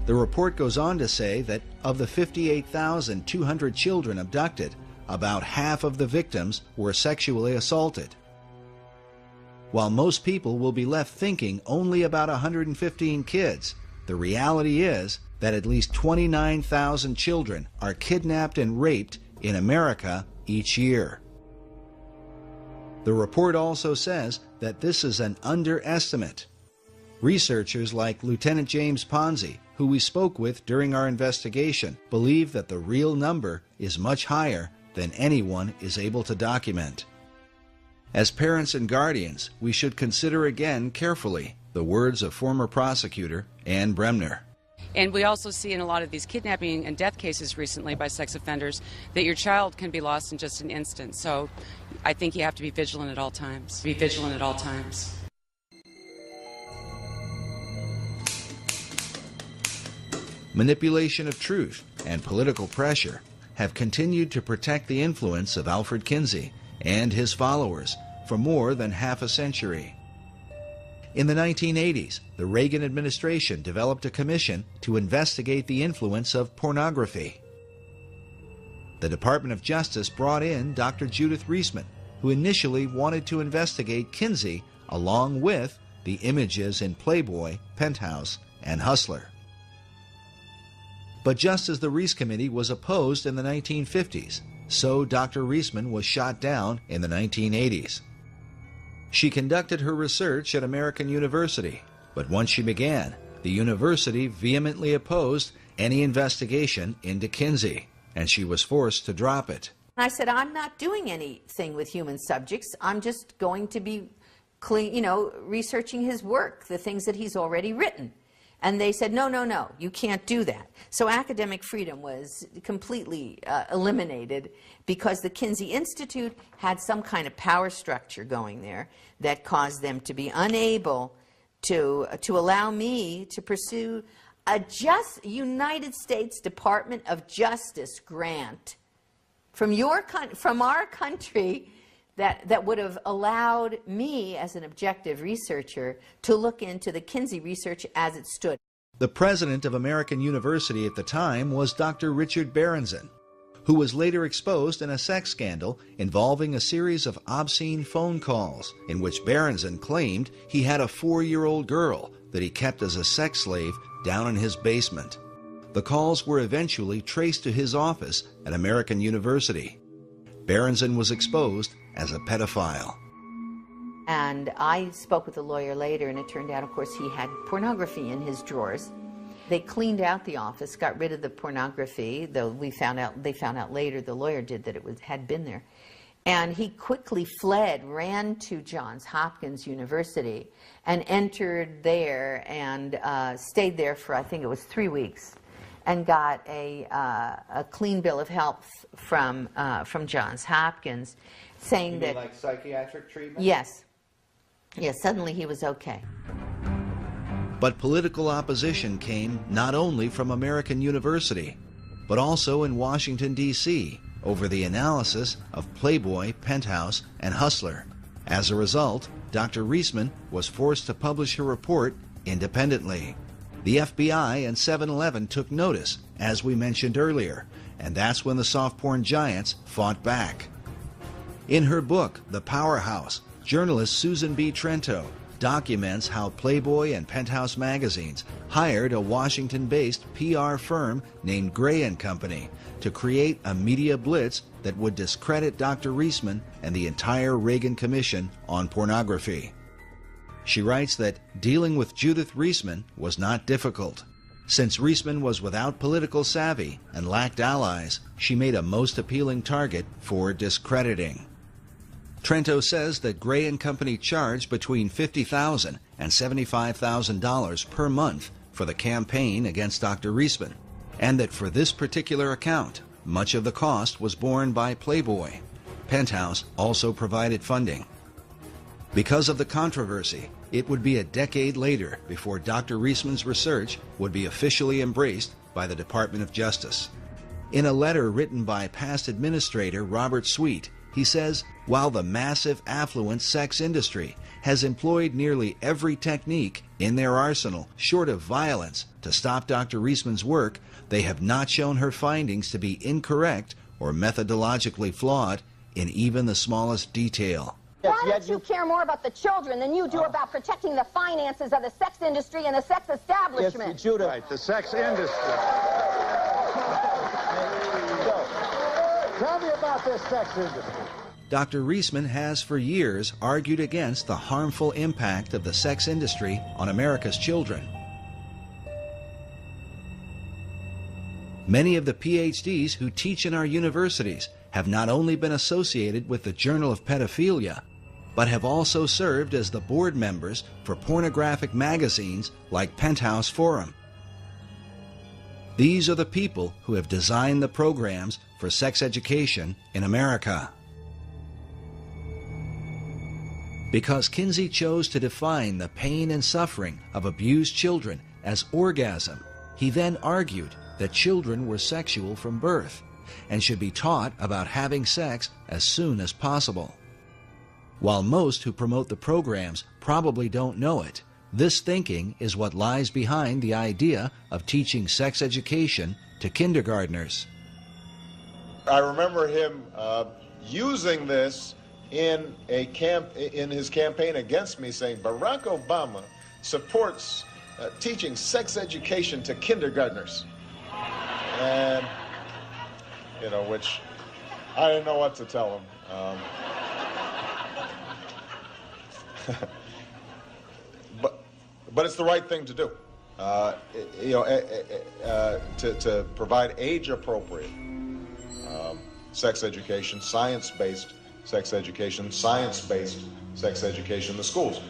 The report goes on to say that of the 58,200 children abducted, about half of the victims were sexually assaulted. While most people will be left thinking only about 115 kids, the reality is that at least 29,000 children are kidnapped and raped in America each year. The report also says that this is an underestimate. Researchers like Lieutenant James Ponzi, who we spoke with during our investigation, believe that the real number is much higher than anyone is able to document. As parents and guardians, we should consider again carefully the words of former prosecutor Ann Bremner. And we also see in a lot of these kidnapping and death cases recently by sex offenders that your child can be lost in just an instant. So I think you have to be vigilant at all times. Be vigilant at all times. Manipulation of truth and political pressure have continued to protect the influence of Alfred Kinsey and his followers for more than half a century. In the 1980s, the Reagan administration developed a commission to investigate the influence of pornography. The Department of Justice brought in Dr. Judith Reisman, who initially wanted to investigate Kinsey along with the images in Playboy, Penthouse, and Hustler. But just as the Reis Committee was opposed in the 1950s, so Dr. Reisman was shot down in the 1980s. She conducted her research at American University, but once she began, the university vehemently opposed any investigation into Kinsey, and she was forced to drop it. I said, I'm not doing anything with human subjects. I'm just going to be researching his work, the things that he's already written. And they said, no, no, no, you can't do that. So academic freedom was completely eliminated because the Kinsey Institute had some kind of power structure going there that caused them to be unable to allow me to pursue a United States Department of Justice grant from our country that would have allowed me, as an objective researcher, to look into the Kinsey research as it stood. The president of American University at the time was Dr. Richard Berenson, who was later exposed in a sex scandal involving a series of obscene phone calls in which Berenson claimed he had a 4-year-old girl that he kept as a sex slave down in his basement. The calls were eventually traced to his office at American University. Berenson was exposed as a pedophile. And I spoke with a lawyer later, and it turned out, of course, he had pornography in his drawers. They cleaned out the office, got rid of the pornography, though they found out later, the lawyer did, that it had been there. And he quickly fled, ran to Johns Hopkins University, and entered there and stayed there for, I think it was 3 weeks, and got a clean bill of health from Johns Hopkins, saying you that... mean like psychiatric treatment? Yes. Yes, suddenly he was okay. But political opposition came not only from American University, but also in Washington, D.C., over the analysis of Playboy, Penthouse, and Hustler. As a result, Dr. Reisman was forced to publish her report independently. The FBI and 7-Eleven took notice, as we mentioned earlier, and that's when the soft porn giants fought back. In her book, The Powerhouse, journalist Susan B. Trento documents how Playboy and Penthouse magazines hired a Washington-based PR firm named Gray & Company to create a media blitz that would discredit Dr. Reisman and the entire Reagan Commission on pornography. She writes that dealing with Judith Reisman was not difficult. Since Reisman was without political savvy and lacked allies, she made a most appealing target for discrediting. Trento says that Gray & Company charged between $50,000 and $75,000 per month for the campaign against Dr. Reisman, and that for this particular account, much of the cost was borne by Playboy. Penthouse also provided funding. Because of the controversy, it would be a decade later before Dr. Reisman's research would be officially embraced by the Department of Justice. In a letter written by past administrator Robert Sweet, he says, while the massive affluent sex industry has employed nearly every technique in their arsenal short of violence to stop Dr. Reisman's work, they have not shown her findings to be incorrect or methodologically flawed in even the smallest detail. Why don't you care more about the children than you do about protecting the finances of the sex industry and the sex establishment? Yes, Judah. Right, the sex industry. Tell me about this sex industry. Dr. Reisman has for years argued against the harmful impact of the sex industry on America's children. Many of the PhDs who teach in our universities have not only been associated with the Journal of Pedophilia, but have also served as the board members for pornographic magazines like Penthouse Forum. These are the people who have designed the programs for sex education in America. Because Kinsey chose to define the pain and suffering of abused children as orgasm, he then argued that children were sexual from birth and should be taught about having sex as soon as possible. While most who promote the programs probably don't know it, this thinking is what lies behind the idea of teaching sex education to kindergartners. I remember him using this in his campaign against me, saying Barack Obama supports teaching sex education to kindergartners. And, you know, which I didn't know what to tell him. But it's the right thing to do. To provide age-appropriate sex education, science-based sex education, science-based sex education in the schools.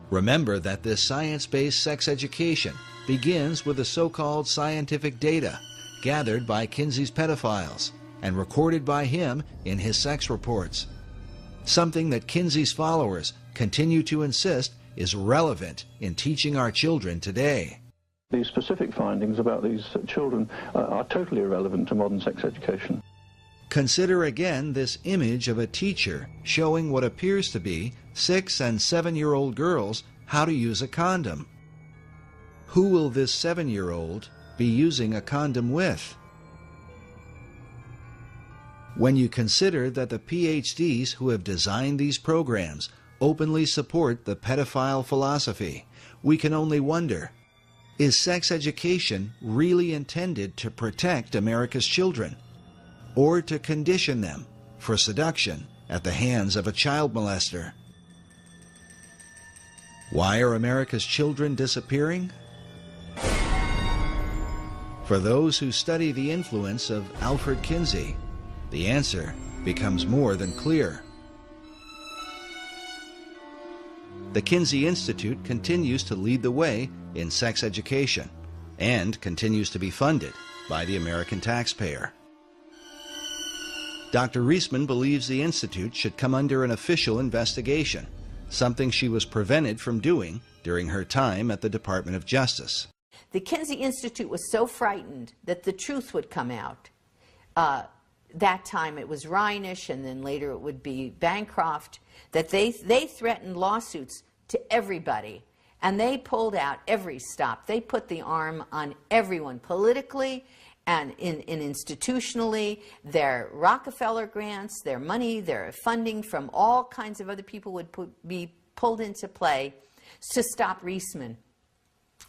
Remember that this science-based sex education begins with the so-called scientific data gathered by Kinsey's pedophiles and recorded by him in his sex reports, something that Kinsey's followers continue to insist is relevant in teaching our children today. These specific findings about these children are totally irrelevant to modern sex education. Consider again this image of a teacher showing what appears to be 6- and 7-year-old girls how to use a condom. Who will this 7-year-old be using a condom with? When you consider that the PhDs who have designed these programs openly support the pedophile philosophy, we can only wonder, is sex education really intended to protect America's children, or to condition them for seduction at the hands of a child molester? Why are America's children disappearing? For those who study the influence of Alfred Kinsey, the answer becomes more than clear. The Kinsey Institute continues to lead the way in sex education and continues to be funded by the American taxpayer. Dr. Reisman believes the Institute should come under an official investigation, something she was prevented from doing during her time at the Department of Justice. The Kinsey Institute was so frightened that the truth would come out. That time it was Reinisch, and then later it would be Bancroft, that they threatened lawsuits to everybody. And they pulled out every stop. They put the arm on everyone politically and institutionally. Their Rockefeller grants, their money, their funding from all kinds of other people would be pulled into play to stop Reisman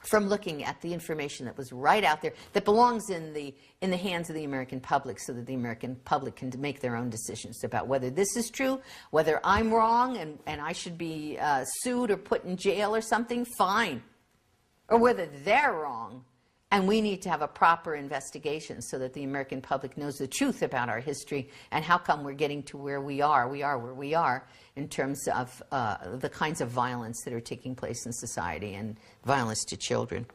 from looking at the information that was right out there, that belongs in the hands of the American public, so that the American public can make their own decisions about whether this is true, whether I'm wrong and I should be sued or put in jail or something, fine. Or whether they're wrong and we need to have a proper investigation so that the American public knows the truth about our history and how come we're getting to where we are where we are in terms of the kinds of violence that are taking place in society and violence to children.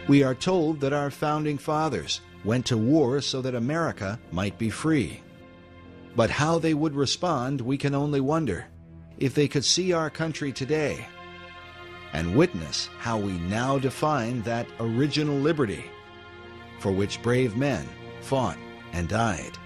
We are told that our founding fathers went to war so that America might be free. But how they would respond, we can only wonder, if they could see our country today and witness how we now define that original liberty for which brave men fought and died.